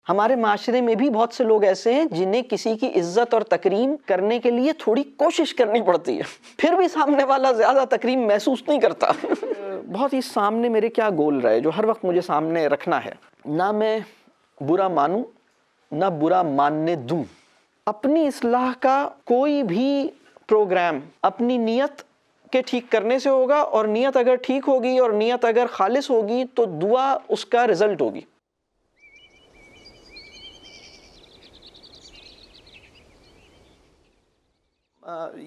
हमारे माशरे में भी बहुत से लोग ऐसे हैं जिन्हें किसी की इज्जत और तकरीम करने के लिए थोड़ी कोशिश करनी पड़ती है, फिर भी सामने वाला ज़्यादा तकरीम महसूस नहीं करता। बहुत ही सामने मेरे क्या गोल रहे जो हर वक्त मुझे सामने रखना है, ना मैं बुरा मानूं ना बुरा मानने दूं। अपनी इस्लाह का कोई भी प्रोग्राम अपनी नीयत के ठीक करने से होगा, और नीयत अगर ठीक होगी और नीयत अगर खालिस होगी तो दुआ उसका रिजल्ट होगी।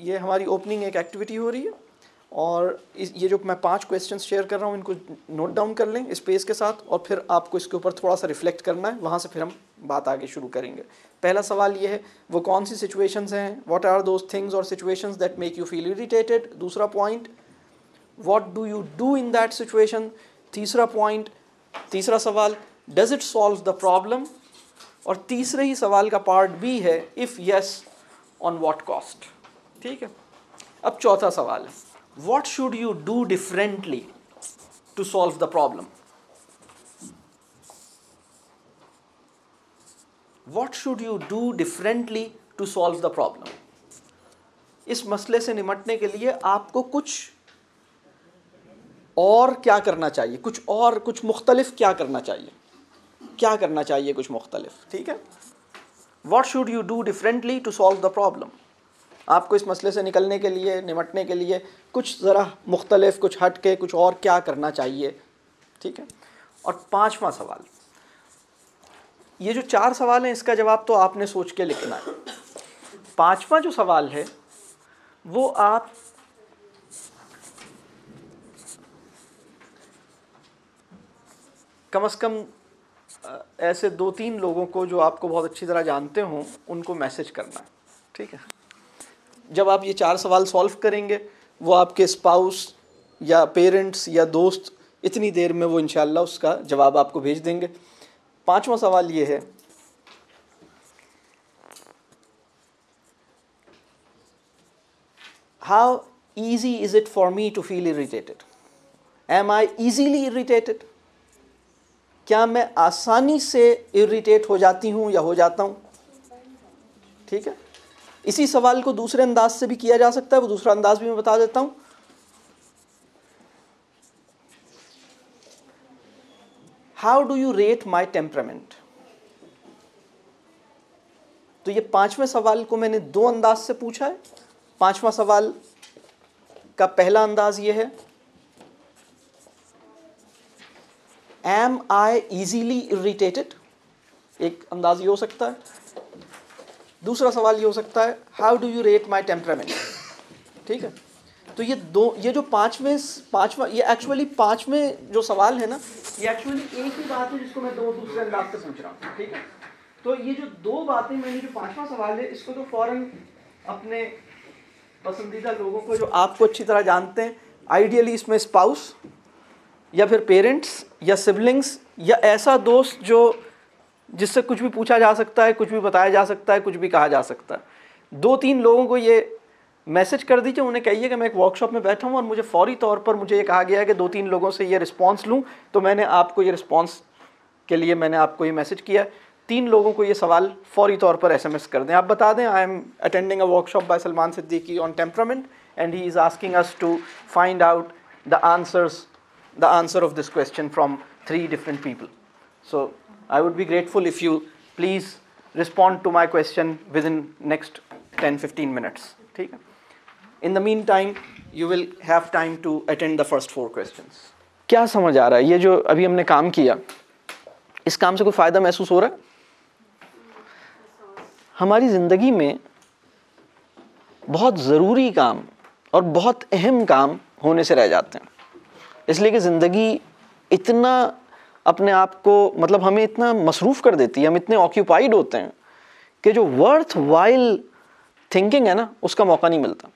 ये हमारी ओपनिंग एक एक्टिविटी हो रही है, और ये जो मैं 5 क्वेश्चंस शेयर कर रहा हूँ इनको नोट डाउन कर लें स्पेस के साथ, और फिर आपको इसके ऊपर थोड़ा सा रिफ्लेक्ट करना है, वहाँ से फिर हम बात आगे शुरू करेंगे। पहला सवाल ये है, वो कौन सी सिचुएशंस हैं, व्हाट आर दोज थिंग्स और situations that make you feel irritated. दूसरा point, what do you do in that situation. तीसरा पॉइंट, तीसरा सवाल, does it solve the problem. और तीसरे ही सवाल का पार्ट बी है, if yes on what cost. ठीक है। अब चौथा सवाल है, what should you do differently to solve the problem. What should you do differently to solve the problem. इस मसले से निपटने के लिए आपको कुछ और क्या करना चाहिए, कुछ मुख्तलिफ क्या करना चाहिए, कुछ मुख्तलिफ। ठीक है। What should you do differently to solve the problem. आपको इस मसले से निकलने के लिए, निपटने के लिए कुछ ज़रा मुख्तलिफ, कुछ हट के कुछ और क्या करना चाहिए। ठीक है। और 5वां सवाल, ये जो 4 सवाल हैं इसका जवाब तो आपने सोच के लिखना है। 5वां जो सवाल है वो आप कम से कम ऐसे 2-3 लोगों को जो आपको बहुत अच्छी तरह जानते हों उनको मैसेज करना है। ठीक है। जब आप ये 4 सवाल सॉल्व करेंगे, वो आपके स्पाउस या पेरेंट्स या दोस्त इतनी देर में वो इंशाल्लाह उसका जवाब आपको भेज देंगे। 5वां सवाल ये है, how easy is it for me to feel irritated. Am I easily irritated. क्या मैं आसानी से इरिटेट हो जाती हूँ या हो जाता हूँ। ठीक है। इसी सवाल को दूसरे अंदाज से भी किया जा सकता है, वो दूसरा अंदाज भी मैं बता देता हूँ। How do you rate my temperament. तो ये 5वें सवाल को मैंने 2 अंदाज से पूछा है। 5वां सवाल का पहला अंदाज ये है, एम आई इजीली इरिटेटेड। एक अंदाज ये हो सकता है। दूसरा सवाल ये हो सकता है, how do you rate my temperament. ठीक है। तो ये जो पांचवा ये एक्चुअली 5वें जो सवाल है ना, ये एक्चुअली एक ही बात है जिसको मैं 2 दूसरे अंदाज से पूछ रहा हूँ। ठीक है। तो ये जो 2 बातें, मैंने जो 5वां सवाल है इसको तो फौरन अपने पसंदीदा लोगों को जो आपको अच्छी तरह जानते हैं, आइडियली इसमें स्पाउस या फिर पेरेंट्स या सिबलिंग्स या ऐसा दोस्त जिससे कुछ भी पूछा जा सकता है, कुछ भी बताया जा सकता है, कुछ भी कहा जा सकता है। 2-3 लोगों को ये मैसेज कर दीजिए, उन्हें कहिए कि मैं एक वर्कशॉप में बैठा हूँ और मुझे फौरी तौर पर मुझे ये कहा गया है कि 2-3 लोगों से ये रिस्पांस लूँ, तो मैंने आपको ये रिस्पांस के लिए मैंने आपको ये मैसेज किया। 3 लोगों को ये सवाल फौरी तौर पर SMS कर दें। आप बता दें, I am attending a workshop by Salman Siddiqui on temperament and he is asking us to find out the answer of this question from 3 different people. So I would be grateful if you please respond to my question within next 10-15 minutes. ठीक है। In the meantime, you will have time to attend the first 4 questions. क्या समझ आ रहा है? ये जो अभी हमने काम किया, इस काम से कोई फ़ायदा महसूस हो रहा है? हमारी ज़िंदगी में बहुत ज़रूरी काम और बहुत अहम काम होने से रह जाते हैं, इसलिए कि ज़िंदगी इतना अपने आप को, मतलब हमें इतना मसरूफ़ कर देती है, हम इतने ऑक्यूपाइड होते हैं कि जो वर्थ वाइल थिंकिंग है ना, उसका मौका नहीं मिलता।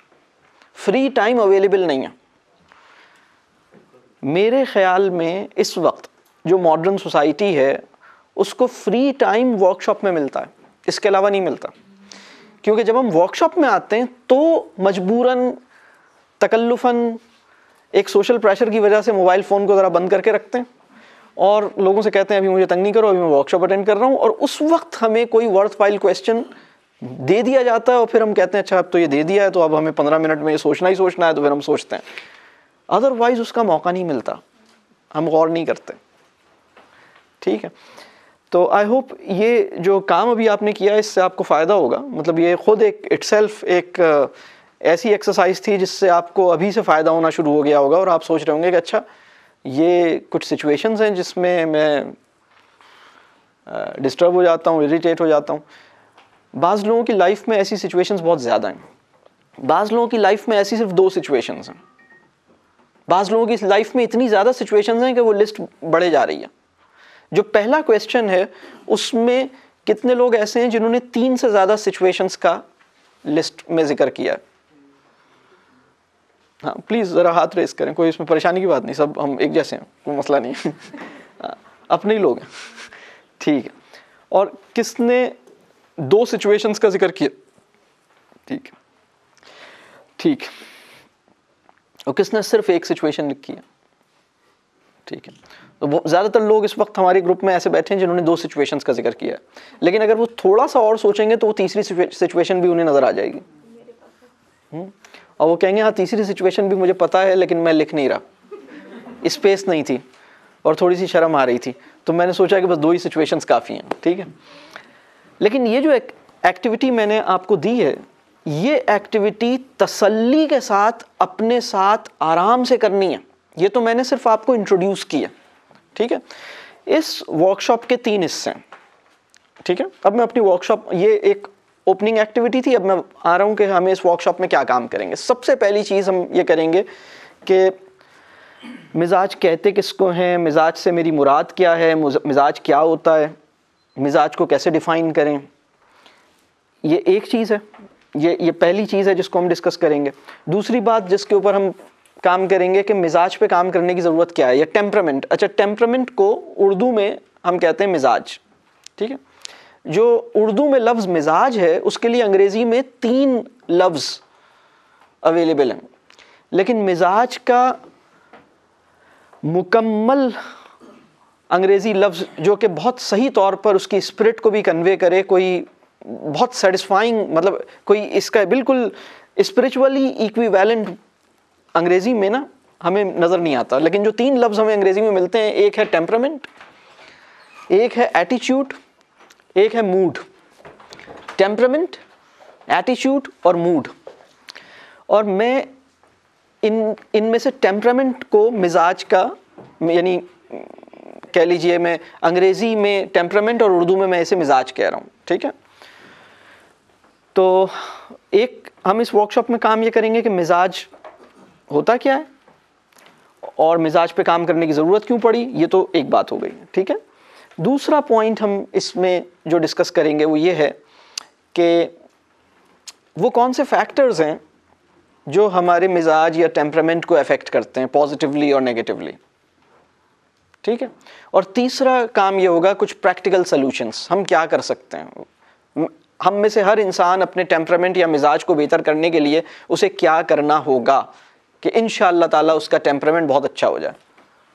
फ्री टाइम अवेलेबल नहीं है। मेरे ख्याल में इस वक्त जो मॉडर्न सोसाइटी है उसको फ्री टाइम वर्कशॉप में मिलता है, इसके अलावा नहीं मिलता। क्योंकि जब हम वर्कशॉप में आते हैं तो मजबूरन, तकल्लुफ़न, एक सोशल प्रेशर की वजह से मोबाइल फ़ोन को ज़रा बंद करके रखते हैं और लोगों से कहते हैं अभी मुझे तंग नहीं करो, अभी मैं वर्कशॉप अटेंड कर रहा हूँ, और उस वक्त हमें कोई वर्थवाइल क्वेश्चन दे दिया जाता है और फिर हम कहते हैं अच्छा अब तो ये दे दिया है तो अब हमें 15 मिनट में ये सोचना ही सोचना है, तो फिर हम सोचते हैं। अदरवाइज उसका मौका नहीं मिलता, हम गौर नहीं करते। ठीक है, तो आई होप ये जो काम अभी आपने किया इससे आपको फ़ायदा होगा। मतलब ये खुद एक इटसेल्फ एक ऐसी एक्सरसाइज थी जिससे आपको अभी से फ़ायदा होना शुरू हो गया होगा और आप सोच रहे होंगे कि अच्छा ये कुछ सिचुएशंस हैं जिसमें मैं डिस्टर्ब हो जाता हूँ, इरिटेट हो जाता हूँ। बाज़ लोगों की लाइफ में ऐसी सिचुएशंस बहुत ज़्यादा हैं, बाज़ लोगों की लाइफ में ऐसी सिर्फ 2 सिचुएशंस हैं, बाज़ लोगों की लाइफ में इतनी ज़्यादा सिचुएशंस हैं कि वो लिस्ट बढ़े जा रही है। जो पहला क्वेश्चन है उसमें कितने लोग ऐसे हैं जिन्होंने 3 से ज़्यादा सिचुएशंस का लिस्ट में जिक्र किया है? हाँ प्लीज़ ज़रा हाथ रेस करें, कोई इसमें परेशानी की बात नहीं, सब हम एक जैसे हैं, कोई मसला नहीं है। अपने ही लोग हैं, ठीक है। और किसने 2 सिचुएशंस का जिक्र किया? ठीक है, ठीक है। और किसने सिर्फ एक सिचुएशन लिखी है? ठीक है। तो ज़्यादातर लोग इस वक्त हमारे ग्रुप में ऐसे बैठे हैं जिन्होंने 2 सिचुएशंस का जिक्र किया है, लेकिन अगर वो थोड़ा सा और सोचेंगे तो वो तीसरी सिचुएशन भी उन्हें नज़र आ जाएगी। और वो कहेंगे हाँ तीसरी सिचुएशन भी मुझे पता है लेकिन मैं लिख नहीं रहा, स्पेस नहीं थी और थोड़ी सी शर्म आ रही थी, तो मैंने सोचा कि बस 2 ही सिचुएशंस काफ़ी हैं। ठीक है, लेकिन ये जो एक्टिविटी मैंने आपको दी है, ये एक्टिविटी तसल्ली के साथ अपने साथ आराम से करनी है। ये तो मैंने सिर्फ आपको इंट्रोड्यूस किया। ठीक है, इस वर्कशॉप के 3 हिस्से हैं। ठीक है, अब मैं अपनी वर्कशॉप, ये एक ओपनिंग एक्टिविटी थी, अब मैं आ रहा हूँ कि हमें इस वर्कशॉप में क्या काम करेंगे। सबसे पहली चीज़ हम ये करेंगे कि मिजाज कहते किसको हैं, मिजाज से मेरी मुराद क्या है, मिजाज क्या होता है, मिजाज को कैसे डिफ़ाइन करें, ये एक चीज़ है। ये पहली चीज़ है जिसको हम डिस्कस करेंगे। दूसरी बात जिसके ऊपर हम काम करेंगे कि मिजाज पे काम करने की ज़रूरत क्या है, या टेम्परामेंट। अच्छा, टेम्परामेंट को उर्दू में हम कहते हैं मिजाज। ठीक है, जो उर्दू में लफ्ज़ मिजाज है उसके लिए अंग्रेज़ी में 3 लफ्ज़ अवेलेबल हैं, लेकिन मिजाज का मुकम्मल अंग्रेज़ी लफ्ज़ जो कि बहुत सही तौर पर उसकी स्पिरिट को भी कन्वे करे, कोई बहुत सेटिस्फाइंग, मतलब कोई इसका बिल्कुल स्पिरिचुअली इक्विवेलेंट अंग्रेज़ी में ना हमें नज़र नहीं आता। लेकिन जो 3 लफ्ज़ हमें अंग्रेज़ी में मिलते हैं, एक है टेम्परामेंट, एक है एटीट्यूड, एक है मूड। टेम्परामेंट, एटीट्यूड और मूड। और मैं इनमें से टेम्परामेंट को मिजाज का, यानी कह लीजिए मैं अंग्रेज़ी में टेम्परामेंट और उर्दू में मैं इसे मिजाज कह रहा हूँ। ठीक है, तो एक हम इस वर्कशॉप में काम ये करेंगे कि मिजाज होता क्या है और मिजाज पे काम करने की ज़रूरत क्यों पड़ी, ये तो एक बात हो गई। ठीक है, दूसरा पॉइंट हम इसमें जो डिस्कस करेंगे वो ये है कि वो कौन से फैक्टर्स हैं जो हमारे मिजाज या टेम्परामेंट को अफेक्ट करते हैं पॉजिटिवली और नेगेटिवली। ठीक है, और तीसरा काम ये होगा कुछ प्रैक्टिकल सॉल्यूशंस, हम क्या कर सकते हैं। हम में से हर इंसान अपने टेम्परामेंट या मिजाज को बेहतर करने के लिए उसे क्या करना होगा कि इंशाअल्लाह ताला उसका टेम्परामेंट बहुत अच्छा हो जाए।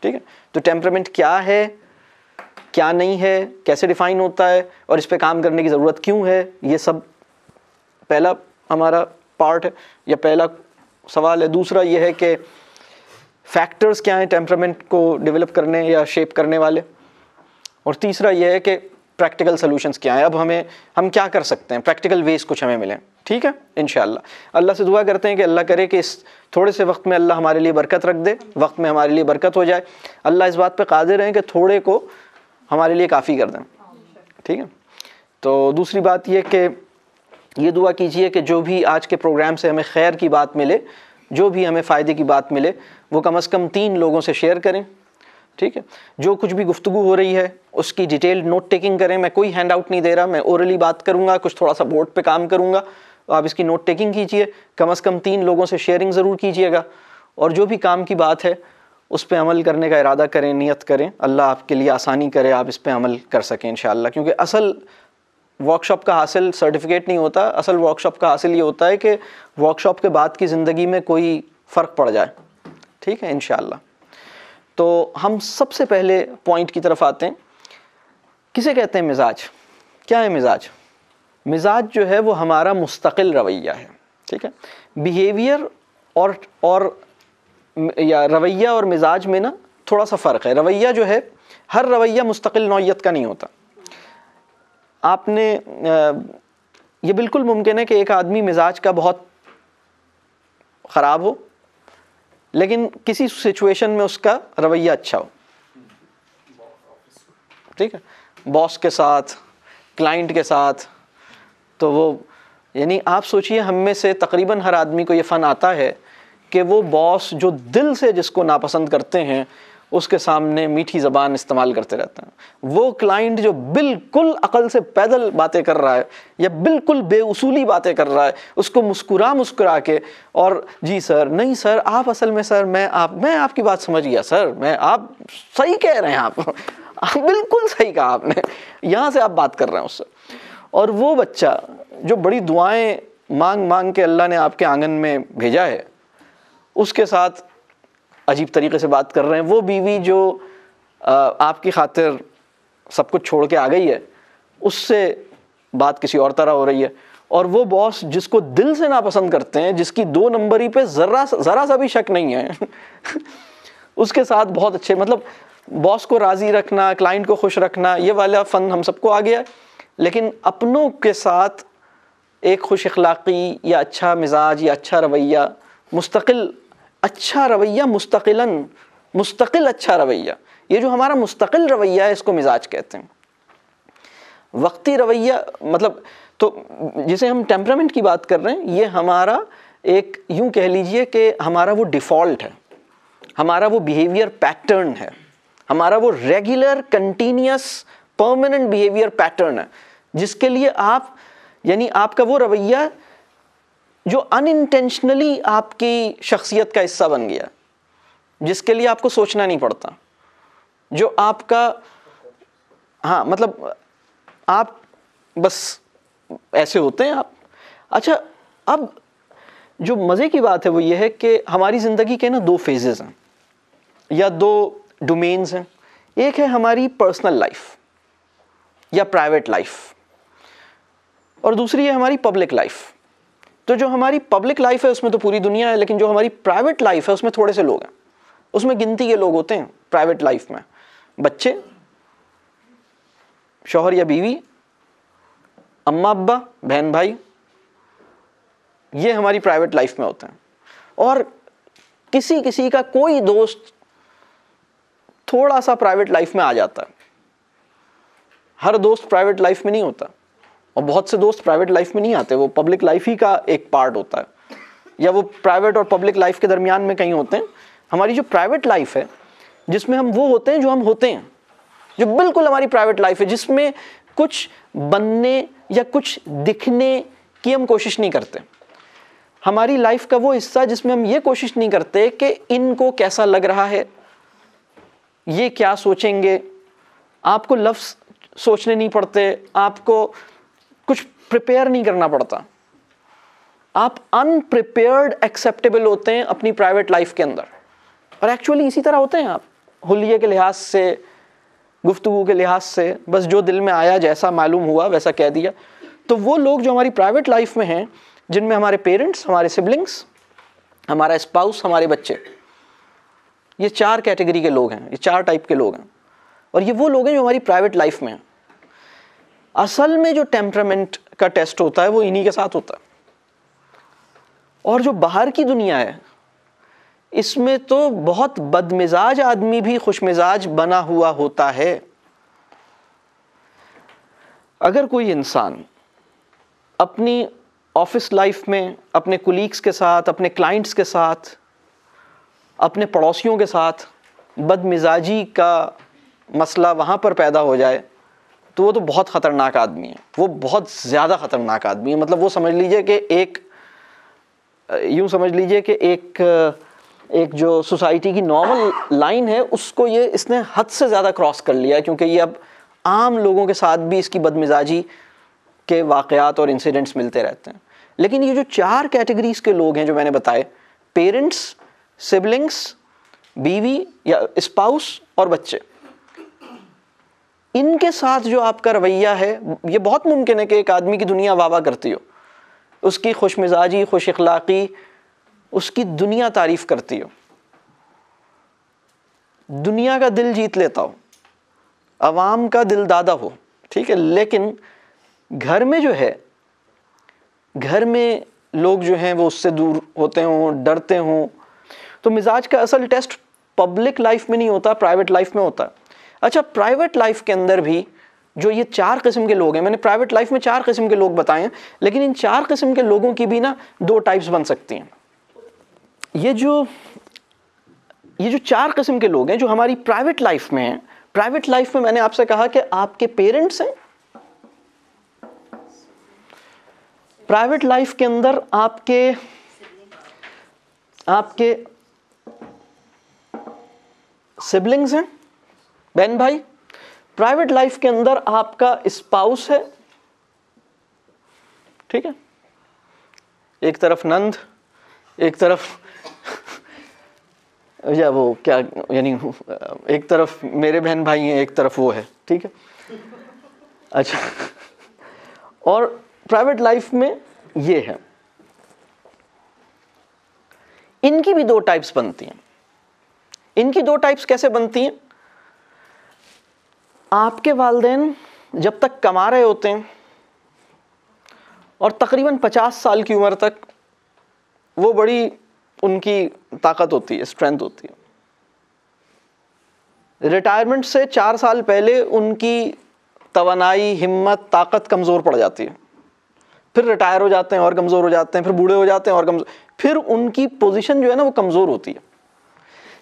ठीक है, तो टेम्परामेंट क्या है, क्या नहीं है, कैसे डिफ़ाइन होता है और इस पे काम करने की ज़रूरत क्यों है, ये सब पहला हमारा पार्ट है या पहला सवाल है। दूसरा ये है कि फैक्टर्स क्या हैं टेम्परामेंट को डेवलप करने या शेप करने वाले, और तीसरा ये है कि प्रैक्टिकल सॉल्यूशंस क्या हैं। अब हम क्या कर सकते हैं, प्रैक्टिकल वेज कुछ हमें मिलें। ठीक है, इंशाअल्लाह अल्लाह से दुआ करते हैं कि अल्लाह करे कि इस थोड़े से वक्त में अल्लाह हमारे लिए बरकत रख दे, वक्त में हमारे लिए बरकत हो जाए। अल्लाह इस बात पे कादिर हैं कि थोड़े को हमारे लिए काफ़ी कर दें। ठीक है, तो दूसरी बात ये कि ये दुआ कीजिए कि जो भी आज के प्रोग्राम से हमें खैर की बात मिले, जो भी हमें फ़ायदे की बात मिले, वो कम से कम 3 लोगों से शेयर करें। ठीक है, जो कुछ भी गुफ्तगू हो रही है उसकी डिटेल्ड नोट टेकिंग करें। मैं कोई हैंड आउट नहीं दे रहा, मैं ओरली बात करूँगा, कुछ थोड़ा सा बोर्ड पे काम करूँगा, तो आप इसकी नोट टेकिंग कीजिए। कम से कम 3 लोगों से शेयरिंग ज़रूर कीजिएगा, और जो भी काम की बात है उस पर अमल करने का इरादा करें, नियत करें। अल्लाह आपके लिए आसानी करे, आप इस पर अमल कर सकें इंशाअल्लाह। क्योंकि असल वर्कशॉप का हासिल सर्टिफिकेट नहीं होता, असल वर्कशॉप का हासिल ये होता है कि वर्कशॉप के बाद की ज़िंदगी में कोई फ़र्क पड़ जाए। ठीक है, इंशाअल्लाह। तो हम सबसे पहले पॉइंट की तरफ आते हैं। किसे कहते हैं मिजाज? क्या है मिजाज? मिजाज जो है वो हमारा मुस्तकिल रवैया है, ठीक है। बिहेवियर और या रवैया और मिजाज में ना थोड़ा सा फ़र्क है। रवैया जो है, हर रवैया मुस्तकिल नौइयत का नहीं होता। आपने ये बिल्कुल मुमकिन है कि एक आदमी मिजाज का बहुत ख़राब हो लेकिन किसी सिचुएशन में उसका रवैया अच्छा हो, ठीक है। बॉस के साथ, क्लाइंट के साथ, तो वो यानी आप सोचिए हम में से तकरीबन हर आदमी को ये फ़न आता है कि वो बॉस जो दिल से जिसको नापसंद करते हैं उसके सामने मीठी ज़बान इस्तेमाल करते रहते हैं। वो क्लाइंट जो बिल्कुल अकल से पैदल बातें कर रहा है या बिल्कुल बेउसूली बातें कर रहा है, उसको मुस्कुरा के और जी सर, नहीं सर, आप असल में सर मैं आपकी बात समझ गया सर, आप सही कह रहे हैं, आप बिल्कुल सही कहा आपने, यहाँ से आप बात कर रहे हैं उससे। और वो बच्चा जो बड़ी दुआएं मांग के अल्लाह ने आपके आंगन में भेजा है, उसके साथ अजीब तरीके से बात कर रहे हैं। वो बीवी जो आपकी खातिर सब कुछ छोड़ के आ गई है, उससे बात किसी और तरह हो रही है। और वो बॉस जिसको दिल से नापसंद करते हैं, जिसकी 2 नंबरी पे ज़रा सा भी शक नहीं है उसके साथ बहुत अच्छे, मतलब बॉस को राज़ी रखना, क्लाइंट को खुश रखना, ये वाला फ़न हम सबको आ गया। लेकिन अपनों के साथ एक खुश अखलाक़ी या अच्छा मिजाज या अच्छा रवैया, मुस्तकिल अच्छा रवैया, मुस्तकिल अच्छा रवैया, ये जो हमारा मुस्तकिल रवैया है इसको मिजाज कहते हैं। वक्ती रवैया मतलब, तो जिसे हम टेम्परामेंट की बात कर रहे हैं, ये हमारा एक यूं कह लीजिए कि हमारा वो डिफ़ॉल्ट है, हमारा वो बिहेवियर पैटर्न है, हमारा वो regular continuous permanent behaviour pattern है, जिसके लिए आप यानी आपका वो रवैया जो अनइंटेंशनली आपकी शख्सियत का हिस्सा बन गया, जिसके लिए आपको सोचना नहीं पड़ता, जो आपका, हाँ मतलब आप बस ऐसे होते हैं आप। अच्छा, अब जो मज़े की बात है वो ये है कि हमारी ज़िंदगी के ना 2 फेजेस हैं या 2 डोमेन्स हैं। एक है हमारी पर्सनल लाइफ या प्राइवेट लाइफ, और दूसरी है हमारी पब्लिक लाइफ। तो जो हमारी पब्लिक लाइफ है उसमें तो पूरी दुनिया है, लेकिन जो हमारी प्राइवेट लाइफ है उसमें थोड़े से लोग हैं, उसमें गिनती के लोग होते हैं। प्राइवेट लाइफ में बच्चे, शौहर या बीवी, अम्मा अब्बा, बहन भाई, ये हमारी प्राइवेट लाइफ में होते हैं। और किसी का कोई दोस्त थोड़ा सा प्राइवेट लाइफ में आ जाता है। हर दोस्त प्राइवेट लाइफ में नहीं होता, और बहुत से दोस्त प्राइवेट लाइफ में नहीं आते, वो पब्लिक लाइफ ही का एक पार्ट होता है, या वो प्राइवेट और पब्लिक लाइफ के दरमियान में कहीं होते हैं। हमारी जो प्राइवेट लाइफ है, जिसमें हम वो होते हैं जो हम होते हैं, जो बिल्कुल हमारी प्राइवेट लाइफ है, जिसमें कुछ बनने या कुछ दिखने की हम कोशिश नहीं करते। हमारी लाइफ का वो हिस्सा जिसमें हम ये कोशिश नहीं करते कि इनको कैसा लग रहा है, ये क्या सोचेंगे। आपको लफ्ज़ सोचने नहीं पड़ते, आपको कुछ प्रिपेयर नहीं करना पड़ता, आप अनप्रिपेयर्ड एक्सेप्टेबल होते हैं अपनी प्राइवेट लाइफ के अंदर। और एक्चुअली इसी तरह होते हैं आप, हुलिये के लिहाज से, गुफ्तगू के लिहाज से, बस जो दिल में आया, जैसा मालूम हुआ वैसा कह दिया। तो वो लोग जो हमारी प्राइवेट लाइफ में हैं, जिनमें हमारे पेरेंट्स, हमारे सिबलिंग्स, हमारा स्पाउस, हमारे बच्चे, ये 4 कैटेगरी के लोग हैं, ये 4 टाइप के लोग हैं। और ये वो लोग हैं जो हमारी प्राइवेट लाइफ में हैं। असल में जो टेम्परामेंट का टेस्ट होता है वो इन्हीं के साथ होता है। और जो बाहर की दुनिया है, इसमें तो बहुत बदमिजाज आदमी भी खुशमिजाज बना हुआ होता है। अगर कोई इंसान अपनी ऑफिस लाइफ में अपने कुलीग्स के साथ, अपने क्लाइंट्स के साथ, अपने पड़ोसियों के साथ बदमिजाजी का मसला वहाँ पर पैदा हो जाए, तो वो तो बहुत ख़तरनाक आदमी है, वो बहुत ज़्यादा ख़तरनाक आदमी है। मतलब वो समझ लीजिए कि यूँ समझ लीजिए कि एक जो सोसाइटी की नॉर्मल लाइन है उसको ये इसने हद से ज़्यादा क्रॉस कर लिया है, क्योंकि ये अब आम लोगों के साथ भी इसकी बदमिजाजी के वाक़यात और इंसिडेंट्स मिलते रहते हैं। लेकिन ये जो 4 कैटेगरीज़ के लोग हैं जो मैंने बताए, पेरेंट्स, सिबलिंग्स, बीवी या स्पाउस और बच्चे, इनके साथ जो आपका रवैया है, ये बहुत मुमकिन है कि एक आदमी की दुनिया वाह वाह करती हो, उसकी खुश मिजाजी, खुश अखलाक़ी, उसकी दुनिया तारीफ़ करती हो, दुनिया का दिल जीत लेता हो, अवाम का दिल दादा हो, ठीक है, लेकिन घर में जो है, घर में लोग जो हैं वो उससे दूर होते हों, डरते हों, तो मिजाज का असल टेस्ट पब्लिक लाइफ में नहीं होता, प्राइवेट लाइफ में होता है। अच्छा, प्राइवेट लाइफ के अंदर भी जो ये 4 किस्म के लोग हैं, मैंने प्राइवेट लाइफ में 4 किस्म के लोग बताए हैं, लेकिन इन 4 किस्म के लोगों की भी ना 2 टाइप्स बन सकती हैं। ये जो 4 किस्म के लोग हैं जो हमारी प्राइवेट लाइफ में हैं, प्राइवेट लाइफ में मैंने आपसे कहा कि आपके पेरेंट्स हैं, प्राइवेट लाइफ के अंदर आपके सिबलिंग्स हैं, बहन भाई, प्राइवेट लाइफ के अंदर आपका स्पाउस है, ठीक है, एक तरफ नंद, एक तरफ या वो क्या, यानी एक तरफ मेरे बहन भाई हैं, एक तरफ वो है, ठीक है। अच्छा, और प्राइवेट लाइफ में ये है, इनकी भी 2 टाइप्स बनती हैं। इनकी 2 टाइप्स कैसे बनती हैं? आपके वालिदैन जब तक कमा रहे होते हैं और तकरीबन 50 साल की उम्र तक वो बड़ी उनकी ताकत होती है, स्ट्रेंथ होती है। रिटायरमेंट से 4 साल पहले उनकी तवानाई, हिम्मत, ताकत कमज़ोर पड़ जाती है, फिर रिटायर हो जाते हैं और कमज़ोर हो जाते हैं, फिर बूढ़े हो जाते हैं और कमज़ोर, फिर उनकी पोजीशन जो है ना वो कमज़ोर होती है।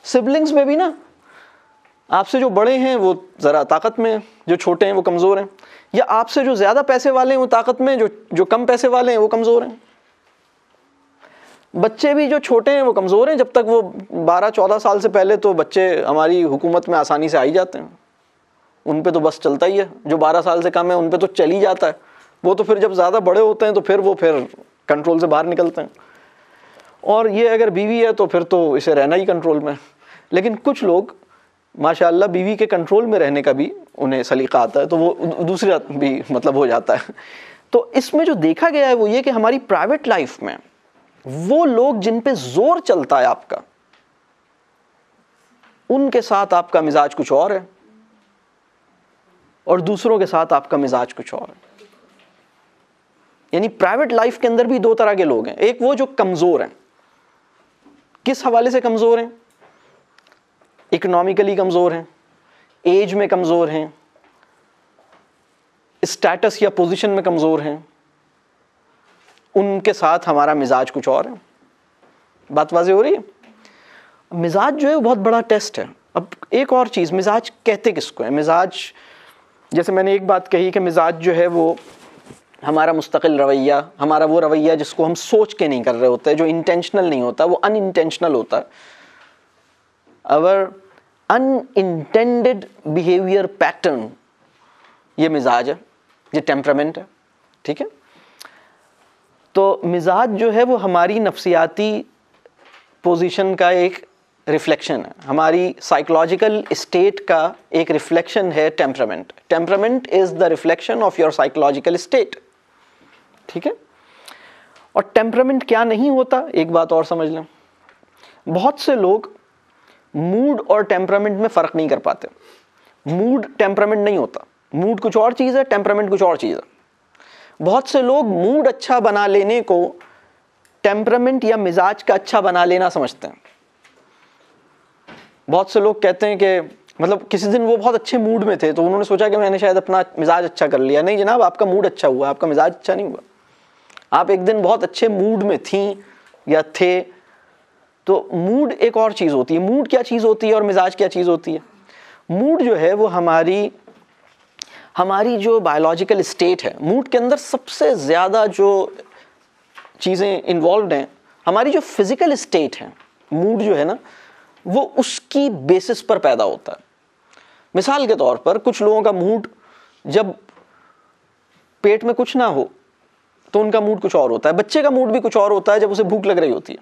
सिबलिंग्स में भी ना, आपसे जो बड़े हैं वो ज़रा ताकत में, जो छोटे हैं वो कमज़ोर हैं, या आपसे जो ज़्यादा पैसे वाले हैं वो ताकत में, जो कम पैसे वाले हैं वो कमज़ोर हैं। बच्चे भी जो छोटे हैं वो कमज़ोर हैं, जब तक वो 12-14 साल से पहले तो बच्चे हमारी हुकूमत में आसानी से आ ही जाते हैं, उन पे तो बस चलता ही है। जो 12 साल से कम है उन पे तो चल ही जाता है, वो तो फिर जब ज़्यादा बड़े होते हैं तो फिर वो कंट्रोल से बाहर निकलते हैं। और ये अगर बीवी है तो फिर तो इसे रहना ही कंट्रोल में। लेकिन कुछ लोग माशाअल्लाह बीवी के कंट्रोल में रहने का भी उन्हें सलीका आता है, तो वो दूसरा भी मतलब हो जाता है। तो इसमें जो देखा गया है वो ये कि हमारी प्राइवेट लाइफ में वो लोग जिन पे जोर चलता है आपका, उनके साथ आपका मिजाज कुछ और है और दूसरों के साथ आपका मिजाज कुछ और है। यानी प्राइवेट लाइफ के अंदर भी 2 तरह के लोग हैं। एक वो जो कमजोर हैं, किस हवाले से कमजोर हैं? इकोनॉमिकली कमजोर हैं, एज में कमजोर हैं, स्टेटस या पोजीशन में कमजोर हैं, उनके साथ हमारा मिजाज कुछ और है। बात वाज़ेह हो रही है? मिजाज जो है वो बहुत बड़ा टेस्ट है। अब एक और चीज़, मिजाज कहते किसको है? मिजाज, जैसे मैंने एक बात कही कि मिजाज जो है वो हमारा मुस्तकिल रवैया, हमारा वो रवैया जिसको हम सोच के नहीं कर रहे होते, जो इंटेंशनल नहीं होता, वो अनइंटेंशनल होता है। अवर अनइंटेंडेड बिहेवियर पैटर्न, ये मिजाज है, ये टेम्परामेंट है, ठीक है। तो मिजाज जो है वो हमारी नफ्सियाती पोजीशन का एक रिफ्लेक्शन है, हमारी साइकोलॉजिकल स्टेट का एक रिफ्लेक्शन है temperament. Temperament is the reflection of your psychological state, ठीक है। और टेम्परामेंट क्या नहीं होता, एक बात और समझ लें, बहुत से लोग मूड और टेम्परामेंट में फ़र्क नहीं कर पाते। मूड टेम्परामेंट नहीं होता, मूड कुछ और चीज़ है, टेम्परामेंट कुछ और चीज़ है। बहुत से लोग मूड अच्छा बना लेने को टेम्परामेंट या मिजाज का अच्छा बना लेना समझते हैं। बहुत से लोग कहते हैं कि मतलब किसी दिन वो बहुत अच्छे मूड में थे तो उन्होंने सोचा कि मैंने शायद अपना मिजाज अच्छा कर लिया। नहीं जनाब, आपका मूड अच्छा हुआ, आपका मिजाज अच्छा नहीं हुआ। आप एक दिन बहुत अच्छे मूड में थी या थे, तो मूड एक और चीज़ होती है। मूड क्या चीज़ होती है और मिजाज क्या चीज़ होती है? मूड जो है वो हमारी जो बायोलॉजिकल स्टेट है, मूड के अंदर सबसे ज़्यादा जो चीज़ें इन्वॉल्व हैं, हमारी जो फिज़िकल स्टेट है, मूड जो है ना वो उसकी बेसिस पर पैदा होता है। मिसाल के तौर पर कुछ लोगों का मूड जब पेट में कुछ ना हो तो उनका मूड कुछ और होता है। बच्चे का मूड भी कुछ और होता है जब उसे भूख लग रही होती है।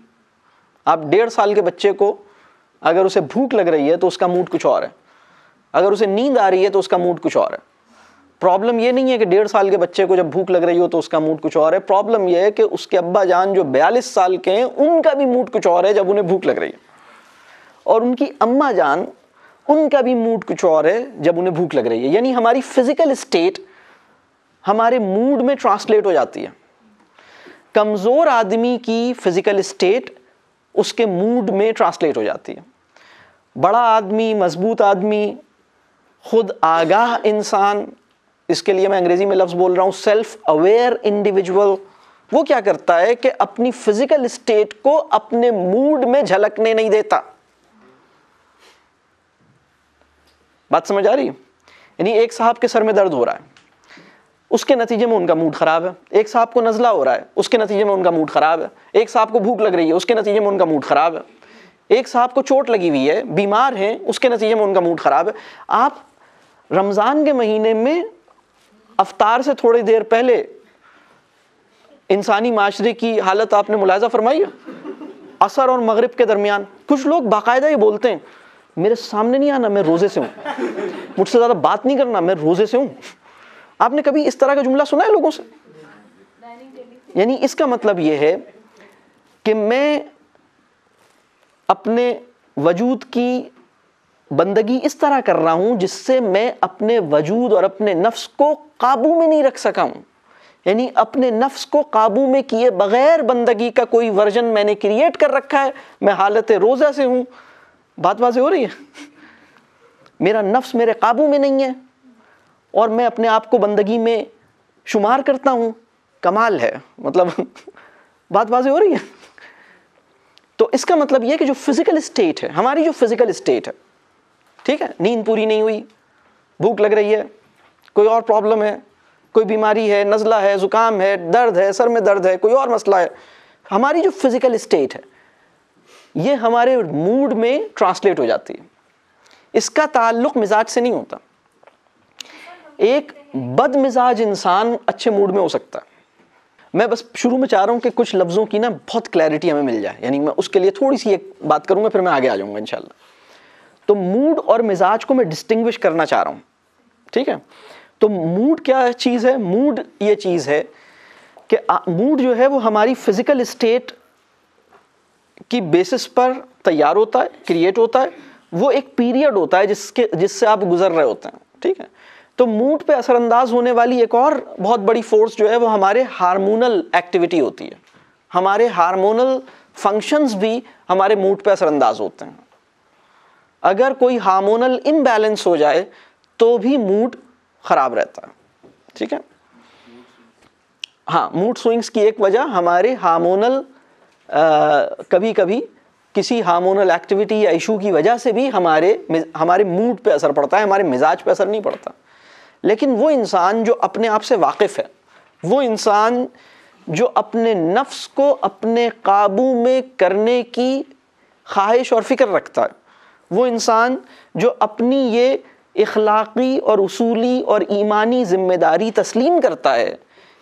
आप 1.5 साल के बच्चे को अगर उसे भूख लग रही है तो उसका मूड कुछ और है, अगर उसे नींद आ रही है तो उसका मूड कुछ और है। प्रॉब्लम ये नहीं है कि 1.5 साल के बच्चे को जब भूख लग रही हो तो उसका मूड कुछ और है, प्रॉब्लम ये है कि उसके अब्बा जान जो 42 साल के हैं उनका भी मूड कुछ और है जब उन्हें भूख लग रही है, और उनकी अम्मा जान उनका भी मूड कुछ और है जब उन्हें भूख लग रही है। यानी हमारी फिजिकल स्टेट हमारे मूड में ट्रांसलेट हो जाती है। कमज़ोर आदमी की फिजिकल स्टेट उसके मूड में ट्रांसलेट हो जाती है। बड़ा आदमी, मजबूत आदमी, खुद आगाह इंसान, इसके लिए मैं अंग्रेजी में लफ्ज़ बोल रहा हूँ सेल्फ अवेयर इंडिविजुअल, वो क्या करता है कि अपनी फिजिकल स्टेट को अपने मूड में झलकने नहीं देता। बात समझ आ रही है? यानी एक साहब के सर में दर्द हो रहा है, उसके नतीजे में उनका मूड खराब है। एक साहब को नज़ला हो रहा है, उसके नतीजे में उनका मूड खराब है। एक साहब को भूख लग रही है, उसके नतीजे में उनका मूड खराब है। एक साहब को चोट लगी हुई है, बीमार हैं, उसके नतीजे में उनका मूड खराब है। आप रमज़ान के महीने में अफ्तार से थोड़ी देर पहले इंसानी माशरे की हालत आपने मुलाहिज़ा फरमाई है? असर और मगरिब के दरमियान कुछ लोग बाकायदा ये बोलते हैं, मेरे सामने नहीं आना, मैं रोज़े से हूँ, मुझसे ज़्यादा बात नहीं करना, मैं रोज़े से हूँ। आपने कभी इस तरह का जुमला सुना है लोगों से? यानी इसका मतलब ये है कि मैं अपने वजूद की बंदगी इस तरह कर रहा हूँ जिससे मैं अपने वजूद और अपने नफ्स को काबू में नहीं रख सका हूँ। यानी अपने नफ्स को काबू में किए बगैर बंदगी का कोई वर्जन मैंने क्रिएट कर रखा है। मैं हालत रोज़ा से हूँ। बात वाज़ेह हो रही है? मेरा नफ्स मेरे काबू में नहीं है और मैं अपने आप को बंदगी में शुमार करता हूँ। कमाल है, मतलब बात वाज़ेह हो रही है? तो इसका मतलब यह कि जो फिजिकल स्टेट है, हमारी जो फिजिकल स्टेट है, ठीक है, नींद पूरी नहीं हुई, भूख लग रही है, कोई और प्रॉब्लम है, कोई बीमारी है, नज़ला है, ज़ुकाम है, दर्द है, सर में दर्द है, कोई और मसला है, हमारी जो फिजिकल स्टेट है ये हमारे मूड में ट्रांसलेट हो जाती है। इसका ताल्लुक मिजाज से नहीं होता। एक बदमिजाज इंसान अच्छे मूड में हो सकता है। मैं बस शुरू में चाह रहा हूँ कि कुछ लफ्ज़ों की ना बहुत क्लैरिटी हमें मिल जाए, यानी मैं उसके लिए थोड़ी सी एक बात करूँगा, फिर मैं आगे आ जाऊँगा इंशाल्लाह। तो मूड और मिजाज को मैं डिस्टिंग्विश करना चाह रहा हूँ, ठीक है? तो मूड क्या चीज़ है? मूड ये चीज़ है कि मूड जो है वो हमारी फिजिकल स्टेट की बेसिस पर तैयार होता है, क्रिएट होता है। वो एक पीरियड होता है जिससे आप गुजर रहे होते हैं, ठीक है? तो मूड पे असरअंदाज होने वाली एक और बहुत बड़ी फोर्स जो है वो हमारे हार्मोनल एक्टिविटी होती है। हमारे हार्मोनल फंक्शंस भी हमारे मूड पे असरअंदाज होते हैं। अगर कोई हार्मोनल इम्बैलेंस हो जाए तो भी मूड ख़राब रहता है, ठीक है? हाँ, मूड स्विंग्स की एक वजह हमारे हार्मोनल कभी कभी किसी हार्मोनल एक्टिविटी या इशू की वजह से भी हमारे मूड पे असर पड़ता है, हमारे मिजाज पे असर नहीं पड़ता। लेकिन वो इंसान जो अपने आप से वाकिफ़ है, वो इंसान जो अपने नफ्स को अपने काबू में करने की ख्वाहिश और फ़िक्र रखता है, वो इंसान जो अपनी ये इखलाक़ी और उसूली और ईमानी ज़िम्मेदारी तस्लीम करता है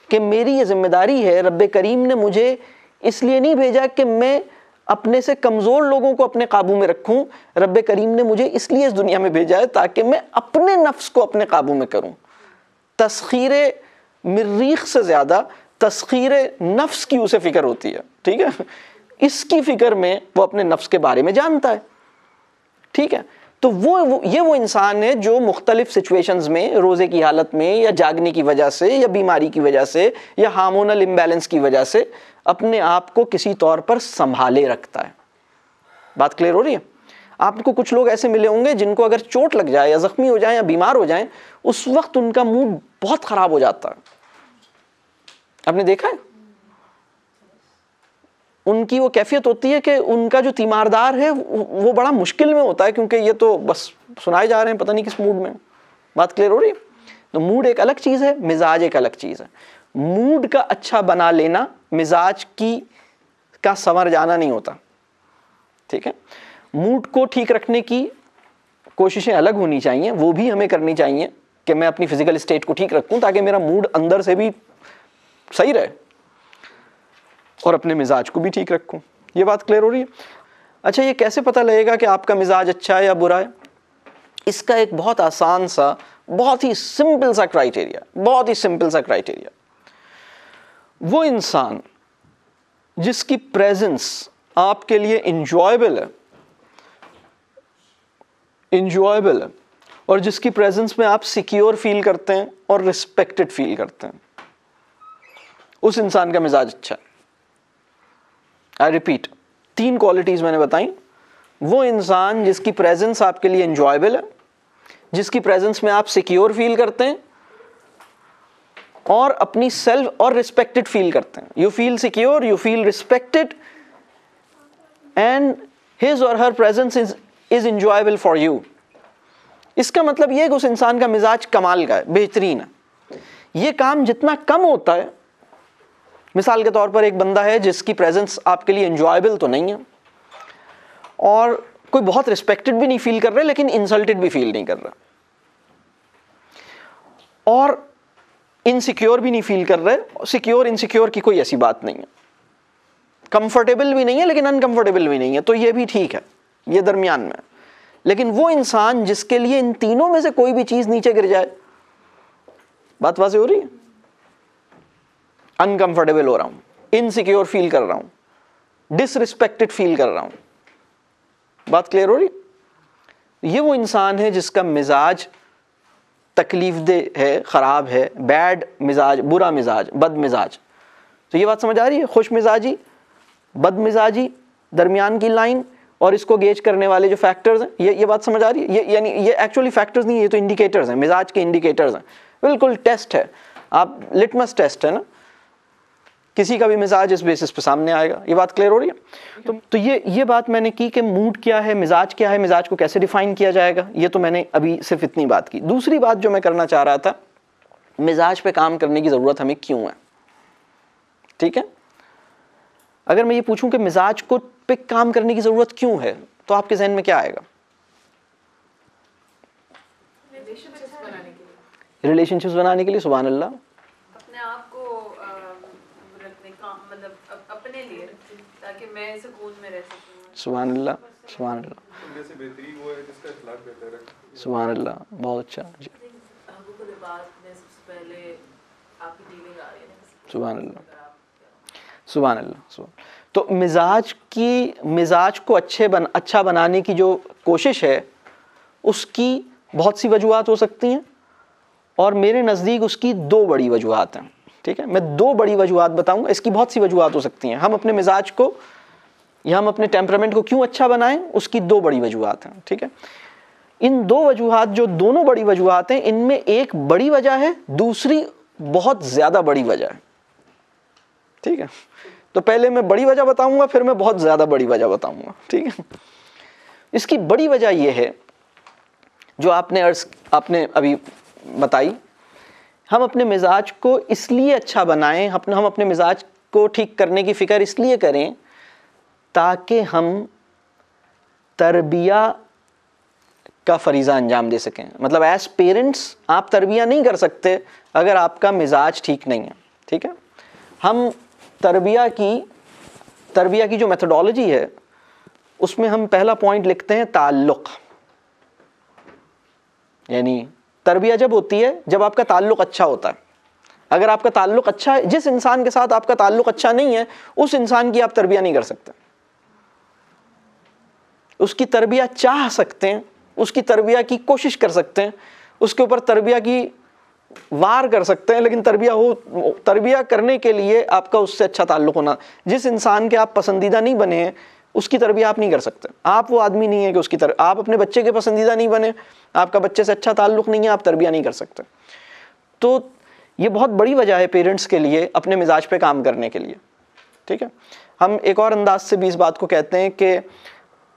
कि मेरी ये ज़िम्मेदारी है, रब्बे करीम ने मुझे इसलिए नहीं भेजा कि मैं अपने से कमज़ोर लोगों को अपने काबू में रखूं, रब्बे करीम ने मुझे इसलिए इस दुनिया में भेजा है ताकि मैं अपने नफ्स को अपने काबू में करूं। तस्खीर मरीख से ज़्यादा तस्खीर नफ्स की उसे फ़िक्र होती है, ठीक है? इसकी फ़िक्र में वो अपने नफ्स के बारे में जानता है, ठीक है? तो वो इंसान है जो मुख्तलिफ सिचुएशंस में, रोज़े की हालत में या जागने की वजह से या बीमारी की वजह से या हार्मोनल इम्बैलेंस की वजह से अपने आप को किसी तौर पर संभाले रखता है। बात क्लियर हो रही है? आपको कुछ लोग ऐसे मिले होंगे जिनको अगर चोट लग जाए या ज़ख्मी हो जाए या बीमार हो जाए, उस वक्त उनका मूड बहुत ख़राब हो जाता है। आपने देखा है? उनकी वो कैफियत होती है कि उनका जो तीमारदार है वो बड़ा मुश्किल में होता है, क्योंकि ये तो बस सुनाए जा रहे हैं, पता नहीं किस मूड में। बात क्लियर हो रही है? तो मूड एक अलग चीज़ है, मिजाज एक अलग चीज़ है। मूड का अच्छा बना लेना मिजाज का संवर जाना नहीं होता, ठीक है? मूड को ठीक रखने की कोशिशें अलग होनी चाहिए, वो भी हमें करनी चाहिए कि मैं अपनी फिजिकल स्टेट को ठीक रखूं ताकि मेरा मूड अंदर से भी सही रहे और अपने मिजाज को भी ठीक रखूं। ये बात क्लियर हो रही है? अच्छा, ये कैसे पता लगेगा कि आपका मिजाज अच्छा है या बुरा है? इसका एक बहुत आसान सा, बहुत ही सिंपल सा क्राइटेरिया, बहुत ही सिंपल सा क्राइटेरिया, वो इंसान जिसकी प्रेजेंस आपके लिए इंजॉयबल है, और जिसकी प्रेजेंस में आप सिक्योर फील करते हैं और रिस्पेक्टेड फील करते हैं, उस इंसान का मिजाज अच्छा है। आई रिपीट, 3 क्वालिटीज मैंने बताई। वो इंसान जिसकी प्रेजेंस आपके लिए एंजॉयबल है, जिसकी प्रेजेंस में आप सिक्योर फील करते हैं और अपनी सेल्फ और रिस्पेक्टेड फील करते हैं। You feel secure, you feel respected and his और her presence is enjoyable for you. इसका मतलब यह कि उस इंसान का मिजाज कमाल का है, बेहतरीन है। यह काम जितना कम होता है, मिसाल के तौर पर एक बंदा है जिसकी प्रेजेंस आपके लिए एंजॉयबल तो नहीं है और कोई बहुत रिस्पेक्टेड भी नहीं फील कर रहा, लेकिन इंसल्टेड भी फील नहीं कर रहा, और इनसिक्योर भी नहीं फील कर रहे। सिक्योर इनसिक्योर की कोई ऐसी बात नहीं है, कंफर्टेबल भी नहीं है लेकिन अनकंफर्टेबल भी नहीं है, तो ये भी ठीक है, ये दरमियान में। लेकिन वो इंसान जिसके लिए इन तीनों में से कोई भी चीज नीचे गिर जाए, बात वाज़ेह हो रही है? अनकंफर्टेबल हो रहा हूं, इनसिक्योर फील कर रहा हूं, डिसरिस्पेक्टेड फील कर रहा हूं, बात क्लियर हो रही? ये वो इंसान है जिसका मिजाज तकलीफदेह है, खराब है, बैड मिजाज, बुरा मिजाज, बद मिजाज। तो ये बात समझ आ रही है? खुश मिजाजी, बद मिजाजी, दरमियान की लाइन, और इसको गेज करने वाले जो फैक्टर्स हैं, ये बात समझ आ रही है? यानी ये एक्चुअली फैक्टर्स नहीं, ये तो इंडिकेटर्स हैं, मिजाज के इंडिकेटर्स हैं। बिल्कुल टेस्ट है, आप लिटमस टेस्ट है ना, किसी का भी मिजाज इस बेसिस पे सामने आएगा। ये बात क्लियर हो रही है? तो ये बात मैंने की कि मूड क्या है, मिजाज क्या है, मिजाज को कैसे डिफाइन किया जाएगा, ये तो मैंने अभी सिर्फ इतनी बात की। दूसरी बात जो मैं करना चाह रहा था, मिजाज पे काम करने की ज़रूरत हमें क्यों है? ठीक है, अगर मैं ये पूछूं कि मिजाज को पे काम करने की ज़रूरत क्यों है, तो आपके जहन में क्या आएगा? रिलेशनशिप्स बनाने के लिए, सुभान अल्लाह, अपने आप को रखने का, मतलब अपने लिए, ताकि मैं सुकून में रह सकूं। सुभान अल्लाह, सुभान अल्लाह, जैसे बेहतरीन वो है जिसका इखलाक बेहतर है। सुभान अल्लाह, बहुत अच्छा जी, हक़ूक़ुल इबाद में सबसे पहले आपकी डीलिंग आ रही है ना। सुभान अल्लाह, सुभान अल्लाह, सुभान। तो मिजाज को अच्छा बनाने की जो कोशिश है, उसकी बहुत सी वजूहात हो सकती हैं, और मेरे नज़दीक उसकी 2 बड़ी वजूहात हैं। ठीक है, मैं 2 बड़ी वजूहात बताऊंगा, इसकी बहुत सी वजूहात हो सकती हैं। हम अपने मिजाज को या हम अपने टेम्परामेंट को क्यों अच्छा बनाएं, उसकी 2 बड़ी वजूहात हैं। ठीक है, इन 2 वजूहात, जो दोनों बड़ी वजूहात हैं, इनमें एक बड़ी वजह है, दूसरी बहुत ज़्यादा बड़ी वजह है। ठीक है, तो पहले मैं बड़ी वजह बताऊंगा, फिर मैं बहुत ज़्यादा बड़ी वजह बताऊंगा। ठीक है, इसकी बड़ी वजह यह है जो आपने अभी बताई, हम अपने मिजाज को इसलिए अच्छा बनाएं, हम अपने मिजाज को ठीक करने की फ़िक्र इसलिए करें ताकि हम तरबिया का फरीज़ा अंजाम दे सकें। मतलब एज पेरेंट्स आप तरबिया नहीं कर सकते अगर आपका मिजाज ठीक नहीं है। ठीक है, हम तरबिया की जो मेथोडोलॉजी है, उसमें हम पहला पॉइंट लिखते हैं ताल्लुक़। यानी तरबिया जब होती है जब आपका ताल्लुक़ अच्छा होता है। अगर आपका ताल्लुक़ अच्छा है, जिस इंसान के साथ आपका ताल्लुक़ अच्छा नहीं है, उस इंसान की आप तरबिया नहीं कर सकते। उसकी तरबिया चाह सकते हैं, उसकी तरबिया की कोशिश कर सकते हैं, उसके ऊपर तरबिया की वार कर सकते हैं, लेकिन तरबिया करने के लिए आपका उससे अच्छा ताल्लुक़ होना। जिस इंसान के आप पसंदीदा नहीं बने हैं, उसकी तरबिया आप नहीं कर सकते। आप वो आदमी नहीं है कि आप अपने बच्चे के पसंदीदा नहीं बने, आपका बच्चे से अच्छा ताल्लुक़ नहीं है, आप तरबिया नहीं कर सकते। तो ये बहुत बड़ी वजह है पेरेंट्स के लिए अपने मिजाज पे काम करने के लिए। ठीक है, हम एक और अंदाज से भी इस बात को कहते हैं कि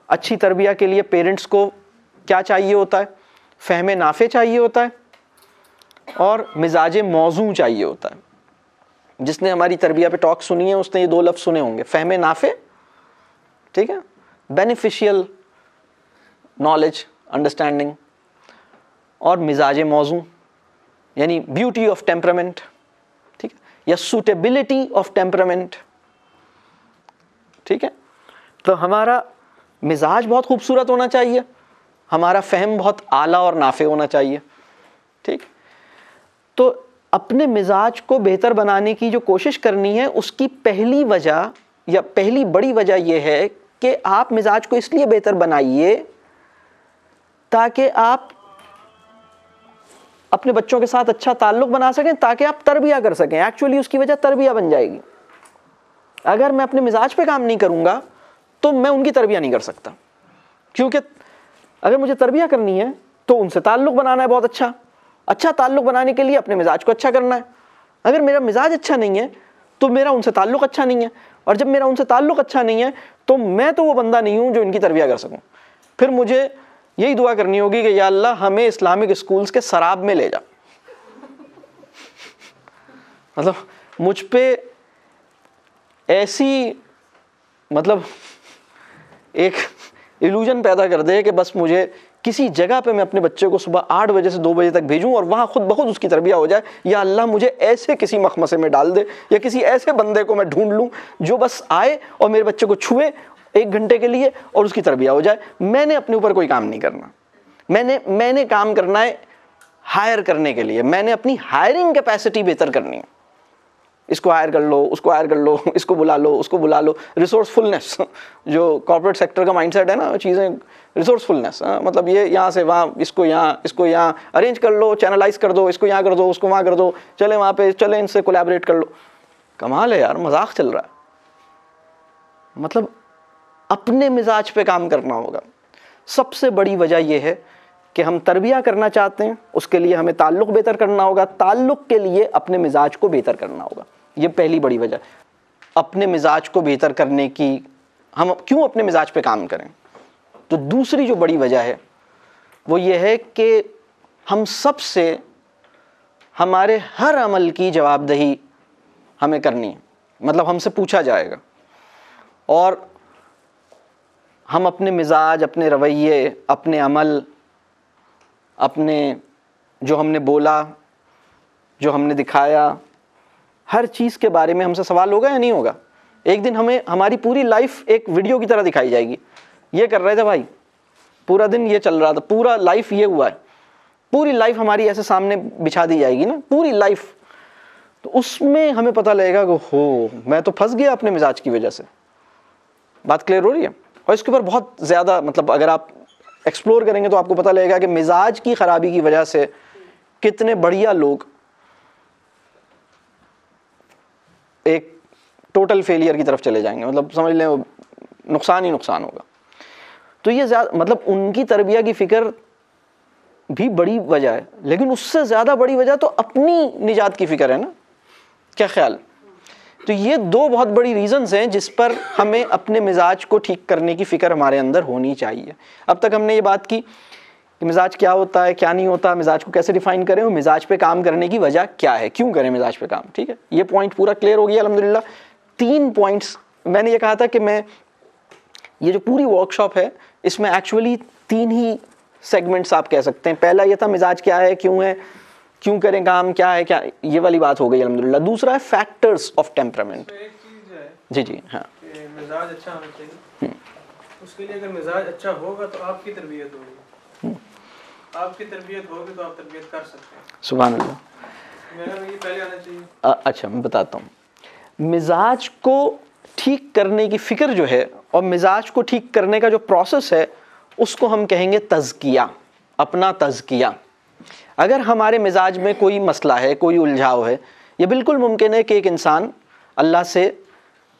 अच्छी तरबिया के लिए पेरेंट्स को क्या चाहिए होता है? फ़हम नाफ़े चाहिए होता है और मिजाज मौजू चाहिए होता है। जिसने हमारी तरबिया पे टॉक सुनी है उसने ये 2 लफ्ज़ सुने होंगे, फ़हम नाफ़े, ठीक है, बेनिफिशियल नॉलेज, अंडरस्टैंडिंग, और मिजाज मौजू यानी ब्यूटी ऑफ टेम्परामेंट, ठीक है, या सूटेबिलिटी ऑफ टेम्परामेंट। ठीक है, तो हमारा मिजाज बहुत खूबसूरत होना चाहिए, हमारा फ़हम बहुत आला और नाफे होना चाहिए। ठीक, तो अपने मिजाज को बेहतर बनाने की जो कोशिश करनी है, उसकी पहली वजह या पहली बड़ी वजह यह है कि आप मिजाज को इसलिए बेहतर बनाइए ताकि आप अपने बच्चों के साथ अच्छा ताल्लुक़ बना सकें, ताकि आप तरबिया कर सकें। एक्चुअली उसकी वजह तरबिया बन जाएगी। अगर मैं अपने मिजाज पे काम नहीं करूँगा तो मैं उनकी तरबिया नहीं कर सकता, क्योंकि अगर मुझे तरबिया करनी है तो उनसे ताल्लुक़ बनाना है बहुत अच्छा ताल्लुक़ बनाने के लिए अपने मिजाज को अच्छा करना है। अगर मेरा मिजाज अच्छा नहीं है तो मेरा उनसे ताल्लुक़ अच्छा नहीं है, और जब मेरा उनसे ताल्लुक़ अच्छा नहीं है तो मैं तो वो बंदा नहीं हूँ जो इनकी तरबिया कर सकूँ। फिर मुझे यही दुआ करनी होगी कि या अल्लाह हमें इस्लामिक स्कूल्स के सराब में ले जा। मतलब मुझ पे ऐसी मतलब एक इल्यूजन पैदा कर दे कि बस मुझे किसी जगह पे मैं अपने बच्चे को सुबह 8 बजे से 2 बजे तक भेजूं और वहाँ खुद ब खुद उसकी तरबिया हो जाए। या अल्लाह मुझे ऐसे किसी मखमसे में डाल दे, या किसी ऐसे बंदे को मैं ढूंढ लूँ जो बस आए और मेरे बच्चे को छुए 1 घंटे के लिए और उसकी तरबिया हो जाए। मैंने अपने ऊपर कोई काम नहीं करना, मैंने काम करना है हायर करने के लिए। मैंने अपनी हायरिंग कैपेसिटी बेहतर करनी है। इसको हायर कर लो, उसको हायर कर लो, इसको बुला लो, उसको बुला लो। रिसोर्सफुलनेस, जो कॉर्पोरेट सेक्टर का माइंडसेट है ना, चीज़ें रिसोर्सफुलनेस, मतलब ये यहाँ से वहाँ, इसको यहाँ अरेंज कर लो, चैनलाइज कर दो, इसको यहाँ कर दो, उसको वहाँ कर दो, चले वहाँ पे, चले इनसे कोलैबोरेट कर लो। कमाल है यार, मजाक चल रहा है। मतलब अपने मिजाज पे काम करना होगा। सबसे बड़ी वजह यह है कि हम तरबिया करना चाहते हैं, उसके लिए हमें ताल्लुक़ बेहतर करना होगा। ताल्लुक़ के लिए अपने मिजाज को बेहतर करना होगा। ये पहली बड़ी वजह। अपने मिजाज को बेहतर करने की हम क्यों अपने मिजाज पे काम करें, तो दूसरी जो बड़ी वजह है वो ये है कि हम सबसे हमारे हर अमल की जवाबदेही हमें करनी है। मतलब हमसे पूछा जाएगा, और हम अपने मिजाज, अपने रवैये, अपने अमल, अपने जो हमने बोला, जो हमने दिखाया, हर चीज़ के बारे में हमसे सवाल होगा या नहीं होगा। एक दिन हमें हमारी पूरी लाइफ एक वीडियो की तरह दिखाई जाएगी। ये कर रहे थे भाई, पूरा दिन ये चल रहा था, पूरा लाइफ ये हुआ है, पूरी लाइफ हमारी ऐसे सामने बिछा दी जाएगी ना, पूरी लाइफ। तो उसमें हमें पता लगेगा कि हो, मैं तो फंस गया अपने मिजाज की वजह से। बात क्लियर हो रही है? और इसके ऊपर बहुत ज़्यादा मतलब अगर आप एक्सप्लोर करेंगे तो आपको पता लगेगा कि मिजाज की ख़राबी की वजह से कितने बढ़िया लोग एक टोटल फेलियर की तरफ चले जाएंगे। मतलब समझ लें नुकसान ही नुकसान होगा। तो ये ज़्यादा मतलब उनकी तरबिया की फ़िक्र भी बड़ी वजह है, लेकिन उससे ज़्यादा बड़ी वजह तो अपनी निजात की फ़िक्र है ना। क्या ख्याल? तो ये दो बहुत बड़ी रीज़न्स हैं जिस पर हमें अपने मिजाज को ठीक करने की फ़िक्र हमारे अंदर होनी चाहिए। अब तक हमने ये बात की कि मिजाज क्या होता है, क्या नहीं होता, मिजाज को कैसे डिफ़ाइन करें और मिजाज पे काम करने की वजह क्या है, क्यों करें मिजाज पे काम। ठीक है, ये पॉइंट पूरा क्लियर हो गया अल्हम्दुलिल्लाह। 3 पॉइंट्स मैंने ये कहा था कि मैं ये जो पूरी वर्कशॉप है इसमें एक्चुअली 3 ही सेगमेंट्स आप कह सकते हैं। पहला ये था मिजाज क्या है, क्यों करें काम, क्या है, क्या, ये वाली बात हो गई अल्हम्दुलिल्लाह। दूसरा है फैक्टर्स ऑफ टेम्परामेंट। एक चीज़ है जी हाँ, कि मिजाज अच्छा होना चाहिए। उसके लिए अगर मिजाज अच्छा होगा तो आपकी तरबियत होगी, आपकी तरबियत होगी तो आप तरबियत कर सकते हैं। सुभान अल्लाह। मेरा ये पहले आना चाहिए। अच्छा मैं बताता हूँ। मिजाज को ठीक करने की फ़िक्र जो है और मिजाज को ठीक करने का जो प्रोसेस है उसको हम कहेंगे तज़किया, अपना तज़किया। अगर हमारे मिजाज में कोई मसला है, कोई उलझाव है, ये बिल्कुल मुमकिन है कि एक इंसान अल्लाह से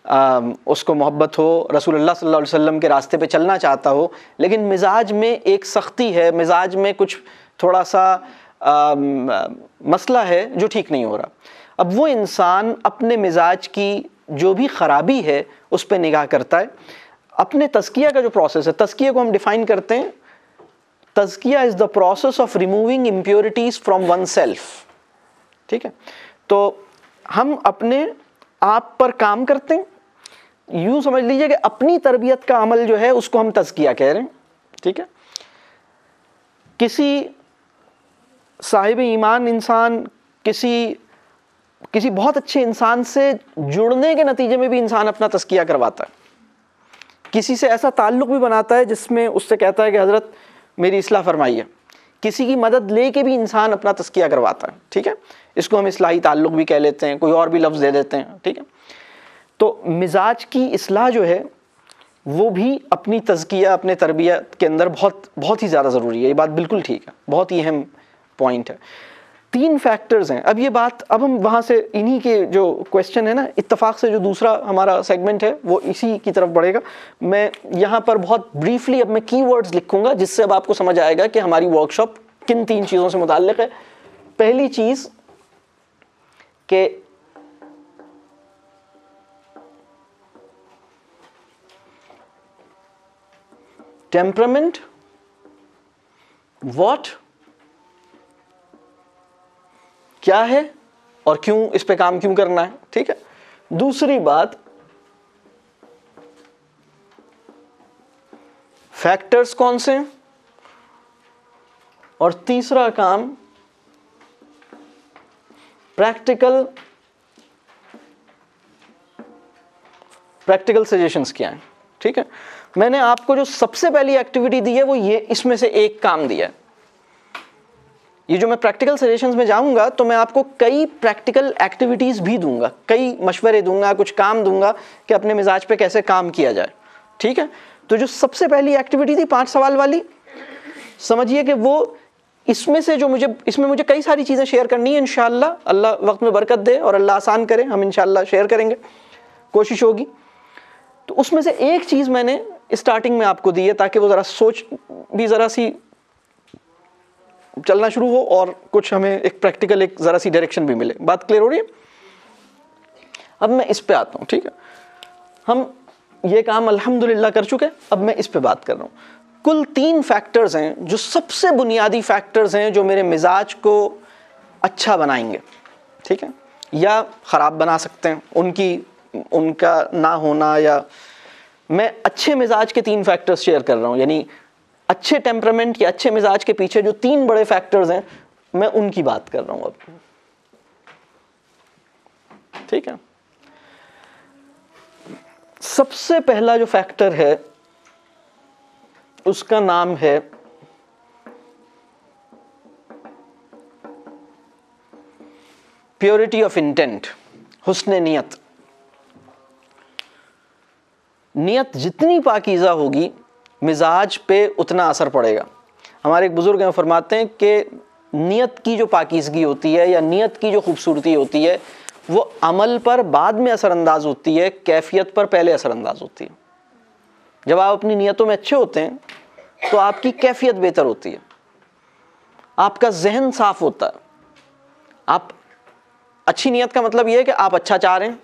उसको मोहब्बत हो, रसूलुल्लाह सल्लल्लाहु अलैहि वसल्लम के रास्ते पे चलना चाहता हो, लेकिन मिजाज में एक सख्ती है, मिजाज में कुछ थोड़ा सा मसला है जो ठीक नहीं हो रहा। अब वो इंसान अपने मिजाज की जो भी ख़राबी है उस पर निगाह करता है। अपने तज़किया का जो प्रोसेस है, तज़किया को हम डिफ़ाइन करते हैं, तज़किया is the process of removing impurities from oneself. ठीक है, तो हम अपने आप पर काम करते हैं। यूँ समझ लीजिए कि अपनी तरबियत का अमल जो है उसको हम तज़किया कह रहे हैं। ठीक है, किसी साहिब ईमान इंसान किसी बहुत अच्छे इंसान से जुड़ने के नतीजे में भी इंसान अपना तज़किया करवाता है। किसी से ऐसा ताल्लुक़ भी बनाता है जिसमें उससे कहता है कि हज़रत मेरी इस्लाह फरमाइए। किसी की मदद लेके भी इंसान अपना तज़किया करवाता है, ठीक है। इसको हम इस्लाही ताल्लुक़ भी कह लेते हैं, कोई और भी लफ्ज़ दे देते हैं, ठीक है। तो मिजाज की इस्लाह जो है वो भी अपनी तज़किया, अपने तरबियत के अंदर बहुत ही ज़्यादा ज़रूरी है। ये बात बिल्कुल ठीक है, बहुत ही अहम पॉइंट है। 3 फैक्टर्स हैं। अब ये बात, अब हम वहाँ से इन्हीं के जो क्वेश्चन है ना, इत्तफाक से जो दूसरा हमारा सेगमेंट है वो इसी की तरफ बढ़ेगा। मैं यहाँ पर बहुत ब्रीफली अब मैं कीवर्ड्स लिखूँगा जिससे अब आपको समझ आएगा कि हमारी वर्कशॉप किन 3 चीज़ों से मुताल्लिक़ है। पहली चीज़ कि टेम्परामेंट, व्हाट, क्या है और क्यों, इस पे काम क्यों करना है, ठीक है। दूसरी बात, फैक्टर्स कौन से हैं, और तीसरा काम प्रैक्टिकल सजेशंस क्या हैं, ठीक है। मैंने आपको जो सबसे पहली एक्टिविटी दी है वो ये, इसमें से एक काम दिया है। ये जो मैं प्रैक्टिकल सजेशंस में जाऊंगा तो मैं आपको कई प्रैक्टिकल एक्टिविटीज़ भी दूंगा, कई मशवरे दूंगा, कुछ काम दूंगा कि अपने मिजाज पे कैसे काम किया जाए, ठीक है। तो जो सबसे पहली एक्टिविटी थी 5 सवाल वाली, समझिए कि वो इसमें से जो इसमें मुझे कई सारी चीज़ें शेयर करनी है इंशाअल्लाह, अल्लाह वक्त में बरकत दे और अल्लाह आसान करे, हम इंशाअल्लाह शेयर करेंगे, कोशिश होगी। तो उसमें से एक चीज़ मैंने स्टार्टिंग में आपको दी है ताकि वो ज़रा सोच भी ज़रा सी चलना शुरू हो और कुछ हमें एक प्रैक्टिकल एक ज़रा सी डायरेक्शन भी मिले। बात क्लियर हो रही है? अब मैं इस पे आता हूँ, ठीक है। हम ये काम अल्हम्दुलिल्लाह कर चुके हैं, अब मैं इस पे बात कर रहा हूँ। कुल 3 फैक्टर्स हैं जो सबसे बुनियादी फैक्टर्स हैं जो मेरे मिजाज को अच्छा बनाएंगे, ठीक है, या ख़राब बना सकते हैं। उनका ना होना, या मैं अच्छे मिजाज के 3 फैक्टर्स शेयर कर रहा हूँ, यानी अच्छे टेम्परामेंट या अच्छे मिजाज के पीछे जो 3 बड़े फैक्टर्स हैं मैं उनकी बात कर रहा हूँ अब, ठीक है। सबसे पहला जो फैक्टर है उसका नाम है प्योरिटी ऑफ इंटेंट, हुस्न नियत। नियत जितनी पाकीज़ा होगी मिजाज पे उतना असर पड़ेगा। हमारे एक बुजुर्ग हैं फरमाते हैं कि नियत की जो पाकीज़गी होती है या नियत की जो खूबसूरती होती है वो अमल पर बाद में असरअंदाज होती है, कैफियत पर पहले असरअंदाज होती है। जब आप अपनी नियतों में अच्छे होते हैं तो आपकी कैफियत बेहतर होती है, आपका जहन साफ होता है। आप अच्छी नियत का मतलब यह है कि आप अच्छा चाह रहे हैं,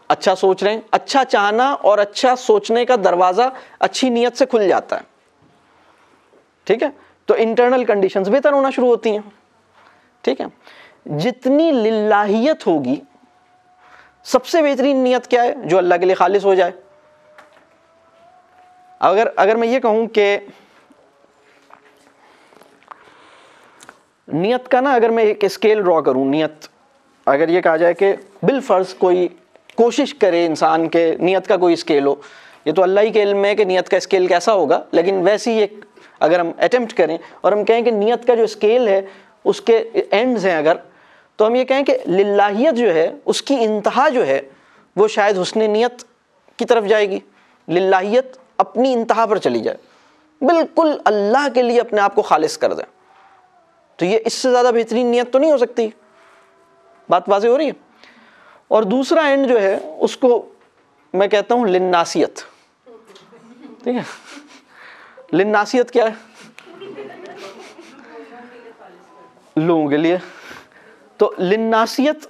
अच्छा सोच रहे हैं। अच्छा चाहना और अच्छा सोचने का दरवाज़ा अच्छी नियत से खुल जाता है, ठीक है। तो इंटरनल कंडीशंस बेहतर होना शुरू होती हैं, ठीक है। जितनी लिल्लाहियत होगी, सबसे बेहतरीन नियत क्या है? जो अल्लाह के लिए खालिस हो जाए। अगर मैं ये कहूँ कि नियत का ना, अगर मैं एक स्केल ड्रॉ करूँ, नियत अगर ये कहा जाए कि बिलफर्ज कोई कोशिश करे इंसान के नियत का कोई स्केल हो, ये तो अल्लाह ही के इल्म है कि नियत का स्केल कैसा होगा, लेकिन वैसे ही एक अगर हम अटेम्प्ट करें और हम कहें कि नियत का जो स्केल है उसके एंड्स हैं अगर, तो हम ये कहें कि लिल्लाहियत जो है उसकी इंतहा जो है वो शायद हुस्न नियत की तरफ जाएगी। लिल्लाहियत अपनी इंतहा पर चली जाए, बिल्कुल अल्लाह के लिए अपने आप को खालिस कर दे, तो ये इससे ज़्यादा बेहतरीन नियत तो नहीं हो सकती। बात वाज़ेह हो रही है? और दूसरा एंड जो है उसको मैं कहता हूँ लिन्नासियत, ठीक है। लिन्नासियत क्या है? लोगों के लिए। तो लिन्नासियत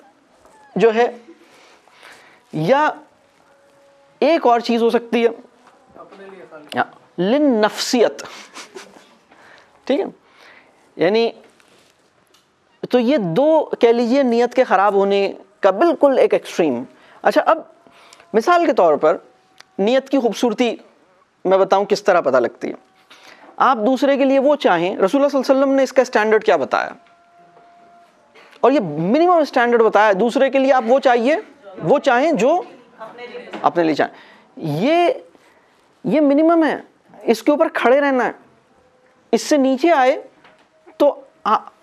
जो है, या एक और चीज़ हो सकती है लिन्नफ्सियत, ठीक है। यानी तो ये 2 कह लीजिए नियत के ख़राब होने का बिल्कुल एक एक्सट्रीम। अच्छा, अब मिसाल के तौर पर नियत की खूबसूरती मैं बताऊं किस तरह पता लगती है। आप दूसरे के लिए वो चाहें, रसूलुल्लाह सल्लल्लाहु अलैहि वसल्लम ने इसका स्टैंडर्ड क्या बताया, और ये मिनिमम स्टैंडर्ड बताया, दूसरे के लिए आप वो चाहें जो अपने लिए चाहें। ये मिनिमम है, इसके ऊपर खड़े रहना है। इससे नीचे आए तो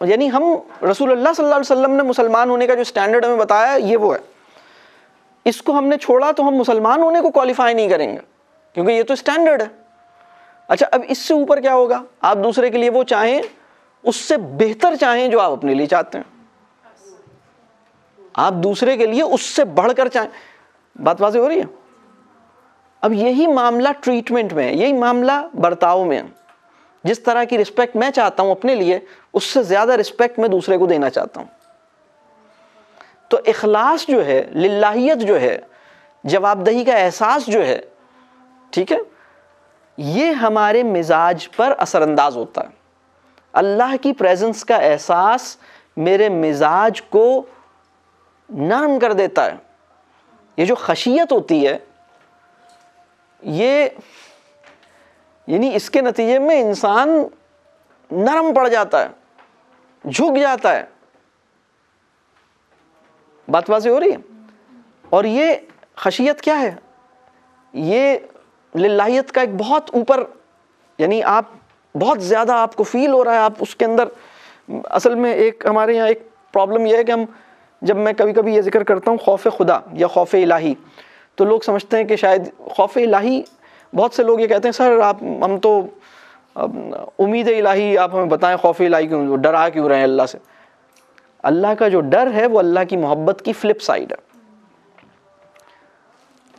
यानी हम रसूलुल्लाह सल्लल्लाहु अलैहि वसल्लम ने मुसलमान होने का जो स्टैंडर्ड हमें बताया ये वो है, इसको हमने छोड़ा तो हम मुसलमान होने को क्वालिफाई नहीं करेंगे, क्योंकि ये तो स्टैंडर्ड है। अच्छा, अब इससे ऊपर क्या होगा? आप दूसरे के लिए वो चाहें, उससे बेहतर चाहें जो आप अपने लिए चाहते हैं, आप दूसरे के लिए उससे बढ़कर चाहें। बात वाज़ेह हो रही है? अब यही मामला ट्रीटमेंट में है, यही मामला बर्ताव में है। जिस तरह की रिस्पेक्ट मैं चाहता हूं अपने लिए, उससे ज्यादा रिस्पेक्ट मैं दूसरे को देना चाहता हूं। तो इखलास जो है, लिल्लाहियत जो है, जवाबदही का एहसास जो है, ठीक है, ये हमारे मिजाज पर असरअंदाज होता है। अल्लाह की प्रेजेंस का एहसास मेरे मिजाज को नरम कर देता है। ये जो खशियत होती है, ये यानी इसके नतीजे में इंसान नरम पड़ जाता है, झुक जाता है। बात वाज़ेह हो रही है? और ये खशियत क्या है? ये लिल्लाहियत का एक बहुत ऊपर, यानी आप बहुत ज़्यादा आपको फील हो रहा है, आप उसके अंदर। असल में एक हमारे यहाँ एक प्रॉब्लम यह है कि हम, जब मैं कभी कभी ये जिक्र करता हूँ खौफ खुदा या खौफ इलाही, तो लोग समझते हैं कि शायद खौफ इलाही, बहुत से लोग ये कहते हैं सर आप, हम तो उम्मीद इलाही, आप हमें बताएं खौफ इलाही क्यों, डरा क्यों रहे हैं अल्लाह से। अल्लाह का जो डर है वो अल्लाह की मोहब्बत की फ्लिप साइड है।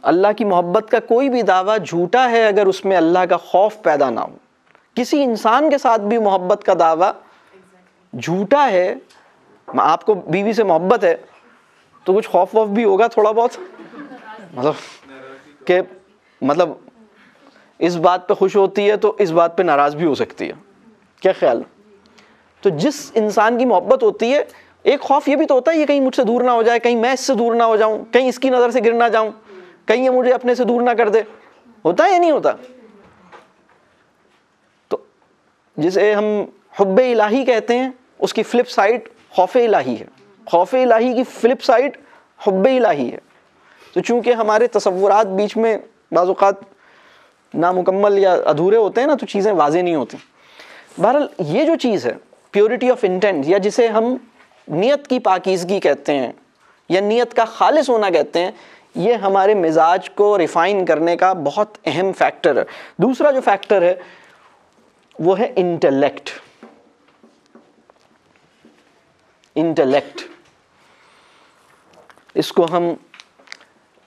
अल्लाह की मोहब्बत का कोई भी दावा झूठा है अगर उसमें अल्लाह का खौफ पैदा ना हो। किसी इंसान के साथ भी मोहब्बत का दावा झूठा है। आपको बीवी से मोहब्बत है तो कुछ खौफ वौफ भी होगा थोड़ा बहुत, मतलब इस बात पे खुश होती है तो इस बात पे नाराज भी हो सकती है। क्या ख्याल? तो जिस इंसान की मोहब्बत होती है, एक खौफ ये भी तो होता है ये कहीं मुझसे दूर ना हो जाए, कहीं मैं इससे दूर ना हो जाऊं, कहीं इसकी नज़र से गिर ना जाऊं, कहीं ये मुझे अपने से दूर ना कर दे। होता है या नहीं होता? तो जिसे हम हुब्बे इलाही कहते हैं, उसकी फ्लिप साइड खौफ इलाही है। खौफ इलाही की फ्लिप साइड हुब्बे इलाही है। तो चूंकि हमारे तसव्वुरात बीच में बाज़ औक़ात नामुकम्मल या अधूरे होते हैं ना, तो चीज़ें वाज़ेह नहीं होती। बहरहाल ये जो चीज़ है प्योरिटी ऑफ इंटेंट, या जिसे हम नियत की पाकीज़गी कहते हैं या नियत का खालिस होना कहते हैं, ये हमारे मिजाज को रिफ़ाइन करने का बहुत अहम फैक्टर है। दूसरा जो फैक्टर है वो है इंटेलेक्ट। इंटेलेक्ट, इसको हम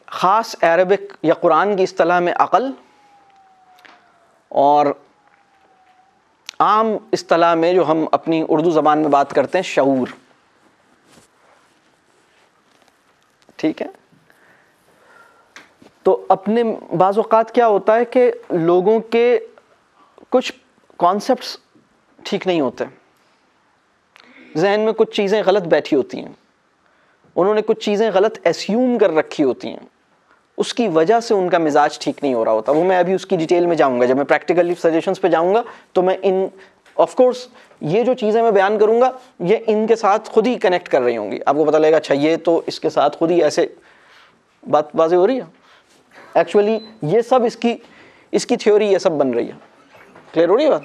ख़ास अरबिक या कुरान की इस्तिलाह में अक़ल, और आम इस्तिलाह में जो हम अपनी उर्दू ज़बान में बात करते हैं, शऊर। ठीक है? तो अपने बाज़ औक़ात क्या होता है कि लोगों के कुछ कॉन्सेप्ट्स ठीक नहीं होते, जहन में कुछ चीज़ें गलत बैठी होती हैं, उन्होंने कुछ चीज़ें गलत एस्यूम कर रखी होती हैं, उसकी वजह से उनका मिजाज ठीक नहीं हो रहा होता। वो मैं अभी उसकी डिटेल में जाऊंगा, जब मैं प्रैक्टिकल सजेशंस पे जाऊंगा तो मैं इन, ऑफ कोर्स ये जो चीज़ें मैं बयान करूंगा ये इनके साथ खुद ही कनेक्ट कर रही होंगी। आपको पता लगेगा अच्छा ये तो इसके साथ खुद ही ऐसे बात वाज़ेह हो रही है। एक्चुअली ये सब इसकी थ्योरी ये सब बन रही है। क्लियर हो रही है बात?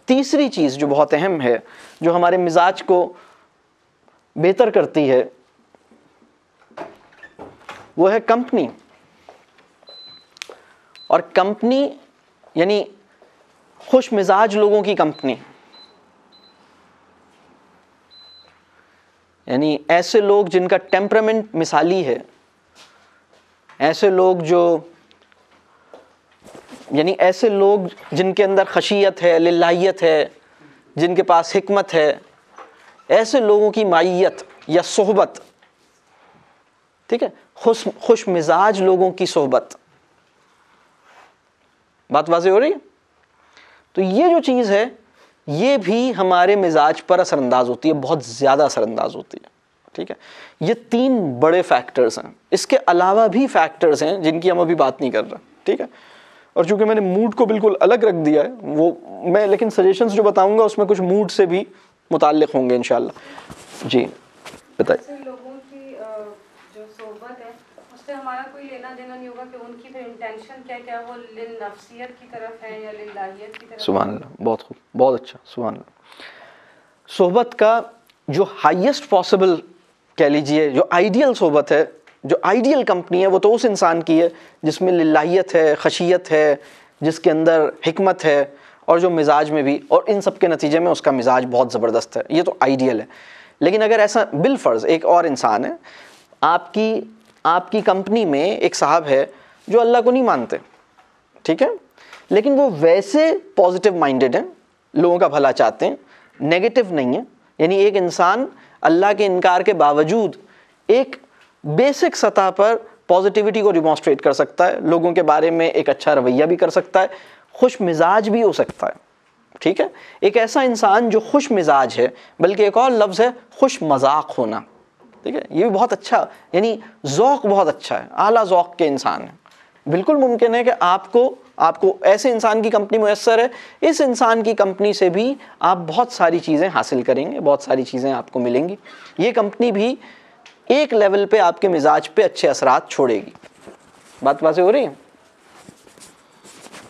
तीसरी चीज़ जो बहुत अहम है, जो हमारे मिजाज को बेहतर करती है, वो है कंपनी। और कंपनी यानी खुश मिजाज लोगों की कंपनी, यानी ऐसे लोग जिनका टेम्परामेंट मिसाली है, ऐसे लोग जो, यानी ऐसे लोग जिनके अंदर खशियत है, लिल्लाहियत है, जिनके पास हिकमत है, ऐसे लोगों की माइयत या सोहबत, ठीक है, खुश मिजाज लोगों की सोहबत। बात वाज़ेह हो रही है? तो ये जो चीज़ है ये भी हमारे मिजाज पर असरअंदाज होती है, बहुत ज़्यादा असरअंदाज होती है। ठीक है? ये तीन बड़े फैक्टर्स हैं। इसके अलावा भी फैक्टर्स हैं जिनकी हम अभी बात नहीं कर रहे। ठीक है? और चूंकि मैंने मूड को बिल्कुल अलग रख दिया है, वो मैं लेकिन सजेशंस जो बताऊंगा उसमें कुछ मूड से भी मुताल्लिक़ होंगे इंशाल्लाह। जी बताइए। लोगों की जो सोहबत है है उससे हमारा कोई लेना देना नहीं होगा कि उनकी फिर इंटेंशन क्या क्या वो लिल नफ्सियत की तरफ है या लिल्लाहियत की तरफ। सुभान अल्लाह, बहुत खूब, बहुत अच्छा, सुभान अल्लाह। सोहबत का जो हाईएस्ट पॉसिबल कह लीजिए, जो आइडियल सोहबत है, जो आइडियल कंपनी है, वो तो उस इंसान की है जिसमें लिल्लाहियत है, खशियत है, जिसके अंदर हिकमत है, और जो मिजाज में भी, और इन सब के नतीजे में उसका मिजाज बहुत ज़बरदस्त है। ये तो आइडियल है। लेकिन अगर ऐसा बिलफर्ज एक और इंसान है, आपकी कंपनी में एक साहब है जो अल्लाह को नहीं मानते, ठीक है, लेकिन वो वैसे पॉजिटिव माइंडेड हैं, लोगों का भला चाहते हैं, नेगेटिव नहीं है। यानी एक इंसान अल्लाह के इनकार के बावजूद एक बेसिक सतह पर पॉजिटिविटी को डिमॉन्स्ट्रेट कर सकता है, लोगों के बारे में एक अच्छा रवैया भी कर सकता है, खुश मिजाज भी हो सकता है, ठीक है। एक ऐसा इंसान जो खुश मिजाज है, बल्कि एक और लफ्ज़ है खुश मजाक होना, ठीक है, ये भी बहुत अच्छा, यानी ज़ौक़ बहुत अच्छा है, आला ज़ौक़ के इंसान है। बिल्कुल मुमकिन है कि आपको ऐसे इंसान की कंपनी मुयस्सर है, इस इंसान की कंपनी से भी आप बहुत सारी चीज़ें हासिल करेंगे, बहुत सारी चीज़ें आपको मिलेंगी। ये कंपनी भी एक लेवल पे आपके मिजाज पे अच्छे असरात छोड़ेगी। बात वाज़ेह हो रही है,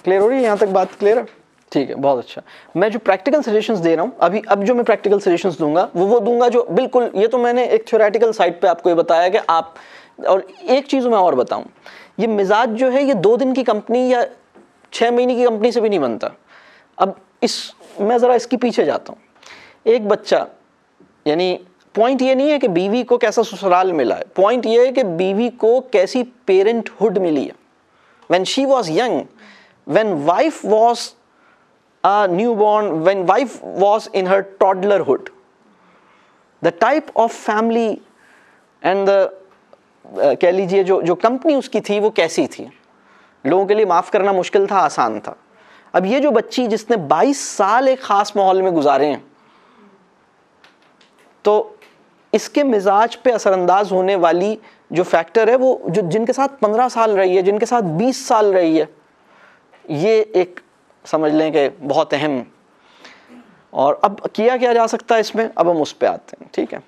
क्लियर हो रही है, यहाँ तक बात क्लियर है? ठीक है, बहुत अच्छा। मैं जो प्रैक्टिकल सजेशंस दे रहा हूँ अब जो मैं प्रैक्टिकल सजेशंस दूंगा वो दूंगा जो बिल्कुल, ये तो मैंने एक थ्योरेटिकल साइड पे आपको ये बताया कि आप, और एक चीज़ मैं और बताऊँ, ये मिजाज जो है ये 2 दिन की कंपनी या 6 महीने की कंपनी से भी नहीं बनता। अब मैं ज़रा इसके पीछे जाता हूँ। एक बच्चा, यानी पॉइंट ये नहीं है कि बीवी को कैसा ससुराल मिला है, पॉइंट ये है कि बीवी को कैसी पेरेंटहुड मिली है। When she was young, when wife was a newborn, when wife was in her toddlerhood, the type of family and the कह लीजिए जो कंपनी उसकी थी वो कैसी थी, लोगों के लिए माफ़ करना मुश्किल था, आसान था। अब ये जो बच्ची जिसने 22 साल एक ख़ास माहौल में गुजारे हैं, तो इसके मिजाज पे असरअंदाज होने वाली जो फैक्टर है वो जो जिनके साथ 15 साल रही है, जिनके साथ 20 साल रही है, ये एक समझ लें कि बहुत अहम। और अब किया क्या जा सकता है इसमें, अब हम उस पे आते हैं, ठीक है।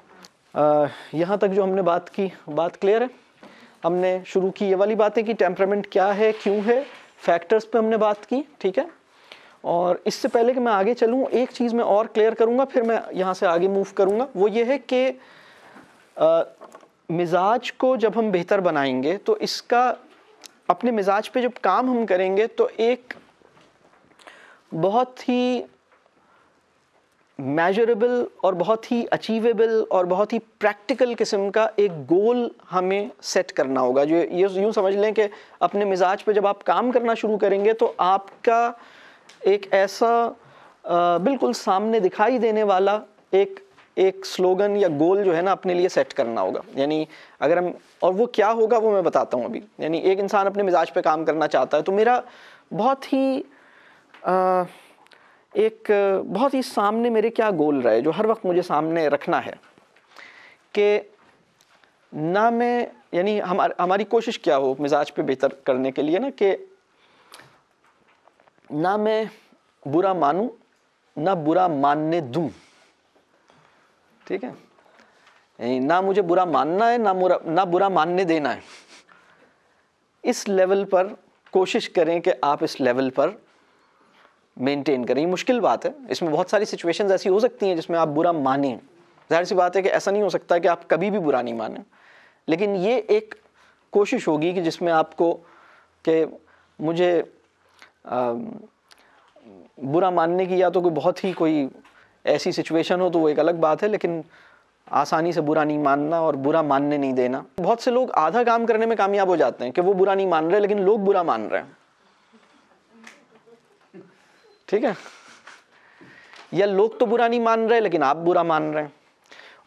यहाँ तक जो हमने बात की, बात क्लियर है। हमने शुरू की ये वाली बातें कि टेम्परामेंट क्या है, क्यों है, फैक्टर्स पे हमने बात की, ठीक है। और इससे पहले कि मैं आगे चलूँ, एक चीज़ मैं और क्लियर करूँगा, फिर मैं यहाँ से आगे मूव करूँगा। वो ये है कि मिजाज को जब हम बेहतर बनाएंगे तो इसका, अपने मिजाज पे जब काम हम करेंगे तो एक बहुत ही मेजरेबल और बहुत ही अचीवेबल और बहुत ही प्रैक्टिकल किस्म का एक गोल हमें सेट करना होगा। जो ये यूँ समझ लें कि अपने मिजाज पे जब आप काम करना शुरू करेंगे तो आपका एक ऐसा बिल्कुल सामने दिखाई देने वाला एक स्लोगन या गोल जो है ना अपने लिए सेट करना होगा। यानी अगर हम, और वो क्या होगा वो मैं बताता हूँ अभी। यानी एक इंसान अपने मिजाज पे काम करना चाहता है तो मेरा बहुत ही बहुत ही सामने मेरे क्या गोल रहे जो हर वक्त मुझे सामने रखना है कि ना मैं, यानी हमारी कोशिश क्या हो मिजाज पे बेहतर करने के लिए ना, कि ना मैं बुरा मानूं ना बुरा मानने दूं, ठीक है। यानी ना मुझे बुरा मानना है ना बुरा मानने देना है। इस लेवल पर कोशिश करें कि आप इस लेवल पर मेंटेन करें। ये मुश्किल बात है, इसमें बहुत सारी सिचुएशंस ऐसी हो सकती हैं जिसमें आप बुरा मानें। जाहिर सी बात है कि ऐसा नहीं हो सकता कि आप कभी भी बुरा नहीं मानें, लेकिन ये एक कोशिश होगी कि जिसमें आपको, कि मुझे बुरा मानने की या तो कोई ऐसी सिचुएशन हो तो वो एक अलग बात है, लेकिन आसानी से बुरा नहीं मानना और बुरा मानने नहीं देना। बहुत से लोग आधा काम करने में कामयाब हो जाते हैं कि वो बुरा नहीं मान रहे लेकिन लोग बुरा मान रहे हैं, ठीक है। या लोग तो बुरा नहीं मान रहे लेकिन आप बुरा मान रहे हैं।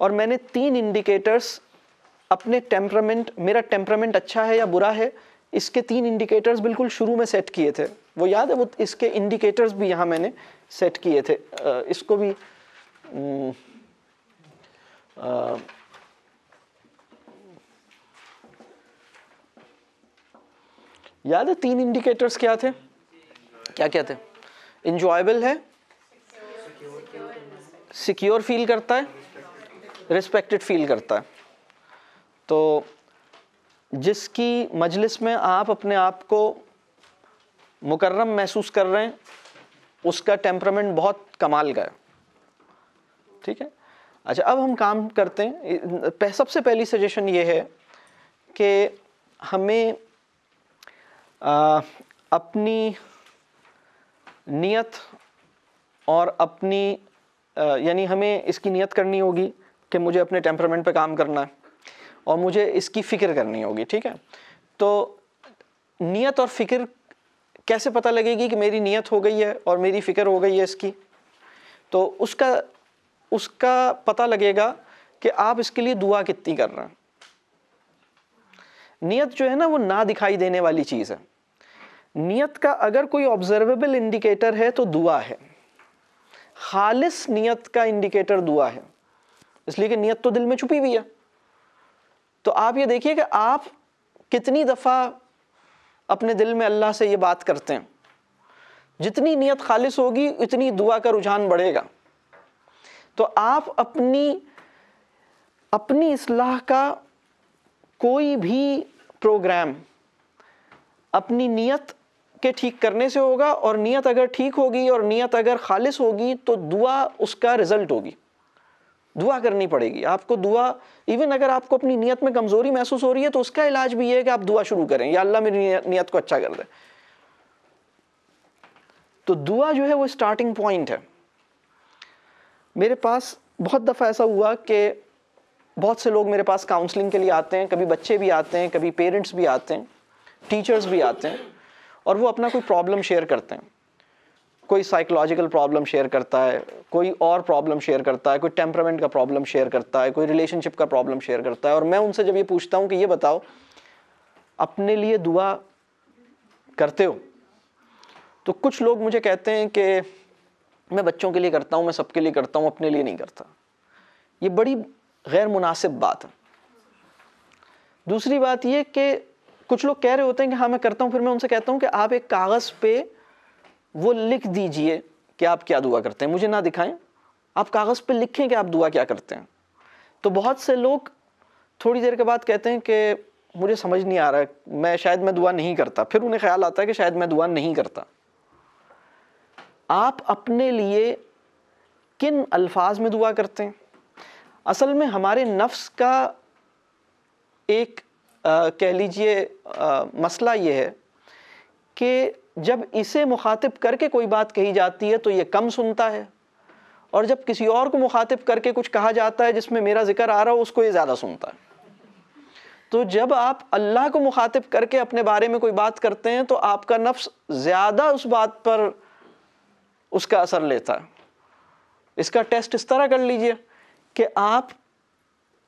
और मैंने 3 इंडिकेटर्स अपने टेम्परामेंट, मेरा टेम्परामेंट अच्छा है या बुरा है, इसके 3 इंडिकेटर्स बिल्कुल शुरू में सेट किए थे। वो याद है, वो इसके इंडिकेटर्स भी यहाँ मैंने सेट किए थे। इसको भी याद है 3 इंडिकेटर्स क्या थे, क्या क्या थे? इंजॉयबल है, सिक्योर फील करता है, रिस्पेक्टेड फील करता है। तो जिसकी मजलिस में आप अपने आप को मुकर्रम महसूस कर रहे हैं, उसका टेम्परामेंट बहुत कमाल का है। ठीक है, अच्छा अब हम काम करते हैं। सबसे पहली सजेशन ये है कि हमें अपनी नियत और अपनी यानी हमें इसकी नियत करनी होगी कि मुझे अपने टेम्परामेंट पे काम करना है और मुझे इसकी फ़िक्र करनी होगी। ठीक है, तो नियत और फ़िक्र कैसे पता लगेगी कि मेरी नियत हो गई है और मेरी फ़िक्र हो गई है इसकी? तो उसका पता लगेगा कि आप इसके लिए दुआ कितनी कर रहे हैं। नियत जो है ना वो ना दिखाई देने वाली चीज़ है। नियत का अगर कोई ऑब्जर्वेबल इंडिकेटर है तो दुआ है। खालिस नियत का इंडिकेटर दुआ है, इसलिए कि नियत तो दिल में छुपी हुई है। तो आप ये देखिए कि आप कितनी दफ़ा अपने दिल में अल्लाह से ये बात करते हैं। जितनी नियत खालिस होगी उतनी दुआ का रुझान बढ़ेगा। तो आप अपनी इस्लाह का कोई भी प्रोग्राम अपनी नियत के ठीक करने से होगा, और नियत अगर ठीक होगी और नियत अगर खालिस होगी तो दुआ उसका रिजल्ट होगी। दुआ करनी पड़ेगी आपको। दुआ इवन अगर आपको अपनी नियत में कमज़ोरी महसूस हो रही है तो उसका इलाज भी ये है कि आप दुआ शुरू करें, या अल्लाह मेरी नियत को अच्छा कर दे। तो दुआ जो है वो स्टार्टिंग पॉइंट है। मेरे पास बहुत दफ़ा ऐसा हुआ कि बहुत से लोग मेरे पास काउंसलिंग के लिए आते हैं, कभी बच्चे भी आते हैं, कभी पेरेंट्स भी आते हैं, टीचर्स भी आते हैं, और वो अपना कोई प्रॉब्लम शेयर करते हैं। कोई साइकोलॉजिकल प्रॉब्लम शेयर करता है, कोई और प्रॉब्लम शेयर करता है, कोई टेम्परामेंट का प्रॉब्लम शेयर करता है, कोई रिलेशनशिप का प्रॉब्लम शेयर करता है। और मैं उनसे जब ये पूछता हूँ कि ये बताओ अपने लिए दुआ करते हो, तो कुछ लोग मुझे कहते हैं कि मैं बच्चों के लिए करता हूँ, मैं सबके लिए करता हूँ, अपने लिए नहीं करता। ये बड़ी गैर मुनासिब बात है। दूसरी बात ये कि कुछ लोग कह रहे होते हैं कि हाँ मैं करता हूँ, फिर मैं उनसे कहता हूँ कि आप एक कागज़ पे वो लिख दीजिए कि आप क्या दुआ करते हैं, मुझे ना दिखाएं, आप कागज़ पे लिखें कि आप दुआ क्या करते हैं। तो बहुत से लोग थोड़ी देर के बाद कहते हैं कि मुझे समझ नहीं आ रहा, शायद मैं दुआ नहीं करता। फिर उन्हें ख्याल आता है कि शायद मैं दुआ नहीं करता। आप अपने लिए किन अल्फाज में दुआ करते हैं? असल में हमारे नफ्स का एक कह लीजिए मसला ये है कि जब इसे मुखातिब करके कोई बात कही जाती है तो ये कम सुनता है, और जब किसी और को मुखातिब करके कुछ कहा जाता है जिसमें मेरा जिक्र आ रहा हो उसको ये ज़्यादा सुनता है। तो जब आप अल्लाह को मुखातिब करके अपने बारे में कोई बात करते हैं तो आपका नफ्स ज़्यादा उस बात पर उसका असर लेता है। इसका टेस्ट इस तरह कर लीजिए कि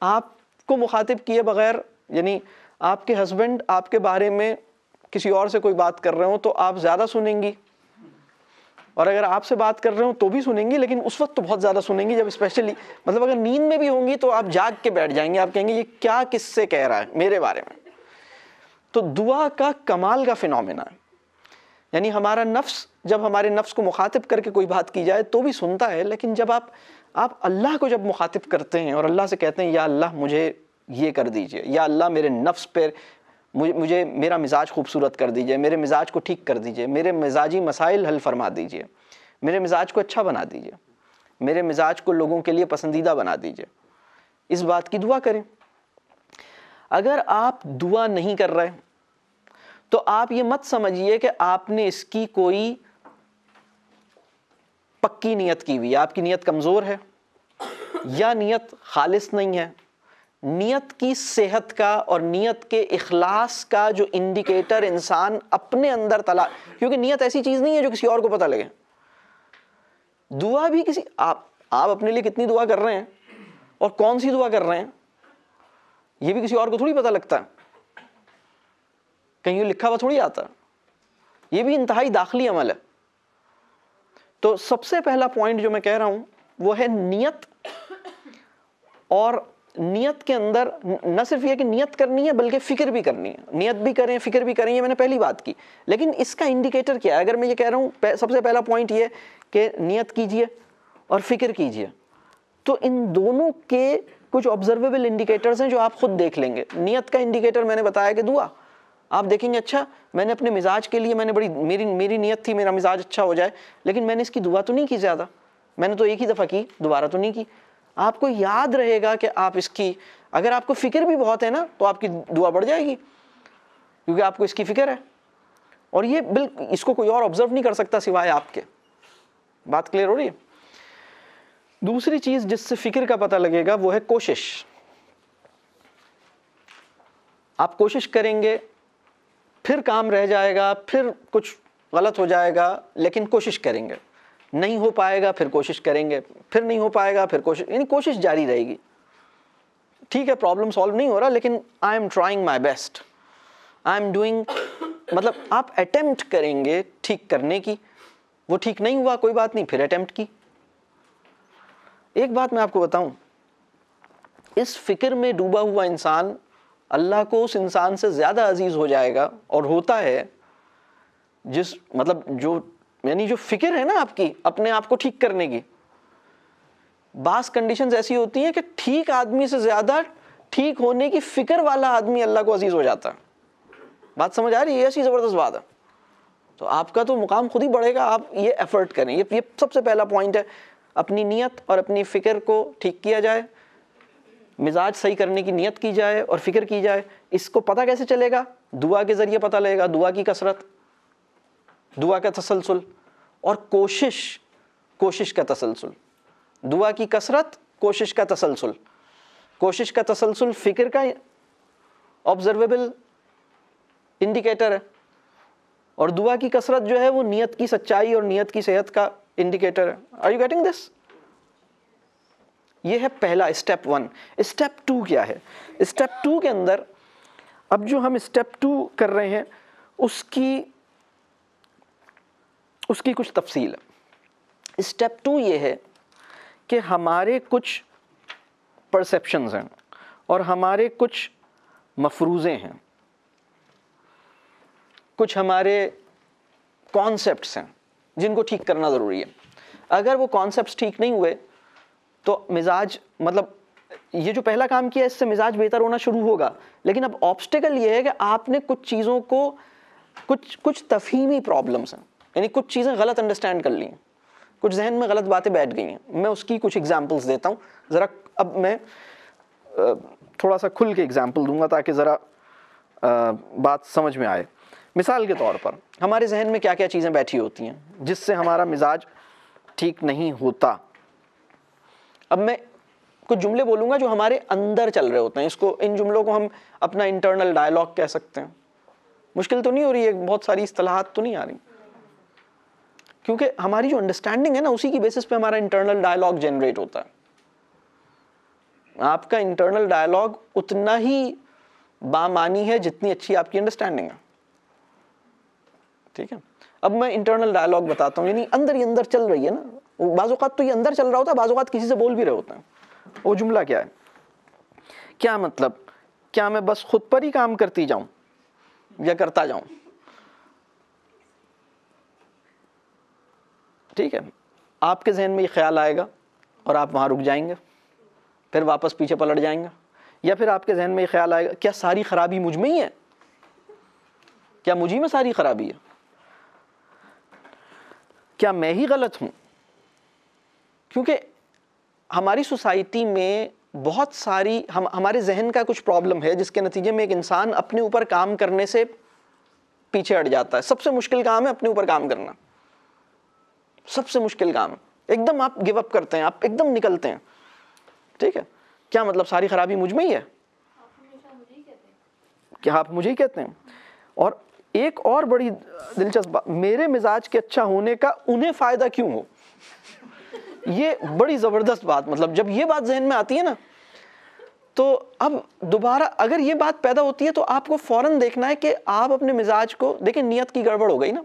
आपको मुखातिब किए बगैर, यानी आपके हस्बैंड आपके बारे में किसी और से कोई बात कर रहे हो तो आप ज़्यादा सुनेंगी, और अगर आपसे बात कर रहे हो तो भी सुनेंगी, लेकिन उस वक्त तो बहुत ज़्यादा सुनेंगी जब स्पेशली मतलब अगर नींद में भी होंगी तो आप जाग के बैठ जाएंगे, आप कहेंगे ये क्या किससे कह रहा है मेरे बारे में। तो दुआ का कमाल का फिनोमेना है, यानी हमारा नफ्स जब हमारे नफ्स को मुखातिब करके कोई बात की जाए तो भी सुनता है, लेकिन जब आप अल्लाह को जब मुखातिब करते हैं और अल्लाह से कहते हैं या अल्लाह मुझे ये कर दीजिए, या अल्लाह मेरे नफ्स पर मुझे मेरा मिजाज खूबसूरत कर दीजिए, मेरे मिजाज को ठीक कर दीजिए, मेरे मिजाजी मसाइल हल फरमा दीजिए, मेरे मिजाज को अच्छा बना दीजिए, मेरे मिजाज को लोगों के लिए पसंदीदा बना दीजिए, इस बात की दुआ करें। अगर आप दुआ नहीं कर रहे तो आप ये मत समझिए कि आपने इसकी कोई पक्की नियत की हुई है, आपकी नियत कमज़ोर है या नियत खालिस नहीं है। नियत की सेहत का और नियत के इखलास का जो इंडिकेटर इंसान अपने अंदर क्योंकि नियत ऐसी चीज़ नहीं है जो किसी और को पता लगे। दुआ भी किसी आप अपने लिए कितनी दुआ कर रहे हैं और कौन सी दुआ कर रहे हैं ये भी किसी और को थोड़ी पता लगता है, कहीं लिखा हुआ थोड़ी आता है। ये भी इंतहाई दाखिली अमल है। तो सबसे पहला पॉइंट जो मैं कह रहा हूं वो है नियत। और नियत के अंदर न सिर्फ ये कि नियत करनी है बल्कि फ़िक्र भी करनी है। नियत भी करें, फ़िक्र भी करें, ये मैंने पहली बात की। लेकिन इसका इंडिकेटर क्या है? अगर मैं ये कह रहा हूँ सबसे पहला पॉइंट ये कि नियत कीजिए और फ़िक्र कीजिए, तो इन दोनों के कुछ ऑब्जर्वेबल इंडिकेटर्स हैं जो आप खुद देख लेंगे। नियत का इंडिकेटर मैंने बताया कि दुआ। आप देखेंगे अच्छा मैंने अपने मिजाज के लिए मैंने मेरी नियत थी मेरा मिजाज अच्छा हो जाए, लेकिन मैंने इसकी दुआ तो नहीं की ज़्यादा, मैंने तो एक ही दफ़ा की, दोबारा तो नहीं की। आपको याद रहेगा कि आप इसकी, अगर आपको फ़िक्र भी बहुत है ना तो आपकी दुआ बढ़ जाएगी, क्योंकि आपको इसकी फ़िक्र है। और ये बिल्कुल इसको कोई और ऑब्जर्व नहीं कर सकता सिवाय आपके। बात क्लियर हो रही है? दूसरी चीज़ जिससे फ़िक्र का पता लगेगा वो है कोशिश। आप कोशिश करेंगे, फिर काम रह जाएगा, फिर कुछ गलत हो जाएगा, लेकिन कोशिश करेंगे, नहीं हो पाएगा, फिर कोशिश करेंगे, फिर नहीं हो पाएगा, फिर कोशिश, यानी कोशिश जारी रहेगी। ठीक है, प्रॉब्लम सॉल्व नहीं हो रहा, लेकिन I am trying my best, I am doing, मतलब आप अटेम्प्ट करेंगे ठीक करने की। वो ठीक नहीं हुआ, कोई बात नहीं, फिर अटेम्प्ट की। एक बात मैं आपको बताऊं, इस फिक्र में डूबा हुआ इंसान अल्लाह को उस इंसान से ज़्यादा अजीज़ हो जाएगा, और होता है जिस, मतलब जो, यानी जो फिक्र है ना आपकी अपने आप को ठीक करने की, बास कंडीशंस ऐसी होती हैं कि ठीक आदमी से ज़्यादा ठीक होने की फिक्र वाला आदमी अल्लाह को अजीज़ हो जाता है। बात समझ आ रही है? ऐसी ज़बरदस्त बात है। तो आपका तो मुकाम खुद ही बढ़ेगा, आप ये एफर्ट करें। ये सबसे पहला पॉइंट है, अपनी नियत और अपनी फ़िक्र को ठीक किया जाए, मिजाज सही करने की नियत की जाए और फ़िक्र की जाए। इसको पता कैसे चलेगा? दुआ के ज़रिए पता लगेगा, दुआ की कसरत, दुआ का तसलसल और कोशिश का तसलसल। दुआ की कसरत, कोशिश का तसलसल। कोशिश का तसलसल फ़िक्र का ऑब्जर्वेबल इंडिकेटर है, और दुआ की कसरत जो है वो नियत की सच्चाई और नियत की सेहत का इंडिकेटर है। Are you getting this? ये है पहला स्टेप 1। स्टेप 2 क्या है? स्टेप 2 के अंदर अब जो हम स्टेप 2 कर रहे हैं उसकी कुछ तफसील है। स्टेप 2 ये है कि हमारे कुछ परसेप्शंस हैं और हमारे कुछ मफरूज़े हैं, कुछ हमारे कॉन्सेप्ट्स हैं जिनको ठीक करना ज़रूरी है। अगर वो कॉन्सेप्ट्स ठीक नहीं हुए तो मिजाज, मतलब ये जो पहला काम किया इससे मिजाज बेहतर होना शुरू होगा, लेकिन अब ऑब्स्टिकल ये है कि आपने कुछ चीज़ों को, कुछ तफहीमी प्रॉब्लम्स हैं, यानी कुछ चीज़ें गलत अंडरस्टैंड कर ली हैं, कुछ जहन में गलत बातें बैठ गई हैं। मैं उसकी कुछ एग्जांपल्स देता हूँ ज़रा। अब मैं थोड़ा सा खुल के एग्जांपल दूंगा ताकि ज़रा बात समझ में आए। मिसाल के तौर पर हमारे जहन में क्या क्या चीज़ें बैठी होती हैं जिससे हमारा मिजाज ठीक नहीं होता। अब मैं कुछ जुमले बोलूँगा जो हमारे अंदर चल रहे होते हैं, इन जुमलों को हम अपना इंटरनल डायलॉग कह सकते हैं। मुश्किल तो नहीं हो रही है, बहुत सारी इस्तिलाहात तो नहीं आ रही, क्योंकि हमारी जो अंडरस्टैंडिंग है ना उसी की बेसिस पे हमारा इंटरनल डायलॉग जनरेट होता है। आपका इंटरनल डायलॉग उतना ही बामानी है जितनी अच्छी आपकी अंडरस्टैंडिंग है। ठीक है, अब मैं इंटरनल डायलॉग बताता हूँ, यानी अंदर ही अंदर चल रही है ना, बाज़ औक़ात तो ये अंदर चल रहा होता है, बाज़ औक़ात किसी से बोल भी रहे होते हैं। वो जुमला क्या है? क्या मतलब, क्या मैं बस खुद पर ही काम करती जाऊं या करता जाऊं? ठीक है, आपके जहन में ये ख्याल आएगा और आप वहां रुक जाएंगे, फिर वापस पीछे पलट जाएंगे। या फिर आपके जहन में ये ख्याल आएगा, क्या सारी खराबी मुझ में ही है? क्या मुझी में सारी खराबी है? क्या मैं ही गलत हूं? क्योंकि हमारी सोसाइटी में बहुत सारी हमारे जहन का कुछ प्रॉब्लम है जिसके नतीजे में एक इंसान अपने ऊपर काम करने से पीछे हट जाता है। सबसे मुश्किल काम है अपने ऊपर काम करना, सबसे मुश्किल काम है। एकदम आप गिव अप करते हैं, आप एकदम निकलते हैं। ठीक है, क्या मतलब सारी खराबी मुझ में ही है? क्या आप मुझे ही कहते हैं? और एक और बड़ी दिलचस्प बात, मेरे मिजाज के अच्छा होने का उन्हें फायदा क्यों हो? ये बड़ी ज़बरदस्त बात, मतलब जब ये बात जहन में आती है ना, तो अब दोबारा अगर ये बात पैदा होती है तो आपको फौरन देखना है कि आप अपने मिजाज को देखें। नियत की गड़बड़ हो गई ना,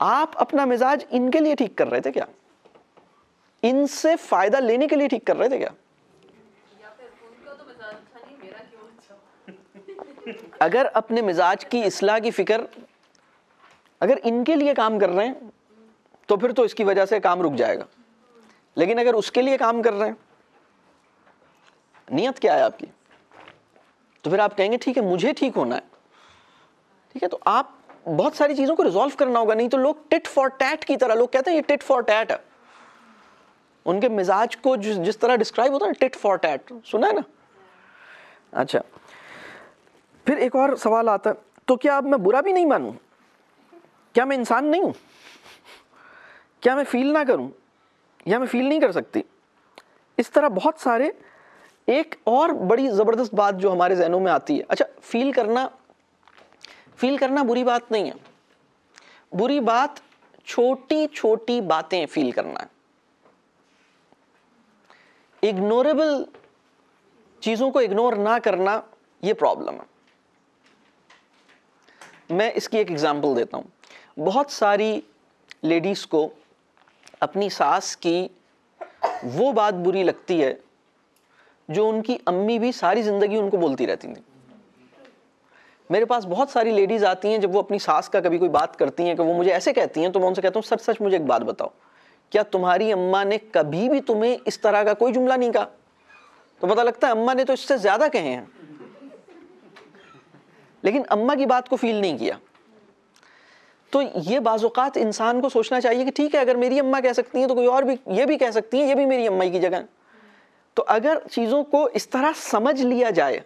आप अपना मिजाज इनके लिए ठीक कर रहे थे क्या? इनसे फायदा लेने के लिए ठीक कर रहे थे क्या? अगर अपने मिजाज की इस्लाह की फिक्र अगर इनके लिए काम कर रहे हैं तो फिर तो इसकी वजह से काम रुक जाएगा, लेकिन अगर उसके लिए काम कर रहे हैं नियत क्या है आपकी? तो फिर आप कहेंगे ठीक है मुझे ठीक होना है, ठीक है, तो आप बहुत सारी चीजों को रिजॉल्व करना होगा, नहीं तो लोग टिट फॉर टैट की तरह, लोग कहते हैं ये टिट फॉर टैट है, उनके मिजाज को जिस तरह डिस्क्राइब होता है टिट फॉर टैट, सुना है ना? अच्छा, फिर एक और सवाल आता है, तो क्या अब मैं बुरा भी नहीं मानूं? क्या मैं इंसान नहीं हूं? क्या मैं फील ना करूं, या मैं फील नहीं कर सकती? इस तरह बहुत सारे। एक और बड़ी जबरदस्त बात जो हमारे जहनों में आती है, अच्छा फील करना बुरी बात नहीं है, बुरी बात छोटी छोटी बातें फील करना है, इग्नोरेबल चीजों को इग्नोर ना करना, ये प्रॉब्लम है। मैं इसकी एक एग्जांपल देता हूं। बहुत सारी लेडीज को अपनी सास की वो बात बुरी लगती है जो उनकी अम्मी भी सारी जिंदगी उनको बोलती रहती थी। मेरे पास बहुत सारी लेडीज आती हैं, जब वो अपनी सास का कभी कोई बात करती हैं कि वो मुझे ऐसे कहती हैं, तो मैं उनसे कहता हूँ सच सच मुझे एक बात बताओ, क्या तुम्हारी अम्मा ने कभी भी तुम्हें इस तरह का कोई जुमला नहीं कहा? तो पता लगता है अम्मा ने तो इससे ज्यादा कहे हैं, लेकिन अम्मा की बात को फील नहीं किया। तो ये बाज़ौक़ात इंसान को सोचना चाहिए कि ठीक है, अगर मेरी अम्मा कह सकती हैं तो कोई और भी ये भी कह सकती हैं, ये भी मेरी अम्मा की जगह है। तो अगर चीज़ों को इस तरह समझ लिया जाए,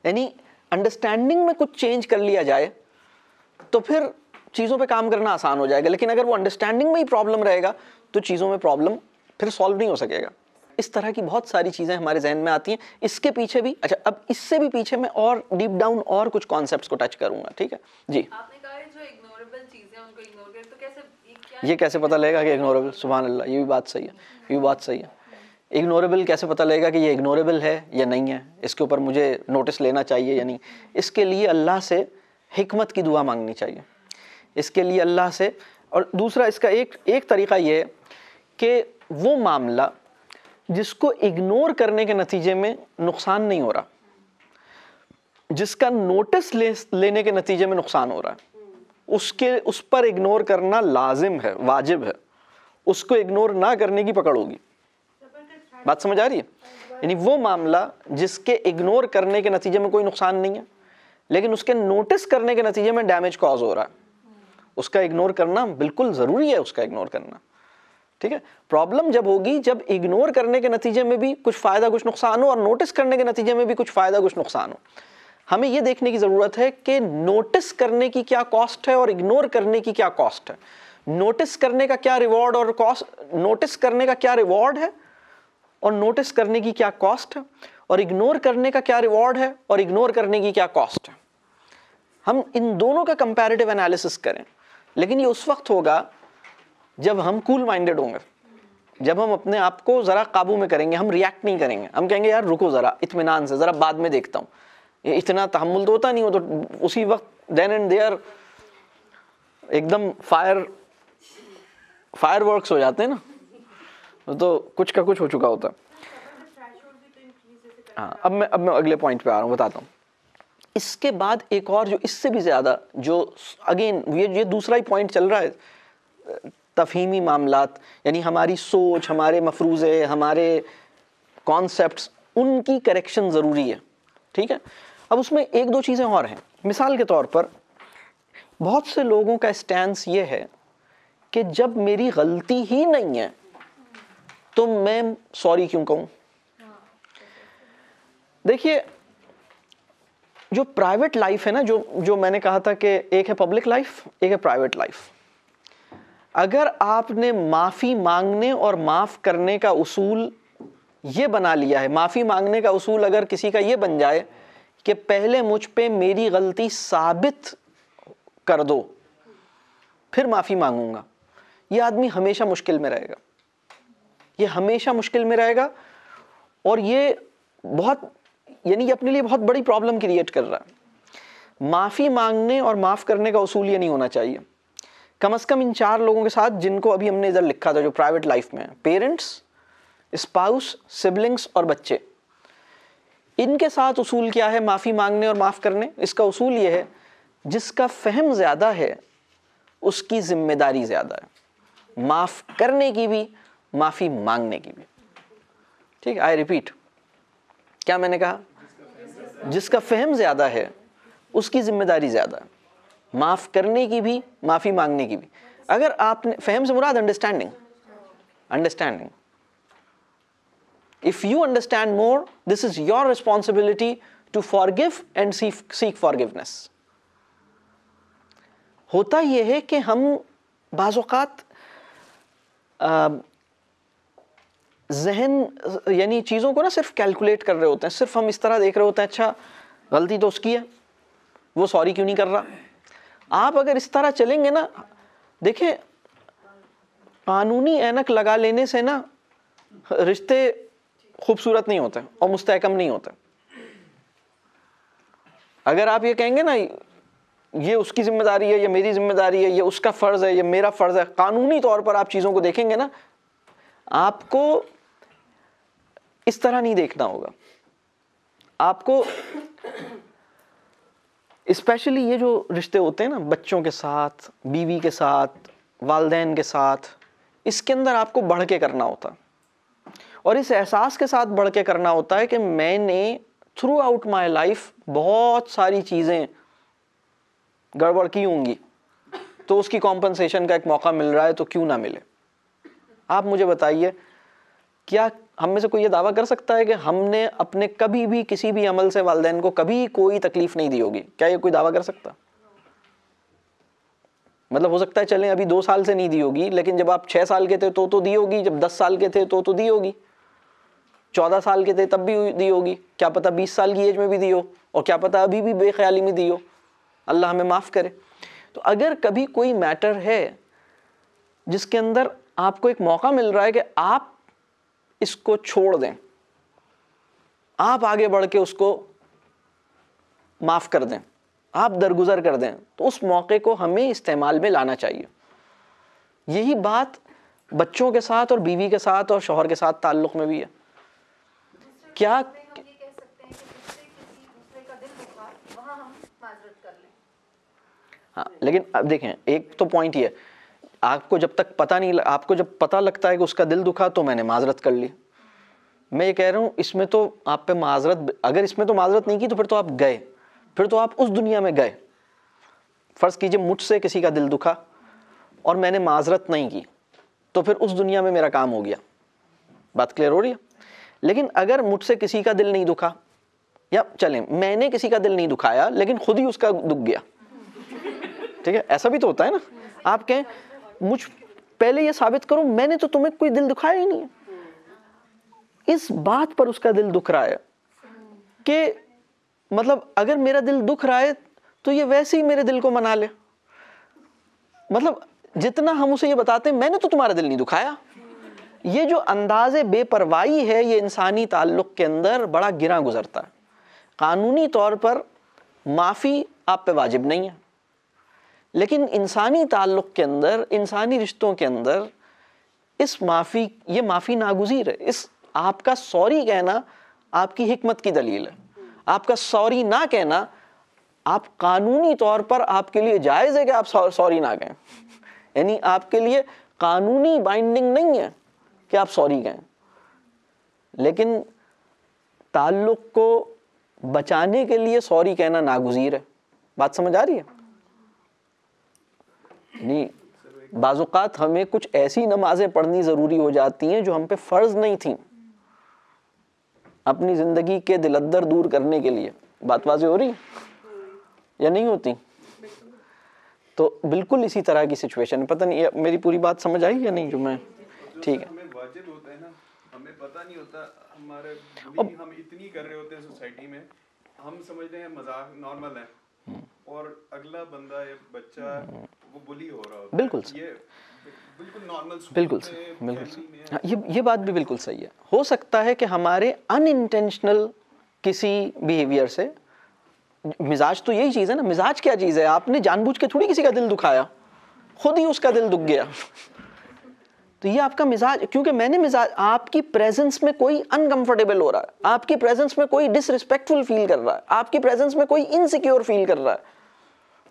यानी अंडरस्टैंडिंग में कुछ चेंज कर लिया जाए, तो फिर चीज़ों पे काम करना आसान हो जाएगा। लेकिन अगर वो अंडरस्टैंडिंग में ही प्रॉब्लम रहेगा तो चीज़ों में प्रॉब्लम फिर सॉल्व नहीं हो सकेगा। इस तरह की बहुत सारी चीज़ें हमारे जहन में आती हैं। इसके पीछे भी, अच्छा अब इससे भी पीछे मैं और डीप डाउन और कुछ कॉन्सेप्ट्स को टच करूंगा, ठीक है जी। आपने कहा है जो इग्नोरेबल चीजें उनको इग्नोर करें, तो कैसे ये कैसे पता लगेगा कि इग्नोरेबल? सुभान अल्लाह, ये भी बात सही है, ये भी बात सही है। इग्नोरेबल कैसे पता लगेगा कि ये इग्नोरेबल है या नहीं है, इसके ऊपर मुझे नोटिस लेना चाहिए या नहीं? इसके लिए अल्लाह से हिकमत की दुआ मांगनी चाहिए, इसके लिए अल्लाह से। और दूसरा इसका एक तरीका ये है कि वो मामला जिसको इग्नोर करने के नतीजे में नुकसान नहीं हो रहा, जिसका नोटिस लेने के नतीजे में नुकसान हो रहा है, उस पर इग्नोर करना लाजिम है, वाजिब है। उसको इग्नोर ना करने की पकड़ होगी। बात समझ आ रही है? यानी वो मामला जिसके इग्नोर करने के नतीजे में कोई नुकसान नहीं है, लेकिन उसके नोटिस करने के नतीजे में डैमेज कॉज हो रहा है, उसका इग्नोर करना बिल्कुल ज़रूरी है, उसका इग्नोर करना, ठीक है। प्रॉब्लम जब होगी जब इग्नोर करने के नतीजे में भी कुछ फ़ायदा कुछ नुकसान हो, और नोटिस करने के नतीजे में भी कुछ फ़ायदा कुछ नुकसान हो। हमें यह देखने की ज़रूरत है कि नोटिस करने की क्या कॉस्ट है और इग्नोर करने की क्या कॉस्ट है। नोटिस करने का क्या रिवॉर्ड और कॉस्ट, नोटिस करने का क्या रिवॉर्ड है और नोटिस करने की क्या कॉस्ट है, और इग्नोर करने का क्या रिवॉर्ड है और इग्नोर करने की क्या कॉस्ट है। हम इन दोनों का कंपैरेटिव एनालिसिस करें, लेकिन ये उस वक्त होगा जब हम कूल माइंडेड होंगे, जब हम अपने आप को ज़रा काबू में करेंगे, हम रिएक्ट नहीं करेंगे। हम कहेंगे यार रुको ज़रा, इत्मीनान से, ज़रा बाद में देखता हूँ, ये इतना तहम्मुल तो होता नहीं हो, तो उसी वक्त देन एंड देयर एकदम फायरवर्क्स हो जाते हैं ना, तो कुछ का कुछ हो चुका होता है। हाँ, अब मैं अगले पॉइंट पे आ रहा हूँ, बताता हूँ। इसके बाद एक और जो इससे भी ज़्यादा, जो अगेन ये दूसरा ही पॉइंट चल रहा है, तफहीमी मामलात, यानी हमारी सोच, हमारे मफरूज़े, हमारे कॉन्सेप्ट्स, उनकी करेक्शन ज़रूरी है, ठीक है। अब उसमें एक दो चीज़ें और हैं। मिसाल के तौर पर बहुत से लोगों का स्टैंस ये है कि जब मेरी गलती ही नहीं है तो मैं सॉरी क्यों कहूँ। देखिए, जो प्राइवेट लाइफ है ना, जो मैंने कहा था कि एक है पब्लिक लाइफ, एक है प्राइवेट लाइफ। अगर आपने माफ़ी मांगने और माफ़ करने का उसूल ये बना लिया है, माफ़ी मांगने का उसूल अगर किसी का ये बन जाए कि पहले मुझ पे मेरी गलती साबित कर दो फिर माफ़ी मांगूंगा, ये आदमी हमेशा मुश्किल में रहेगा, ये हमेशा मुश्किल में रहेगा। और ये बहुत, यानी ये अपने लिए बहुत बड़ी प्रॉब्लम क्रिएट कर रहा है। माफ़ी मांगने और माफ़ करने का उसूल ये नहीं होना चाहिए। कम से कम इन 4 लोगों के साथ जिनको अभी हमने इधर लिखा था, जो प्राइवेट लाइफ में है, पेरेंट्स, स्पाउस, सिबलिंग्स और बच्चे, इनके साथ उसूल क्या है माफ़ी मांगने और माफ़ करने? इसका उसूल ये है, जिसका फ़हम ज़्यादा है उसकी जिम्मेदारी ज़्यादा है, माफ़ करने की भी, माफ़ी मांगने की भी, ठीक है। आई रिपीट, क्या मैंने कहा? जिसका फहम ज़्यादा है उसकी जिम्मेदारी ज़्यादा है, माफ़ करने की भी, माफ़ी मांगने की भी। अगर आपने, फहम से मुराद understanding, understanding, if you understand more, this is your responsibility to forgive and seek forgiveness. होता यह है कि हम बाज़ औक़ात जहन यानी चीज़ों को ना सिर्फ कैलकुलेट कर रहे होते हैं, सिर्फ हम इस तरह देख रहे होते हैं, अच्छा गलती तो उसकी है, वो सॉरी क्यों नहीं कर रहा। आप अगर इस तरह चलेंगे ना, देखें कानूनी ऐनक लगा लेने से ना रिश्ते खूबसूरत नहीं होते और मुस्तहकम नहीं होते। अगर आप ये कहेंगे ना ये उसकी जिम्मेदारी है, ये मेरी जिम्मेदारी है, ये उसका फ़र्ज़ है, ये मेरा फ़र्ज़ है, कानूनी तौर पर आप चीज़ों को देखेंगे ना, आपको इस तरह नहीं देखना होगा। आपको स्पेशली ये जो रिश्ते होते हैं ना बच्चों के साथ, बीवी के साथ, वालिदैन के साथ, इसके अंदर आपको बढ़ के करना होता है और इस एहसास के साथ बढ़ के करना होता है कि मैंने थ्रू आउट माई लाइफ बहुत सारी चीज़ें गड़बड़ की होंगी, तो उसकी कॉम्पनसेशन का एक मौका मिल रहा है तो क्यों ना मिले। आप मुझे बताइए, क्या हम में से कोई ये दावा कर सकता है कि हमने अपने कभी भी किसी भी अमल से वालिदैन को कभी कोई तकलीफ नहीं दी होगी? क्या ये कोई दावा कर सकता? मतलब हो सकता है चलें अभी 2 साल से नहीं दी होगी, लेकिन जब आप 6 साल के थे तो दी होगी, जब 10 साल के थे तो दी होगी, 14 साल के थे तब भी दी होगी, क्या पता 20 साल की एज में भी दी हो, और क्या पता अभी भी बेख्याली में दी हो, अल्लाह हमें माफ़ करे। तो अगर कभी कोई मैटर है जिसके अंदर आपको एक मौका मिल रहा है कि आप इसको छोड़ दें, आप आगे बढ़ के उसको माफ़ कर दें, आप दरगुजर कर दें, तो उस मौके को हमें इस्तेमाल में लाना चाहिए। यही बात बच्चों के साथ और बीवी के साथ और शौहर के साथ ताल्लुक़ में भी है। क्या हम ये कह सकते हैं कि दूसरे का दिल दुखा, वहाँ हम माजरत कर लें? हाँ, लेकिन अब देखें, एक तो पॉइंट ये, आपको जब तक पता नहीं, आपको जब पता लगता है कि उसका दिल दुखा तो मैंने माजरत कर ली। मैं ये कह रहा हूँ इसमें तो आप पे माजरत, अगर इसमें तो माजरत नहीं की तो फिर तो आप गए, फिर तो आप उस दुनिया में गए। फ़र्ज़ कीजिए मुझसे किसी का दिल दुखा और मैंने माजरत नहीं की, तो फिर उस दुनिया में मेरा काम हो गया। बात क्लियर हो रही है? लेकिन अगर मुझसे किसी का दिल नहीं दुखा, या चलें मैंने किसी का दिल नहीं दुखाया लेकिन खुद ही उसका दुख गया, ठीक है, ऐसा भी तो होता है ना। आप कहें मुझ पहले ये साबित करो मैंने तो तुम्हें कोई दिल दुखाया ही नहीं है, इस बात पर उसका दिल दुख रहा है कि मतलब अगर मेरा दिल दुख रहा है तो ये वैसे ही मेरे दिल को मना ले। मतलब जितना हम उसे ये बताते हैं मैंने तो तुम्हारा दिल नहीं दुखाया, ये जो अंदाज़े बेपरवाही है ये इंसानी ताल्लुक़ के अंदर बड़ा गिरा गुजरता है। कानूनी तौर पर माफ़ी आप पे वाजिब नहीं है, लेकिन इंसानी ताल्लुक़ के अंदर, इंसानी रिश्तों के अंदर इस माफ़ी, ये माफ़ी नागुज़ीर है। इस आपका सॉरी कहना आपकी हिकमत की दलील है। आपका सॉरी ना कहना आप कानूनी तौर पर आपके लिए जायज़ है कि आप सॉरी ना कहें, यानी आपके लिए कानूनी बाइंडिंग नहीं है कि आप सॉरी कहें, लेकिन ताल्लुक़ को बचाने के लिए सॉरी कहना नागुज़ीर है। बात समझ आ रही है? नहीं, बाज़ औक़ात हमें कुछ ऐसी नमाज़ें पढ़नी ज़रूरी हो जाती हैं जो हम पे फ़र्ज़ नहीं थी, अपनी ज़िंदगी के दिलअद्दर दूर करने के लिए। बात वाज़ेह हो रही है या नहीं होती? तो बिल्कुल इसी तरह की सिचुएशन, पता नहीं मेरी पूरी बात समझ आई या नहीं जो मैं, ठीक है। हमें वाजिब होता है ना, हमें पता नहीं होता, हमारे हम इतनी कर रहे होते हैं सोसाइटी में, हम समझते हैं मजाक नॉर्मल है, और अगला बंदा या बच्चा वो बुली हो रहा होता है। बिल्कुल ये बिल्कुल नॉर्मल, बिल्कुल हाँ, ये बात भी बिल्कुल सही है। हो सकता है कि हमारे अनइंटेंशनल किसी बिहेवियर से, मिजाज तो यही चीज़ है ना, मिजाज क्या चीज़ है? आपने जानबूझ के थोड़ी किसी का दिल दुखाया, खुद ही उसका दिल दुख गया। तो ये आपका मिजाज, क्योंकि मैंने मिजाज, आपकी प्रेजेंस में कोई अनकंफर्टेबल हो रहा है, आपकी प्रेजेंस में कोई डिसरिस्पेक्टफुल फील कर रहा है, आपकी प्रेजेंस में कोई इनसिक्योर फील कर रहा है,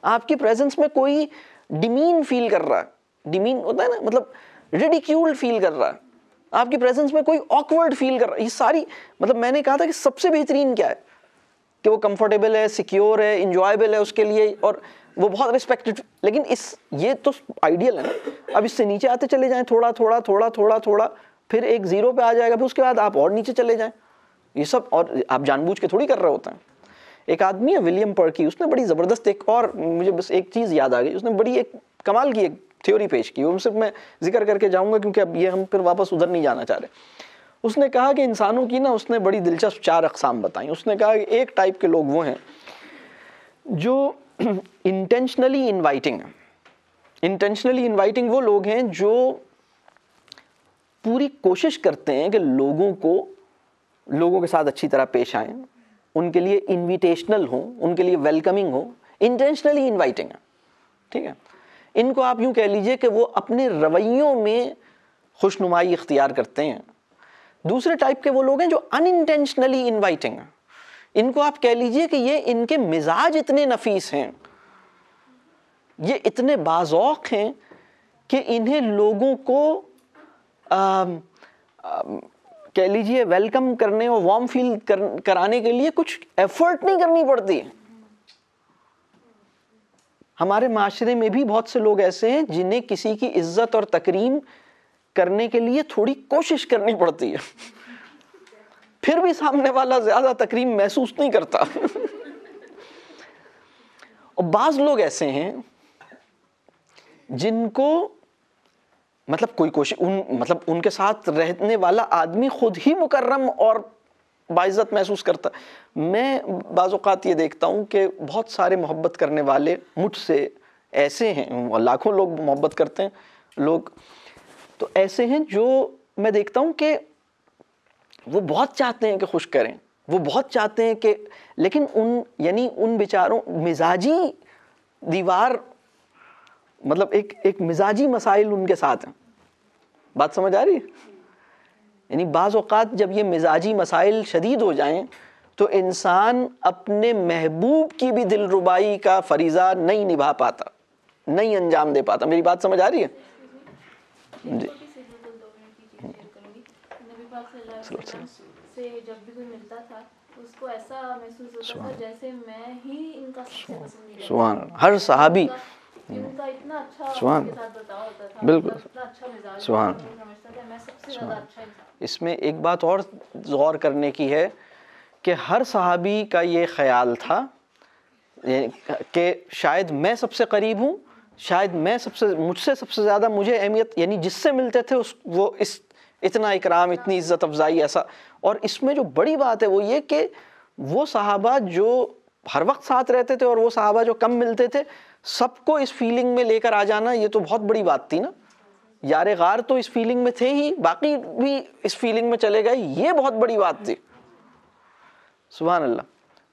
आपकी प्रेजेंस में कोई डिमीन फील कर रहा है, डिमीन होता है ना, मतलब रिडिक्यूल्ड फील कर रहा है, आपकी प्रेजेंस में कोई ऑकवर्ड फील कर रहा है। ये सारी मतलब मैंने कहा था कि सबसे बेहतरीन क्या है कि वो कंफर्टेबल है, सिक्योर है, इंजॉयबल है उसके लिए और वो बहुत रिस्पेक्टेड। लेकिन ये तो आइडियल है ना। अब इससे नीचे आते चले जाएं थोड़ा थोड़ा थोड़ा थोड़ा थोड़ा, फिर एक जीरो पे आ जाएगा, फिर उसके बाद आप और नीचे चले जाएं। ये सब और आप जानबूझ के थोड़ी कर रहे होते हैं। एक आदमी है विलियम पर्की, उसने बड़ी ज़बरदस्त एक और मुझे बस एक चीज़ याद आ गई, उसने बड़ी एक कमाल की एक थ्योरी पेश की, वो सिर्फ मैं जिक्र करके जाऊंगा क्योंकि अब ये हम फिर वापस उधर नहीं जाना चाह रहे। उसने कहा कि इंसानों की ना, उसने बड़ी दिलचस्प 4 अक़साम बताई। उसने कहा कि एक टाइप के लोग वो हैं जो इंटेंशनली इनवाइटिंग है। इंटेंशनली इनवाइटिंग वो लोग हैं जो पूरी कोशिश करते हैं कि लोगों के साथ अच्छी तरह पेश आएं, उनके लिए इनविटेशनल हो, उनके लिए वेलकमिंग हो, इंटेंशनली इनवाइटिंग है, ठीक है। इनको आप यूं कह लीजिए कि वो अपने रवैयों में खुशनुमाई इख्तियार करते हैं। दूसरे टाइप के वो लोग हैं जो अनइंटेंशनली इनवाइटिंग हैं। इनको आप कह लीजिए कि ये इनके मिजाज इतने नफीस हैं, ये इतने बाज़ौक़ हैं कि इन्हें लोगों को कह लीजिए वेलकम करने और वार्म फील कराने के लिए कुछ एफर्ट नहीं करनी पड़ती। हमारे माशरे में भी बहुत से लोग ऐसे हैं जिन्हें किसी की इज्जत और तकरीम करने के लिए थोड़ी कोशिश करनी पड़ती है, फिर भी सामने वाला ज्यादा तकरीम महसूस नहीं करता। और बाज लोग ऐसे हैं जिनको मतलब कोई कोशिश मतलब उनके साथ रहने वाला आदमी खुद ही मुकर्रम और बाइज्जत महसूस करता। मैं बाज़ औक़ात ये देखता हूँ कि बहुत सारे मोहब्बत करने वाले मुझसे ऐसे हैं, लाखों लोग मोहब्बत करते हैं लोग, तो ऐसे हैं जो मैं देखता हूँ कि वो बहुत चाहते हैं कि खुश करें, वो बहुत चाहते हैं कि, लेकिन उन बेचारों मिजाजी दीवार मतलब एक मिजाजी मसाइल उनके साथ हैं। बात समझ आ रही है? यानी बाज़ औक़ात जब ये मिजाजी मसाइल शदीद हो जाएं तो इंसान अपने महबूब की भी दिलरुबाई का फरीज़ा नहीं निभा पाता, नहीं अंजाम दे पाता। मेरी बात समझ आ रही है? जी। से जब भी कोई मिलता था उसको ऐसा महसूस होता था जैसे मैं ही इनका सबसे पसंदीदा। सुभान हर सहाबी इनका इतना अच्छा सुभान उनके साथ बर्ताव होता था, बिल्कुल इतना अच्छा मिजाज सुभान। समझता था मैं सबसे ज़्यादा अच्छा इंसान। इसमें एक बात और गौर करने की है कि हर सहाबी का ये ख्याल था कि शायद मैं सबसे करीब हूँ, शायद मुझसे सबसे ज़्यादा मुझे अहमियत, यानी जिससे मिलते थे वो इतना इकराम, इतनी इज़्ज़त अफजाई ऐसा। और इसमें जो बड़ी बात है वो ये कि वो सहाबा जो हर वक्त साथ रहते थे और वो सहाबा जो कम मिलते थे, सबको इस फीलिंग में लेकर आ जाना, ये तो बहुत बड़ी बात थी ना। यार गार तो इस फीलिंग में थे ही, बाकी भी इस फीलिंग में चले गए, ये बहुत बड़ी बात थी। सुभान अल्लाह,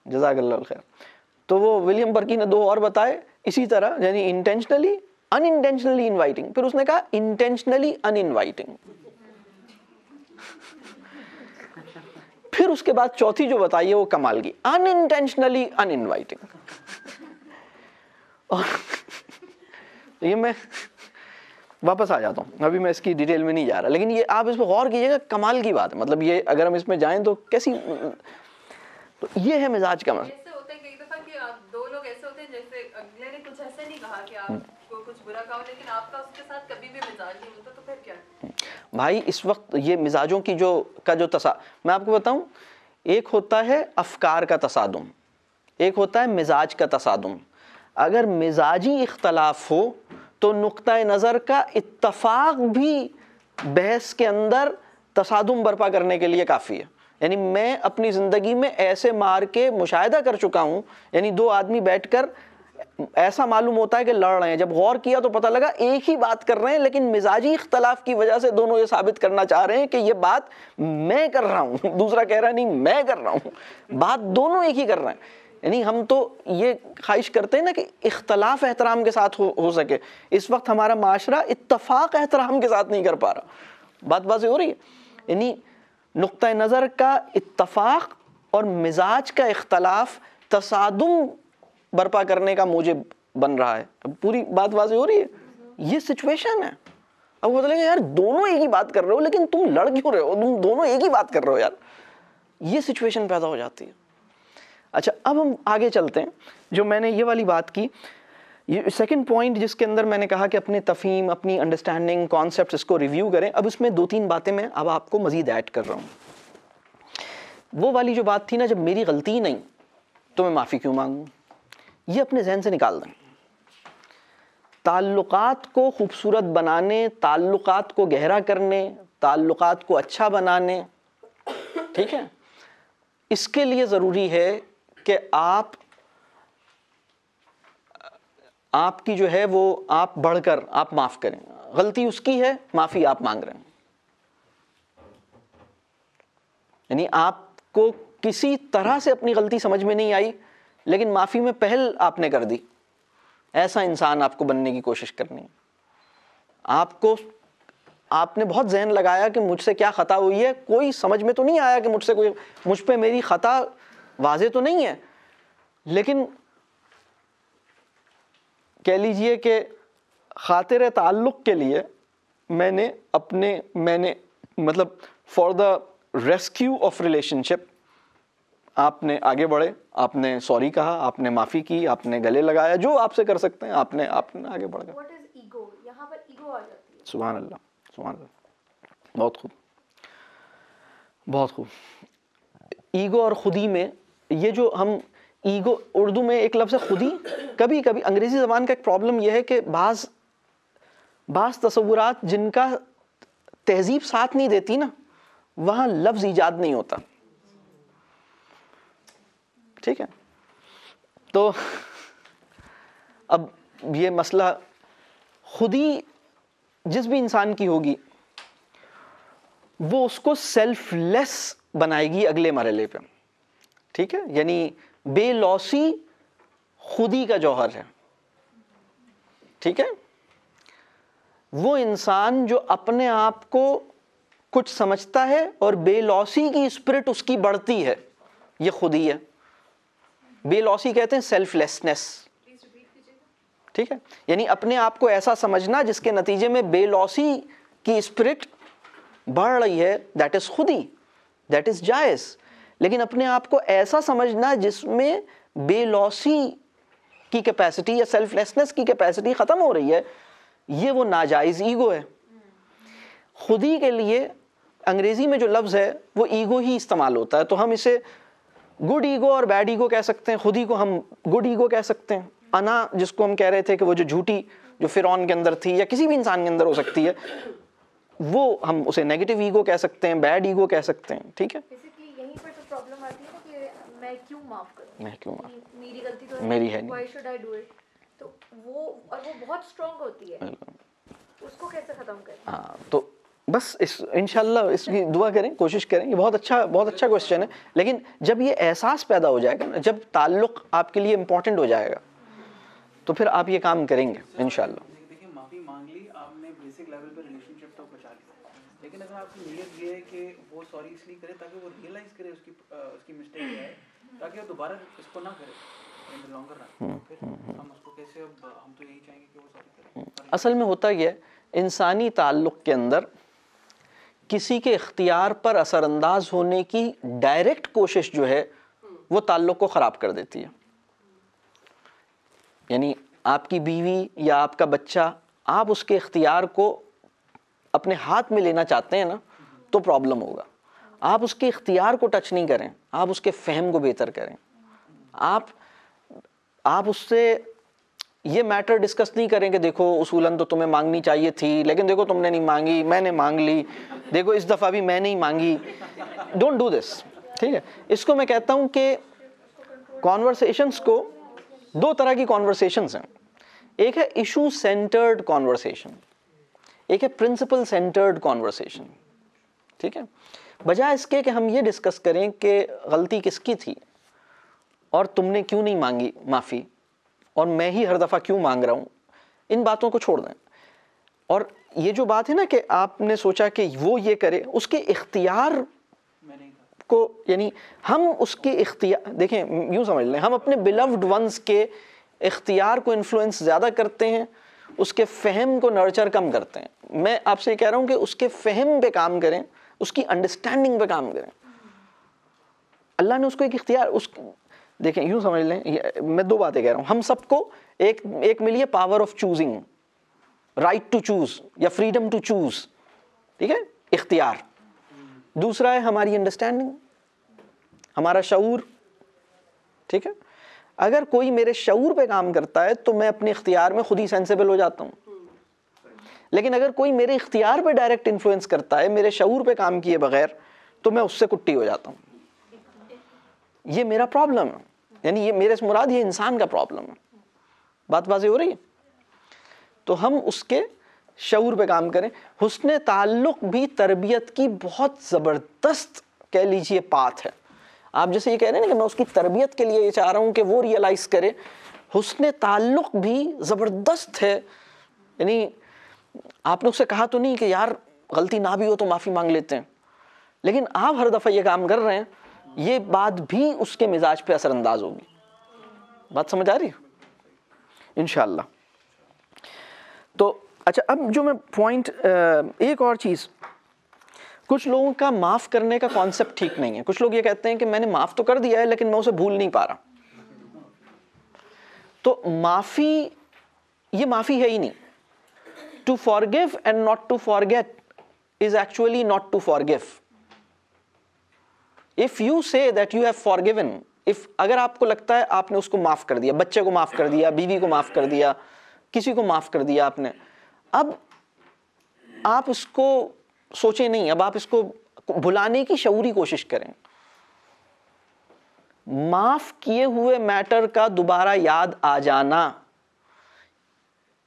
जज़ाकल्लाह खैर। तो वो विलियम बर्की ने 2 और बताए इसी तरह, यानी इंटेंशनली अनइंटेंशनली इनवाइटिंग, फिर उसने कहा इंटेंशनली अनइनवाइटिंग। फिर उसके बाद चौथी जो बताई है वो कमाल की, अनइंटेंशनली अनइनवाइटिंग। और ये मैं वापस आ जाता हूँ, अभी मैं इसकी डिटेल में नहीं जा रहा, लेकिन ये आप इस पर गौर कीजिएगा, कमाल की बात है। मतलब ये अगर हम इसमें जाएं तो कैसी, तो ये है मिजाज का मसला। ऐसे होता है कई दफा कि आप 2 लोग ऐसे होते हैं, जैसे अगले ने कुछ ऐसे नहीं कहा कि आपको कुछ बुरा कहा, लेकिन आपका उसके साथ कभी भी मिजाज नहीं होता, तो फिर क्या? भाई इस वक्त ये मिजाजों की मैं आपको बताऊं, एक होता है अफकार का तसादुम, एक होता है मिजाज का तसादुम। अगर मिजाजी इख्तलाफ हो तो नुक्ता नज़र का इत्तफाक भी बहस के अंदर तसादुम बर्पा करने के लिए काफ़ी है। यानी मैं अपनी ज़िंदगी में ऐसे मार के मुशाहिदा कर चुका हूँ, यानी 2 आदमी बैठकर ऐसा मालूम होता है कि लड़ रहे हैं, जब गौर किया तो पता लगा एक ही बात कर रहे हैं, लेकिन मिजाजी इख्तलाफ की वजह से दोनों ये साबित करना चाह रहे हैं कि ये बात मैं कर रहा हूँ, दूसरा कह रहा है नहीं मैं कर रहा हूँ, बात दोनों एक ही कर रहे हैं। यानी हम तो ये ख्वाहिश करते हैं ना कि इख्तलाफ एहतराम के साथ हो सके। इस वक्त हमारा माशरा इत्तफाक एहतराम के साथ नहीं कर पा रहा। बात बात हो रही है, यानी नुक्ता नज़र का इत्तफाक और मिजाज का इख्तलाफ तसादुम बर्पा करने का मूजिब बन रहा है। पूरी बात वाज़ेह हो रही है, ये सिचुएशन है। अब वो बोलेगा यार दोनों एक ही बात कर रहे हो, लेकिन तुम लड़ क्यों रहे हो, तुम दोनों एक ही बात कर रहे हो यार, ये सिचुएशन पैदा हो जाती है। अच्छा, अब हम आगे चलते हैं। जो मैंने ये वाली बात की, ये सेकंड पॉइंट जिसके अंदर मैंने कहा कि अपने तफहीम, अपनी अंडरस्टैंडिंग, कॉन्सेप्ट, इसको रिव्यू करें। अब इसमें 2-3 बातें मैं अब आपको मजीद ऐड कर रहा हूँ। वो वाली जो बात थी ना, जब मेरी गलती नहीं तो मैं माफ़ी क्यों मांगूँ, ये अपने जहन से निकाल दें। ताल्लुकात को खूबसूरत बनाने, ताल्लुकात को गहरा करने, ताल्लुकात को अच्छा बनाने, ठीक है, इसके लिए ज़रूरी है कि आपकी जो है वो आप बढ़कर आप माफ़ करें। गलती उसकी है, माफ़ी आप मांग रहे हैं, यानी आपको किसी तरह से अपनी गलती समझ में नहीं आई, लेकिन माफ़ी में पहल आपने कर दी। ऐसा इंसान आपको बनने की कोशिश करनी है। आपने बहुत जहन लगाया कि मुझसे क्या ख़ता हुई है, कोई समझ में तो नहीं आया कि मुझ पे मेरी ख़ता वाज़े तो नहीं है, लेकिन कह लीजिए कि खातिर ताल्लुक़ के लिए मैंने मतलब for the rescue of relationship आपने आगे बढ़े, आपने सॉरी कहा, आपने माफ़ी की, आपने गले लगाया, जो आपसे कर सकते हैं आपने आगे बढ़ गए। What is ego? यहाँ पर ईगो आ जाती है। सुभान अल्लाह, सुभान अल्लाह, बहुत खूब, बहुत खूब। ईगो और खुदी में ये जो हम ईगो, उर्दू में एक लफ्ज़ है खुदी। कभी कभी अंग्रेज़ी ज़बान का एक प्रॉब्लम यह है कि बाज़ तसव्वुरात जिनका तहज़ीब साथ नहीं देती ना, वहाँ लफ्ज़ ईजाद नहीं होता, ठीक है। तो अब ये मसला खुदी जिस भी इंसान की होगी, वो उसको सेल्फलेस बनाएगी अगले मरहले पे, ठीक है। यानी बेलौसी खुदी का जौहर है, ठीक है। वो इंसान जो अपने आप को कुछ समझता है और बेलौसी की स्पिरिट उसकी बढ़ती है, ये खुदी है। बेलौसी कहते हैं सेल्फलेसनेस, ठीक है। यानी अपने आप को ऐसा समझना जिसके नतीजे में बेलौसी की स्पिरिट बढ़ रही है, दैट इज खुदी, दैट इज जायज़। लेकिन अपने आप को ऐसा समझना जिसमें बेलौसी की कैपेसिटी या सेल्फलेसनेस की कैपेसिटी ख़त्म हो रही है, ये वो नाजायज़ ईगो है। खुदी के लिए अंग्रेज़ी में जो लफ्ज़ है वो ईगो ही इस्तेमाल होता है, तो हम इसे गुड ईगो और बैड ईगो कह सकते हैं। खुदी को हम गुड ईगो कह सकते हैं। अना जिसको हम कह रहे थे कि वो जो झूठी जो फिरौन के अंदर थी या किसी भी इंसान के अंदर हो सकती है, वो हम उसे नेगेटिव ईगो कह सकते हैं, बैड ईगो कह सकते हैं, ठीक है। बेसिकली यहीं पर तो प्रॉब्लम आती है ना कि मैं क्यों माफ करूं, मैं क्यों माफ, मेरी गलती तो मेरी है नहीं, why should I do it. तो वो बहुत स्ट्रांग होती है, उसको कैसे खत्म करें? हाँ, तो बस इंशाल्लाह इसकी दुआ करें, कोशिश करें। ये बहुत अच्छा क्वेश्चन है। लेकिन जब ये एहसास पैदा हो जाएगा ना, जब ताल्लुक़ आपके लिए इम्पोर्टेंट हो जाएगा, तो फिर आप ये काम करेंगे इंशाल्लाह। देखिए, माफ़ी मांग ली आपने, बेसिक लेवल पे रिलेशनशिप तक पहुंचा लिया, लेकिन अगर आपकी नीयत ये है कि वो सॉरी इसलिए करे ताकि वो रियलाइज़ करे उसकी मिस्टेक है, ताकि वो दोबारा इसको ना करे इन द लॉन्गर रन, फिर हम उसको कैसे, अब हम तो यही चाहेंगे कि वो सॉरी करे। असल में होता ये है, इंसानी ताल्लुक़ के अंदर किसी के इख्तियार पर असरअंदाज होने की डायरेक्ट कोशिश जो है वो ताल्लुक़ को ख़राब कर देती है। यानी आपकी बीवी या आपका बच्चा, आप उसके इख्तियार को अपने हाथ में लेना चाहते हैं ना, तो प्रॉब्लम होगा। आप उसके इख्तियार को टच नहीं करें, आप उसके फ़हम को बेहतर करें। आप उससे ये मैटर डिस्कस नहीं करें कि देखो उसूलन तो तुम्हें मांगनी चाहिए थी, लेकिन देखो तुमने नहीं मांगी, मैंने मांग ली, देखो इस दफ़ा भी मैंने ही मांगी। डोंट डू दिस, ठीक है। इसको मैं कहता हूँ कि कॉन्वर्सेशंस को, दो तरह की कॉन्वर्सेशंस हैं। एक है इशू सेंटर्ड कॉन्वर्सेशन, एक है प्रिंसिपल सेंटर्ड कॉन्वर्सेशन, ठीक है। बजाय इसके कि हम ये डिस्कस करें कि गलती किसकी थी और तुमने क्यों नहीं मांगी माफ़ी और मैं ही हर दफ़ा क्यों मांग रहा हूँ, इन बातों को छोड़ दें। और ये जो बात है ना कि आपने सोचा कि वो ये करे, उसके इख्तियार को, यानी हम उसके इख्तियार, देखें यूँ समझ लें, हम अपने बिलव्ड वंस के इख्तियार को इन्फ्लुएंस ज़्यादा करते हैं, उसके फ़हम को नर्चर कम करते हैं। मैं आपसे कह रहा हूँ कि उसके फ़हम पे काम करें, उसकी अंडरस्टैंडिंग पे काम करें। अल्लाह ने उसको एक इख्तियार, उस देखें यूँ समझ लें, मैं दो बातें कह रहा हूँ। हम सबको एक मिली है power of choosing, right to choose या फ्रीडम टू चूज़, ठीक है, इख्तियार। दूसरा है हमारी अंडरस्टैंडिंग, हमारा शऊर, ठीक है। अगर कोई मेरे शऊर पे काम करता है तो मैं अपने इख्तियार में खुद ही सेंसिबल हो जाता हूँ, लेकिन अगर कोई मेरे इख्तियार पे डायरेक्ट इन्फ्लुएंस करता है मेरे शऊर पे काम किए बगैर, तो मैं उससे कुट्टी हो जाता हूँ। ये मेरा प्रॉब्लम है, यानी ये मेरे से मुराद ये इंसान का प्रॉब्लम है। बात वाज़ेह हो रही है? तो हम उसके शऊर पे काम करें। हुस्न ताल्लुक़ भी तरबियत की बहुत ज़बरदस्त कह लीजिए पाथ है। आप जैसे ये कह रहे हैं ना कि मैं उसकी तरबियत के लिए ये चाह रहा हूँ कि वो रियलाइज़ करे, हुस्न ताल्लुक़ भी ज़बरदस्त है। यानी आपने उससे कहा तो नहीं कि यार गलती ना भी हो तो माफ़ी मांग लेते हैं, लेकिन आप हर दफ़ा ये काम कर रहे हैं, ये बात भी उसके मिजाज पे असरअंदाज होगी। बात समझ आ रही है? इंशाअल्लाह। तो अच्छा, अब जो मैं पॉइंट, एक और चीज़, कुछ लोगों का माफ़ करने का कॉन्सेप्ट ठीक नहीं है। कुछ लोग ये कहते हैं कि मैंने माफ़ तो कर दिया है लेकिन मैं उसे भूल नहीं पा रहा। तो माफ़ी, ये माफ़ी है ही नहीं। To forgive and not to forget is actually not to forgive. If you say that you have forgiven, if अगर आपको लगता है आपने उसको माफ़ कर दिया, बच्चे को माफ़ कर दिया, बीवी को माफ़ कर दिया, किसी को माफ़ कर दिया आपने, अब आप इसको सोचें नहीं, अब आप इसको भुलाने की शऊरी कोशिश करें। माफ़ किए हुए मैटर का दोबारा याद आ जाना,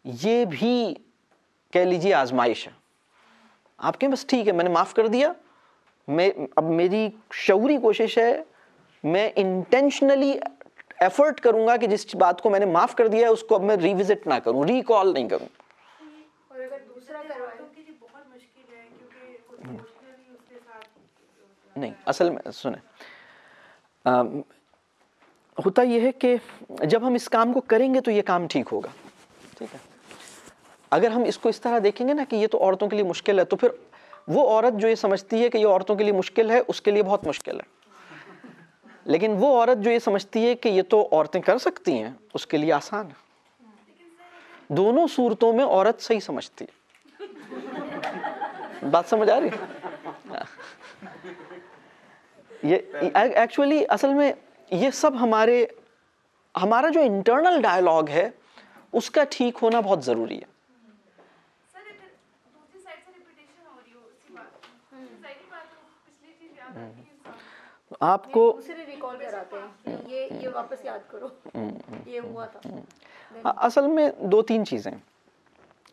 ये भी कह लीजिए आजमाइश है। आपके बस ठीक है, मैंने माफ़ कर दिया, अब मेरी शऊरी कोशिश है, मैं इंटेंशनली एफर्ट करूंगा कि जिस बात को मैंने माफ़ कर दिया है उसको अब मैं रिविजिट ना करूं, रिकॉल नहीं करूं। और अगर दूसरा करवाए तो कि बहुत मुश्किल है क्योंकि इमोशनली उसके साथ नहीं, असल में सुने, होता यह है कि जब हम इस काम को करेंगे तो ये काम ठीक होगा, ठीक है। अगर हम इसको इस तरह देखेंगे ना कि ये तो औरतों के लिए मुश्किल है, तो फिर वो औरत जो ये समझती है कि ये औरतों के लिए मुश्किल है, उसके लिए बहुत मुश्किल है। लेकिन वो औरत जो ये समझती है कि ये तो औरतें कर सकती हैं, उसके लिए आसान है। दोनों सूरतों में औरत सही समझती है। बात समझ आ रही है? ये एक्चुअली असल में ये सब हमारा जो इंटरनल डायलॉग है उसका ठीक होना बहुत ज़रूरी है। सर इधर दूसरी साइड से रिपीटेशन हो रही हो उसी बात, सारी बात पिछली चीज याद आती है इंसान आपको दूसरे रिकॉल कराते हैं, ये वापस याद करो, ये हुआ था। असल में दो तीन चीज़ें,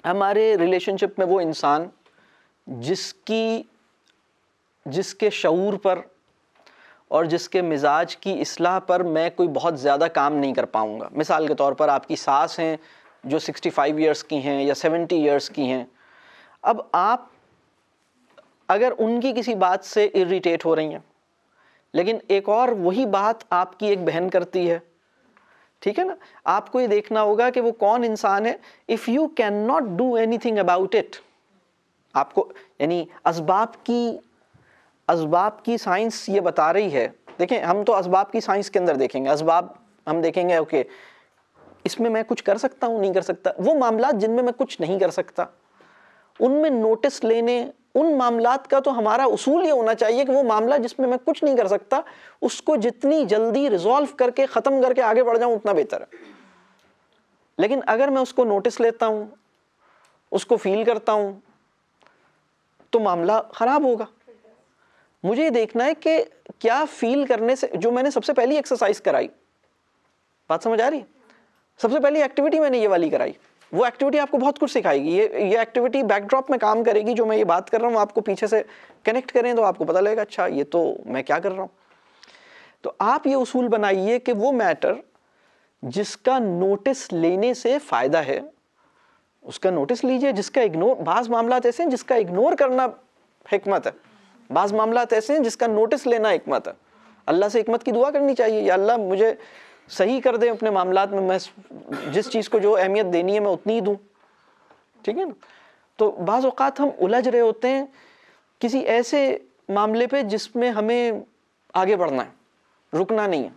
हमारे रिलेशनशिप में वो इंसान जिसके शऊर पर और जिसके मिजाज की इस्लाह पर मैं कोई बहुत ज़्यादा काम नहीं कर पाऊँगा। मिसाल के तौर पर आपकी सास हैं जो 65 इयर्स की हैं या 70 इयर्स की हैं। अब आप अगर उनकी किसी बात से इरिटेट हो रही हैं, लेकिन एक और वही बात आपकी एक बहन करती है, ठीक है ना, आपको ये देखना होगा कि वो कौन इंसान है। If you can not do anything about it, आपको यानी असबाब की साइंस ये बता रही है। देखें, हम तो असबाब की साइंस के अंदर देखेंगे, असबाब हम देखेंगे ओके इसमें मैं कुछ कर सकता हूँ, नहीं कर सकता। वो मामलात जिनमें मैं कुछ नहीं कर सकता उनमें नोटिस लेने, उन मामलात का तो हमारा उसूल ये होना चाहिए कि वो मामला जिसमें मैं कुछ नहीं कर सकता उसको जितनी जल्दी रिजॉल्व करके ख़त्म करके आगे बढ़ जाऊँ उतना बेहतर है। लेकिन अगर मैं उसको नोटिस लेता हूँ, उसको फील करता हूँ, तो मामला ख़राब होगा। मुझे ये देखना है कि क्या फील करने से, जो मैंने सबसे पहली एक्सरसाइज कराई, बात समझ आ रही है, सबसे पहली एक्टिविटी मैंने ये वाली कराई, वो एक्टिविटी आपको बहुत कुछ सिखाएगी। ये एक्टिविटी बैकड्रॉप में काम करेगी। जो मैं ये बात कर रहा हूँ आपको पीछे से कनेक्ट करें तो आपको पता लगेगा अच्छा ये तो मैं क्या कर रहा हूँ। तो आप ये उसूल बनाइए कि वो मैटर जिसका नोटिस लेने से फ़ायदा है उसका नोटिस लीजिए, जिसका इग्नोर, बाज़ मामलात ऐसे हैं जिसका इग्नोर करना हिकमत है, बाज़ मामलात ऐसे हैं जिसका नोटिस लेना हिकमत है। अल्लाह से हिकमत की दुआ करनी चाहिए, या अल्लाह मुझे सही कर दे अपने मामलात में, मैं जिस चीज़ को जो अहमियत देनी है मैं उतनी ही दूँ। ठीक है ना। तो बाज़ औक़ात हम उलझ रहे होते हैं किसी ऐसे मामले पे जिसमें हमें आगे बढ़ना है, रुकना नहीं है।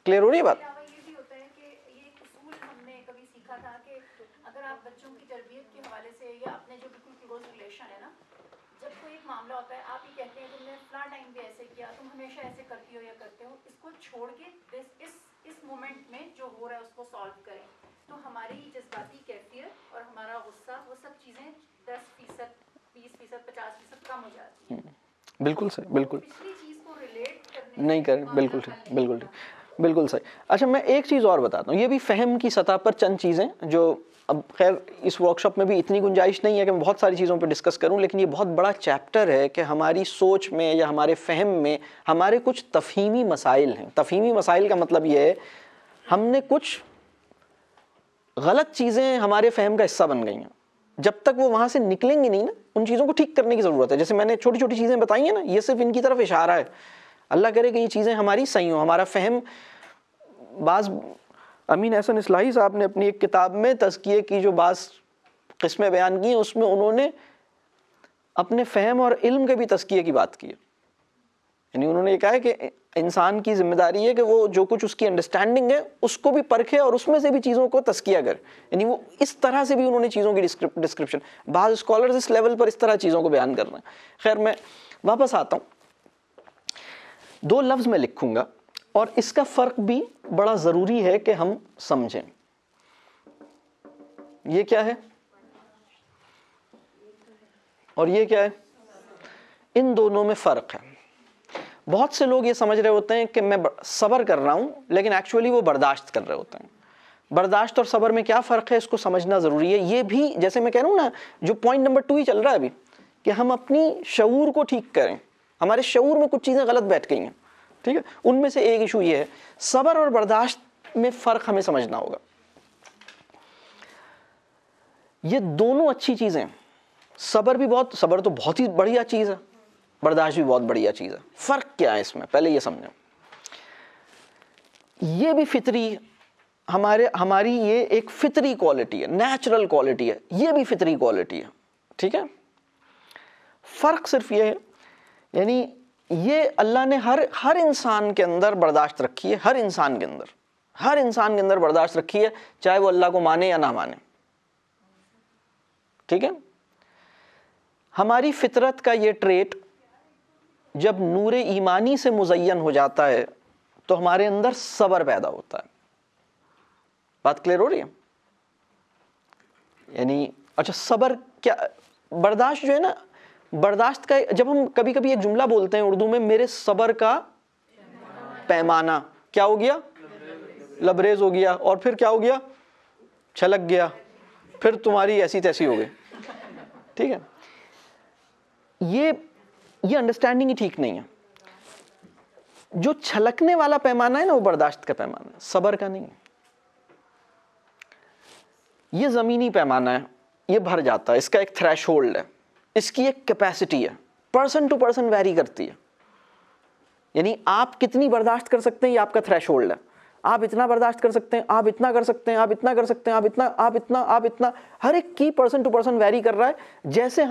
क्लियर हो रही है बात? ये भी होता है कि ये एक उसूल हमने कभी सीखा था कि अगर आप बच्चों की तरबियत के हवाले से या अपने जो बिल्कुल क्लोज रिलेशन है ना, जब कोई एक मामला होता है, आप ये कहते हैं तुमने फलां टाइम पे ऐसे किया, तुम हमेशा ऐसे करती हो या करते हो, इसको छोड़ के इस मोमेंट में जो हो रहा है उसको सॉल्व करें, तो हमारी जज्बाती कैफियत और हमारा गुस्सा, वो सब चीज़ें 10%, 20%, 50% कम हो जाती हैं। बिल्कुल सही, बिल्कुल पिछली चीज़ को रिलेट करने नहीं करें, बिल्कुल ठीक, बिल्कुल ठीक, बिल्कुल सही। अच्छा, मैं एक चीज़ और बताता हूँ, ये भी फ़हम की सतह पर चंद चीज़ें जो अब खैर इस वर्कशॉप में भी इतनी गुंजाइश नहीं है कि मैं बहुत सारी चीज़ों पर डिस्कस करूँ, लेकिन ये बहुत बड़ा चैप्टर है कि हमारी सोच में या हमारे फ़हम में हमारे कुछ तफ़हीमी मसाइल हैं। तफ़हीमी मसाइल का मतलब ये है हमने कुछ गलत चीज़ें हमारे फ़हम का हिस्सा बन गई हैं, जब तक वो वहाँ से निकलेंगी नहीं ना, उन चीज़ों को ठीक करने की ज़रूरत है। जैसे मैंने छोटी छोटी चीज़ें बताई हैं ना, ये सिर्फ इनकी तरफ इशारा है। अल्लाह करे कि ये चीज़ें हमारी सही हो, हमारा फ़हम। बाज़ अमीन एहसन इस्लाही साहब ने अपनी एक किताब में तज़किये की जो बाज़ किस्में बयान की हैं, उसमें उन्होंने अपने फ़हम और इल्म के भी तज़किये की बात की है। यानी उन्होंने ये कहा है कि इंसान की जिम्मेदारी है कि वो जो कुछ उसकी अंडरस्टैंडिंग है उसको भी परखे और उसमें से भी चीज़ों को तज़किया करे। यानी वो इस तरह से भी उन्होंने चीज़ों की डिस्क्रिप्शन, बाज़ स्कॉलर्स इस लेवल पर इस तरह चीज़ों को बयान कर रहे हैं। खैर, मैं वापस आता हूँ, 2 लफ्ज़ में लिखूँगा और इसका फ़र्क भी बड़ा ज़रूरी है कि हम समझें। ये क्या है और ये क्या है, इन दोनों में फ़र्क है। बहुत से लोग ये समझ रहे होते हैं कि मैं सब्र कर रहा हूँ, लेकिन एक्चुअली वो बर्दाश्त कर रहे होते हैं। बर्दाश्त और सब्र में क्या फ़र्क है, इसको समझना ज़रूरी है। ये भी जैसे मैं कह रहा हूँ ना, जो पॉइंट नंबर 2 ही चल रहा है अभी, कि हम अपनी शऊर को ठीक करें। हमारे शऊर में कुछ चीज़ें गलत बैठ गई हैं, ठीक है। उनमें से एक इशू ये है, सब्र और बर्दाश्त में फ़र्क हमें समझना होगा। ये दोनों अच्छी चीज़ें हैं। सब्र तो बहुत ही बढ़िया चीज़ है, बर्दाश्त भी बहुत बढ़िया चीज़ है। फ़र्क क्या है इसमें, पहले ये समझें। ये भी फितरी हमारी ये एक फितरी क्वालिटी है, नेचुरल क्वालिटी है, ये भी फितरी क्वालिटी है, ठीक है। फ़र्क सिर्फ ये है, यानी ये अल्लाह ने हर इंसान के अंदर बर्दाश्त रखी है, हर इंसान के अंदर बर्दाश्त रखी है, चाहे वो अल्लाह को माने या ना माने, ठीक है। हमारी फितरत का ये ट्रेट जब नूरे ईमानी से मुज़य्यन हो जाता है तो हमारे अंदर सब्र पैदा होता है। बात क्लियर हो रही है? यानी अच्छा, सब्र क्या, बर्दाश्त जो है ना, बर्दाश्त का जब हम कभी कभी एक जुमला बोलते हैं उर्दू में, मेरे सब्र का पैमाना क्या हो गया, लबरेज हो गया, और फिर क्या हो गया, छलक गया, फिर तुम्हारी ऐसी तैसी हो गई, ठीक है। ये अंडरस्टैंडिंग ही ठीक नहीं है। जो छलकने वाला पैमाना है ना, वो बर्दाश्त का पैमाना है, सब्र का नहीं है। ये ज़मीनी पैमाना है, ये भर जाता है, इसका एक थ्रेशोल्ड है, इसकी एक कैपेसिटी है, पर्सन टू पर्सन वैरी करती है। यानी आप कितनी बर्दाश्त कर सकते हैं, ये आपका थ्रेशोल्ड है। आप इतना बर्दाश्त कर सकते हैं, आप इतना कर सकते हैं, आप इतना कर सकते हैं, आप इतना, हर एक की पर्सन टू पर्सन वैरी कर रहा है। जैसे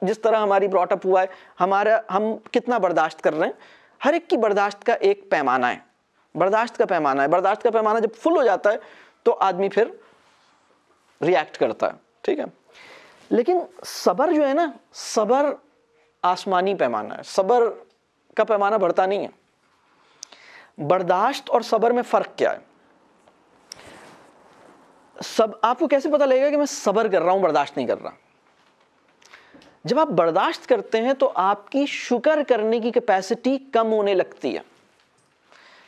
जिस तरह हमारी ब्रॉटअप हुआ है, हम कितना बर्दाश्त कर रहे हैं, हर एक की बर्दाश्त का एक पैमाना है, बर्दाश्त का पैमाना जब फुल हो जाता है तो आदमी फिर रिएक्ट करता है, ठीक है। लेकिन सब्र जो है ना, सब्र आसमानी पैमाना है, सब्र का पैमाना बढ़ता नहीं है। बर्दाश्त और सब्र में फ़र्क क्या है? आपको कैसे पता लगेगा कि मैं सब्र कर रहा हूं, बर्दाश्त नहीं कर रहा? जब आप बर्दाश्त करते हैं तो आपकी शुक्र करने की कैपेसिटी कम होने लगती है।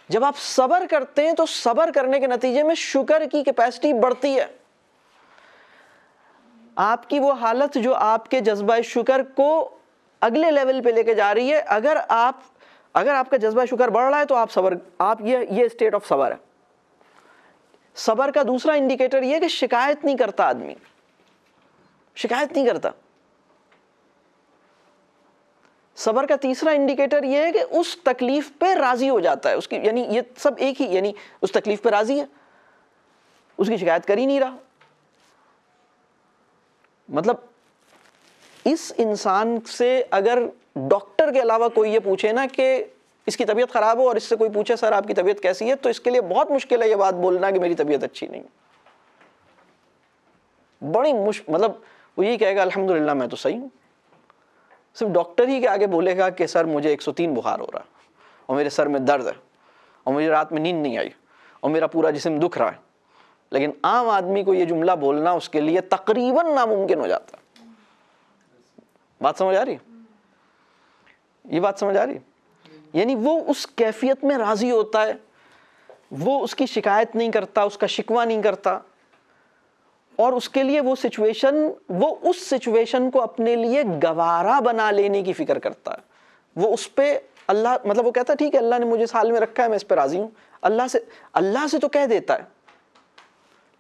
जब आप सब्र करते हैं तो सब्र करने के नतीजे में शुक्र की कैपेसिटी बढ़ती है। आपकी वो हालत जो आपके जज्बा शुक्र को अगले लेवल पे लेके जा रही है, अगर आपका जज्बा शुक्र बढ़ रहा है तो ये स्टेट ऑफ सब्र है। सब्र का दूसरा इंडिकेटर ये है कि शिकायत नहीं करता आदमी, शिकायत नहीं करता। सब्र का तीसरा इंडिकेटर यह है कि उस तकलीफ पे राजी हो जाता है, उसकी, यानी ये सब एक ही, यानी उस तकलीफ पे राजी है, उसकी शिकायत कर ही नहीं रहा। मतलब इस इंसान से अगर डॉक्टर के अलावा कोई ये पूछे ना कि इसकी तबीयत ख़राब हो और इससे कोई पूछे सर आपकी तबीयत कैसी है, तो इसके लिए बहुत मुश्किल है ये बात बोलना कि मेरी तबीयत अच्छी नहीं। बड़ी मतलब वो यही कहेगा अल्हम्दुलिल्लाह मैं तो सही हूँ। सिर्फ डॉक्टर ही के आगे बोलेगा कि सर मुझे 103 बुखार हो रहा है और मेरे सर में दर्द है और मुझे रात में नींद नहीं आई और मेरा पूरा जिस्म दुख रहा है। लेकिन आम आदमी को ये जुमला बोलना उसके लिए तकरीबन नामुमकिन हो जाता है। बात समझ आ रही है? ये बात समझ आ रही है? यानी वो उस कैफियत में राजी होता है, वो उसकी शिकायत नहीं करता, उसका शिकवा नहीं करता, और उसके लिए वो उस सिचुएशन को अपने लिए गवारा बना लेने की फिक्र करता है। वो उस पे अल्लाह, मतलब वो कहता है ठीक है अल्लाह ने मुझे इस हाल में रखा है, मैं इस पे राजी हूँ। अल्लाह से तो कह देता है,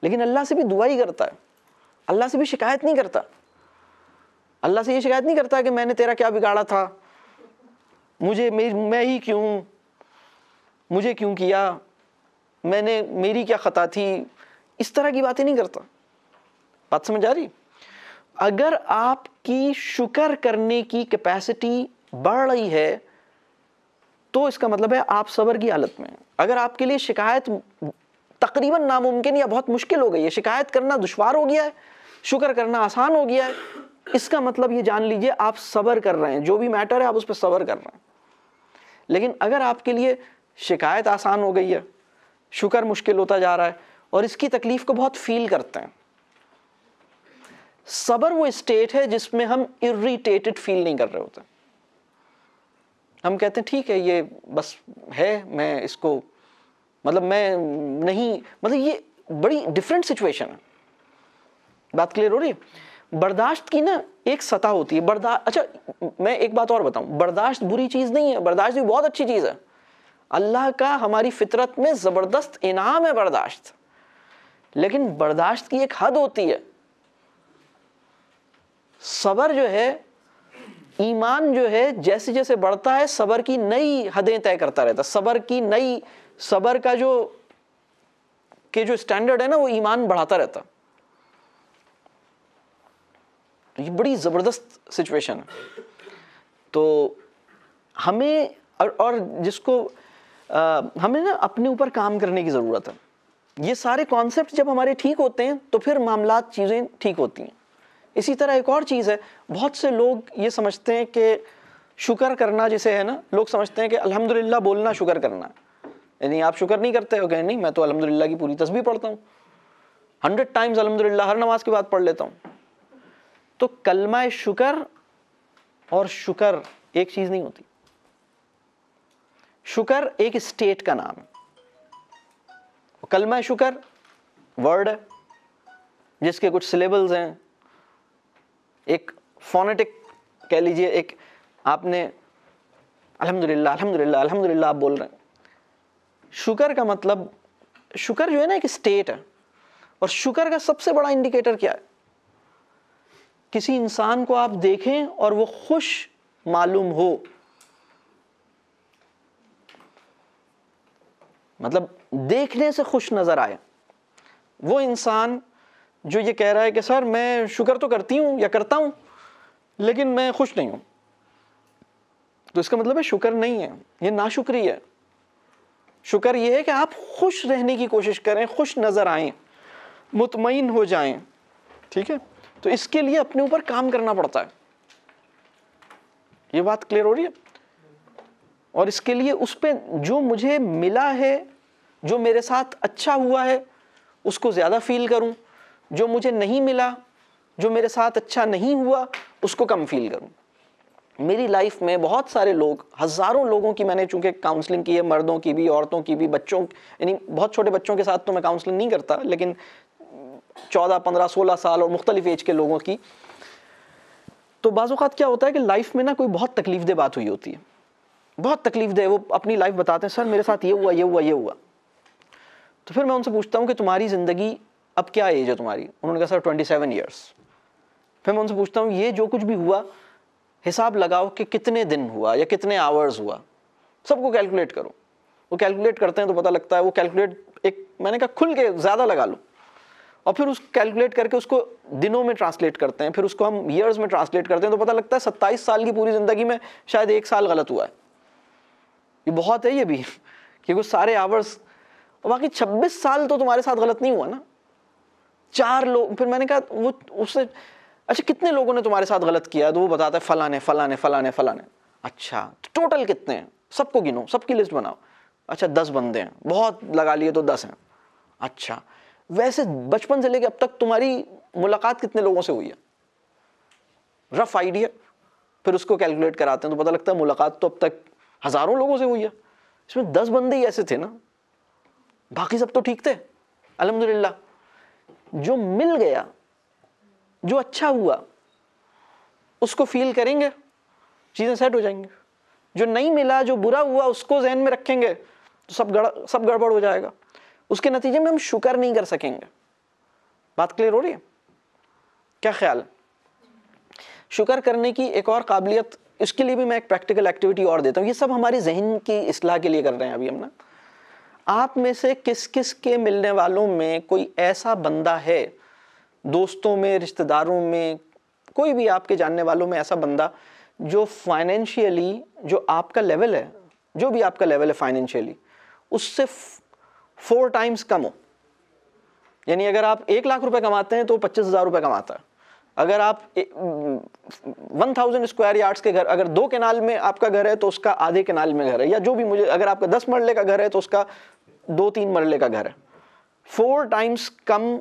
लेकिन अल्लाह से भी दुआ ही करता है, अल्लाह से भी शिकायत नहीं करता। अल्लाह से ये शिकायत नहीं करता कि मैंने तेरा क्या बिगाड़ा था, मैं ही क्यों, मुझे क्यों किया, मेरी क्या खता थी, इस तरह की बातें नहीं करता। बात समझ आ रही? अगर आपकी शुक्र करने की कैपेसिटी बढ़ रही है तो इसका मतलब है आप सब्र की हालत में। अगर आपके लिए शिकायत तकरीबन नामुमकिन या बहुत मुश्किल हो गई है, शिकायत करना दुश्वार हो गया है, शुक्र करना आसान हो गया है, इसका मतलब ये जान लीजिए आप सब्र कर रहे हैं, जो भी मैटर है आप उस पर सब्र कर रहे हैं। लेकिन अगर आपके लिए शिकायत आसान हो गई है, शुक्र मुश्किल होता जा रहा है और इसकी तकलीफ को बहुत फील करते हैं, सब्र वो स्टेट है जिसमें हम इरिटेटेड फील नहीं कर रहे होते। हम कहते हैं ठीक है ये बस है, मैं इसको मतलब मैं नहीं, मतलब ये बड़ी डिफरेंट सिचुएशन है। बात क्लियर हो रही है? बर्दाश्त की ना एक सतह होती है। अच्छा मैं एक बात और बताऊं, बर्दाश्त बुरी चीज नहीं है, बर्दाश्त भी बहुत अच्छी चीज है। अल्लाह का हमारी फितरत में जबरदस्त इनाम है बर्दाश्त, लेकिन बर्दाश्त की एक हद होती है। सब्र जो है, ईमान जो है, जैसे जैसे बढ़ता है सब्र की नई हदें तय करता रहता है। सब्र का जो स्टैंडर्ड है ना वो ईमान बढ़ाता रहता। ये बड़ी जबरदस्त सिचुएशन है। तो हमें और जिसको हमें ना अपने ऊपर काम करने की जरूरत है। ये सारे कॉन्सेप्ट जब हमारे ठीक होते हैं तो फिर मामलात चीजें ठीक होती हैं। इसी तरह एक और चीज़ है, बहुत से लोग ये समझते हैं कि शुक्र करना जैसे है ना, लोग समझते हैं कि अल्हम्दुलिल्लाह बोलना शुक्र करना, यानी आप शुक्र नहीं करते हो? कहें नहीं मैं तो अल्हम्दुलिल्लाह की पूरी तस्बीह पढ़ता हूँ, 100 टाइम्स अल्हम्दुलिल्लाह हर नमाज के बाद पढ़ लेता हूँ। तो कलमा शुक्र और शुक्र एक चीज़ नहीं होती। शुक्र एक स्टेट का नाम है, कलमा शुक्र वर्ड है जिसके कुछ सिलेबल्स हैं, एक फोनेटिक कह लीजिए, एक आपने अल्हम्दुलिल्लाह अल्हम्दुलिल्लाह अल्हम्दुलिल्लाह आप बोल रहे हैं। शुक्र का मतलब, शुक्र जो है ना एक स्टेट है, और शुक्र का सबसे बड़ा इंडिकेटर क्या है? किसी इंसान को आप देखें और वो खुश मालूम हो, मतलब देखने से खुश नजर आए, वो इंसान जो ये कह रहा है कि सर मैं शुक्र तो करती हूँ या करता हूँ लेकिन मैं खुश नहीं हूँ, तो इसका मतलब है शुक्र नहीं है, ये नाशुक्री है। शुक्र ये है कि आप खुश रहने की कोशिश करें, खुश नज़र आएं, मुतमईन हो जाएं, ठीक है? तो इसके लिए अपने ऊपर काम करना पड़ता है। ये बात क्लियर हो रही है? और इसके लिए उस पे जो मुझे मिला है, जो मेरे साथ अच्छा हुआ है, उसको ज़्यादा फील करूं, जो मुझे नहीं मिला, जो मेरे साथ अच्छा नहीं हुआ, उसको कम फील करूं। मेरी लाइफ में बहुत सारे लोग, हज़ारों लोगों की मैंने चूंकि काउंसलिंग की है, मर्दों की भी, औरतों की भी, बच्चों, यानी बहुत छोटे बच्चों के साथ तो मैं काउंसलिंग नहीं करता, लेकिन 14, 15, 16 साल और मुख्तलिफ एज के लोगों की। तो बाज़ औक़ात क्या होता है कि लाइफ में ना कोई बहुत तकलीफ़देह बात हुई होती है, बहुत तकलीफ़देह, वो अपनी लाइफ बताते हैं, सर मेरे साथ ये हुआ, ये हुआ, ये हुआ। तो फिर मैं उनसे पूछता हूँ कि तुम्हारी ज़िंदगी अब क्या एज है तुम्हारी? उन्होंने कहा सर 27 ईयर्स। फिर मैं उनसे पूछता हूँ ये जो कुछ भी हुआ हिसाब लगाओ कि कितने दिन हुआ या कितने आवर्स हुआ, सबको कैलकुलेट करो। वो कैलकुलेट करते हैं तो पता लगता है, वो कैलकुलेट एक, मैंने कहा खुल के ज़्यादा लगा लो, और फिर उस कैलकुलेट करके उसको दिनों में ट्रांसलेट करते हैं, फिर उसको हम ईयर्स में ट्रांसलेट करते हैं, तो पता लगता है 27 साल की पूरी ज़िंदगी में शायद 1 साल गलत हुआ है। ये बहुत है ये भी कि कुछ सारे आवर्स, और बाकी 26 साल तो तुम्हारे साथ गलत नहीं हुआ ना। 4 लोग, फिर मैंने कहा वो उससे अच्छा कितने लोगों ने तुम्हारे साथ गलत किया, तो वो बताता है फलाने फलाने फलाने फलाने। अच्छा टोटल कितने हैं, सबको गिनो, सबकी लिस्ट बनाओ। अच्छा 10 बंदे हैं, बहुत लगा लिए तो 10 हैं। अच्छा वैसे बचपन से लेके अब तक तुम्हारी मुलाकात कितने लोगों से हुई है, रफ आइडिया। फिर उसको कैलकुलेट कराते हैं तो पता लगता है मुलाकात तो अब तक हजारों लोगों से हुई है, इसमें 10 बंदे ही ऐसे थे ना, बाकी सब तो ठीक थे अल्हम्दुलिल्लाह। जो मिल गया, जो अच्छा हुआ, उसको फील करेंगे, चीजें सेट हो जाएंगी। जो नहीं मिला, जो बुरा हुआ, उसको जहन में रखेंगे तो सब गड़बड़ हो जाएगा। उसके नतीजे में हम शुक्र नहीं कर सकेंगे। बात क्लियर हो रही है? क्या ख्याल? शुक्र करने की एक और काबिलियत, इसके लिए भी मैं एक प्रैक्टिकल एक्टिविटी और देता हूँ। ये सब हमारे जहन की इस्लाह के लिए कर रहे हैं अभी हम ना। आप में से किस किस के मिलने वालों में कोई ऐसा बंदा है, दोस्तों में, रिश्तेदारों में, कोई भी आपके जानने वालों में ऐसा बंदा जो फाइनेंशियली, जो आपका लेवल है, जो भी आपका लेवल है फाइनेंशियली, उससे 4 टाइम्स कम हो? यानी अगर आप 1 लाख रुपए कमाते हैं तो 25,000 रुपये कमाता है। अगर आप 1000 स्क्वायर यार्ड्स के घर, अगर 2 केनाल में आपका घर है तो उसका आधे केनाल में घर है, या जो भी, मुझे अगर आपका 10 मरले का घर है तो उसका 2-3 मरले का घर है। 4 टाइम्स कम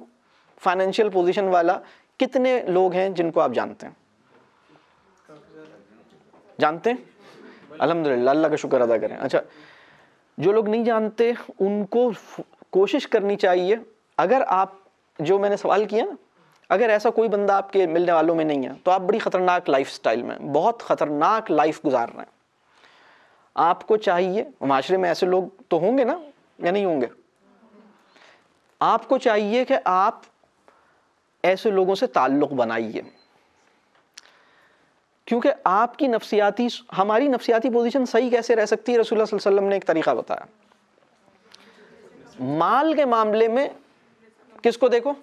फाइनेंशियल पोजीशन वाला कितने लोग हैं जिनको आप जानते हैं? जानते हैं? अल्हम्दुलिल्लाह, अल्लाह का शुक्र अदा करें। अच्छा, जो लोग नहीं जानते उनको कोशिश करनी चाहिए, अगर आप, जो मैंने सवाल किया ना, अगर ऐसा कोई बंदा आपके मिलने वालों में नहीं है तो आप बड़ी ख़तरनाक लाइफस्टाइल में, बहुत ख़तरनाक लाइफ गुजार रहे हैं। आपको चाहिए, माशरे में ऐसे लोग तो होंगे ना, या नहीं होंगे? आपको चाहिए कि आप ऐसे लोगों से ताल्लुक़ बनाइए, क्योंकि आपकी नफ्सियाती, हमारी नफ्सियाती पोजीशन सही कैसे रह सकती है? रसूलुल्लाह सल्लल्लाहु अलैहि वसल्लम ने एक तरीका बताया। माल के मामले में किसको देखो,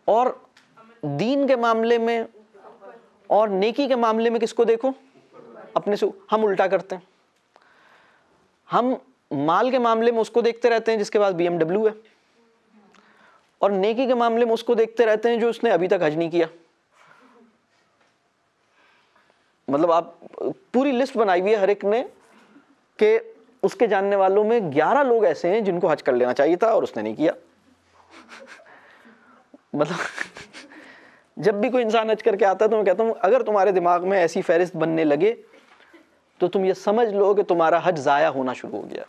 और दीन के मामले में और नेकी के मामले में किसको देखो? अपने से। हम उल्टा करते हैं, हम माल के मामले में उसको देखते रहते हैं जिसके पास BMW है, और नेकी के मामले में उसको देखते रहते हैं जो उसने अभी तक हज नहीं किया। मतलब आप पूरी लिस्ट बनाई हुई है हर एक ने कि उसके जानने वालों में 11 लोग ऐसे हैं जिनको हज कर लेना चाहिए था और उसने नहीं किया। मतलब जब भी कोई इंसान हज करके आता है तो मैं कहता हूँ, अगर तुम्हारे दिमाग में ऐसी फहरिस्त बनने लगे तो तुम ये समझ लो कि तुम्हारा हज ज़ाया होना शुरू हो गया,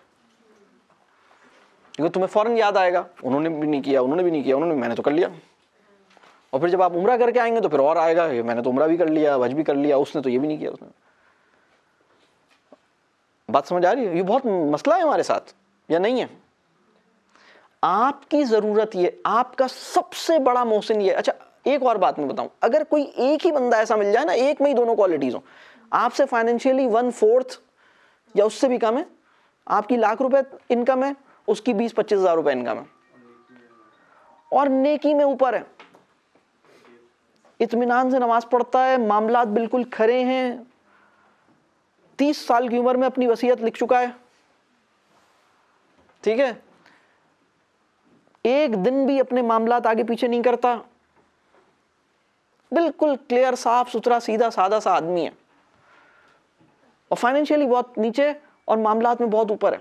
क्योंकि तुम्हें फ़ौरन याद आएगा उन्होंने भी नहीं किया, उन्होंने भी नहीं किया, मैंने तो कर लिया। और फिर जब आप उम्रा करके आएंगे तो फिर और आएगा, मैंने तो उम्रा भी कर लिया, हज भी कर लिया, उसने तो ये भी नहीं किया, उसने। बात समझ आ रही है? ये बहुत मसला है हमारे साथ, या नहीं है? आपकी ज़रूरत ये, आपका सबसे बड़ा मोहसिन ये। अच्छा, एक और बात मैं बताऊं, अगर कोई एक ही बंदा ऐसा मिल जाए ना, एक में ही दोनों क्वालिटीज़ हो, आपसे फाइनेंशियली 1/4 या उससे भी कम है, आपकी लाख रुपए इनकम है, उसकी 20-25 हज़ार रुपए इनकम है, और नेकी में ऊपर है, इत्मीनान से नमाज पढ़ता है, मामलात बिल्कुल खरे हैं, 30 साल की उम्र में अपनी वसीयत लिख चुका है, ठीक है, एक दिन भी अपने मामलात आगे पीछे नहीं करता, बिल्कुल क्लियर, साफ सुथरा, सीधा सादा सा आदमी है, और फाइनेंशियली बहुत नीचे और मामलात में बहुत ऊपर है,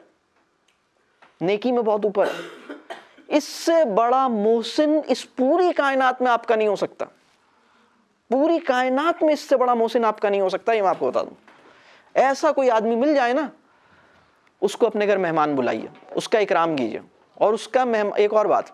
नेकी में बहुत ऊपर है। इससे बड़ा मोहसिन इस पूरी कायनात में आपका नहीं हो सकता, पूरी कायनात में इससे बड़ा मोहसिन आपका नहीं हो सकता, ये मैं आपको बता दूं। ऐसा कोई आदमी मिल जाए ना, उसको अपने घर मेहमान बुलाइए, उसका इकराम कीजिए, और उसका एक और बात,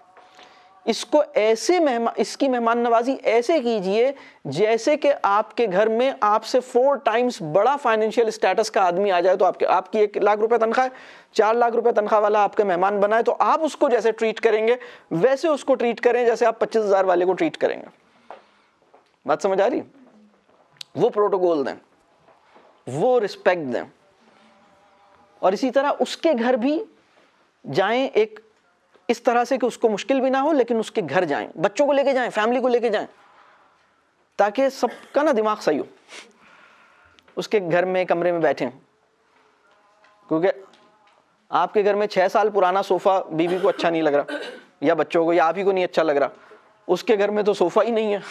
इसको ऐसे इसकी मेहमान नवाजी ऐसे कीजिए जैसे कि आपके घर में आपसे 4 टाइम्स बड़ा फाइनेंशियल स्टेटस का आदमी आ जाए। तो आपकी 1 लाख रुपए तनख्वाह है, 4 लाख रुपए तनख्वाह वाला आपका मेहमान बना है, तो आप उसको जैसे ट्रीट करेंगे वैसे उसको ट्रीट करें जैसे आप 25,000 वाले को ट्रीट करेंगे। बात समझ आ रही? वो प्रोटोकॉल दें, वो रिस्पेक्ट दें, और इसी तरह उसके घर भी जाएं, एक इस तरह से कि उसको मुश्किल भी ना हो, लेकिन उसके घर जाएं, बच्चों को लेके जाएं, फैमिली को लेके जाएं, ताकि सबका ना दिमाग सही हो, उसके घर में कमरे में बैठें। क्योंकि आपके घर में 6 साल पुराना सोफ़ा बीवी को अच्छा नहीं लग रहा, या बच्चों को, या आप ही को नहीं अच्छा लग रहा, उसके घर में तो सोफ़ा ही नहीं है,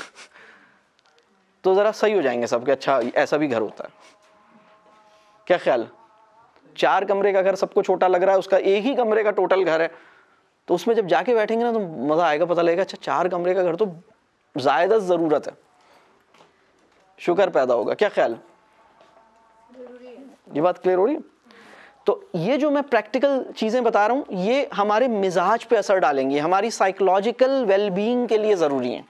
तो ज़रा सही हो जाएंगे सब कि अच्छा ऐसा भी घर होता है। क्या ख्याल? 4 कमरे का घर सबको छोटा लग रहा है, उसका एक ही कमरे का टोटल घर है, तो उसमें जब जाके बैठेंगे ना तो मज़ा आएगा, पता लगेगा अच्छा 4 कमरे का घर तो ज़्यादा ज़रूरत है, शुक्र पैदा होगा। क्या ख्याल? ये बात क्लियर हो रही है? तो ये जो मैं प्रैक्टिकल चीज़ें बता रहा हूँ ये हमारे मिजाज पे असर डालेंगी, हमारी साइकोलॉजिकल वेलबीइंग के लिए ज़रूरी है।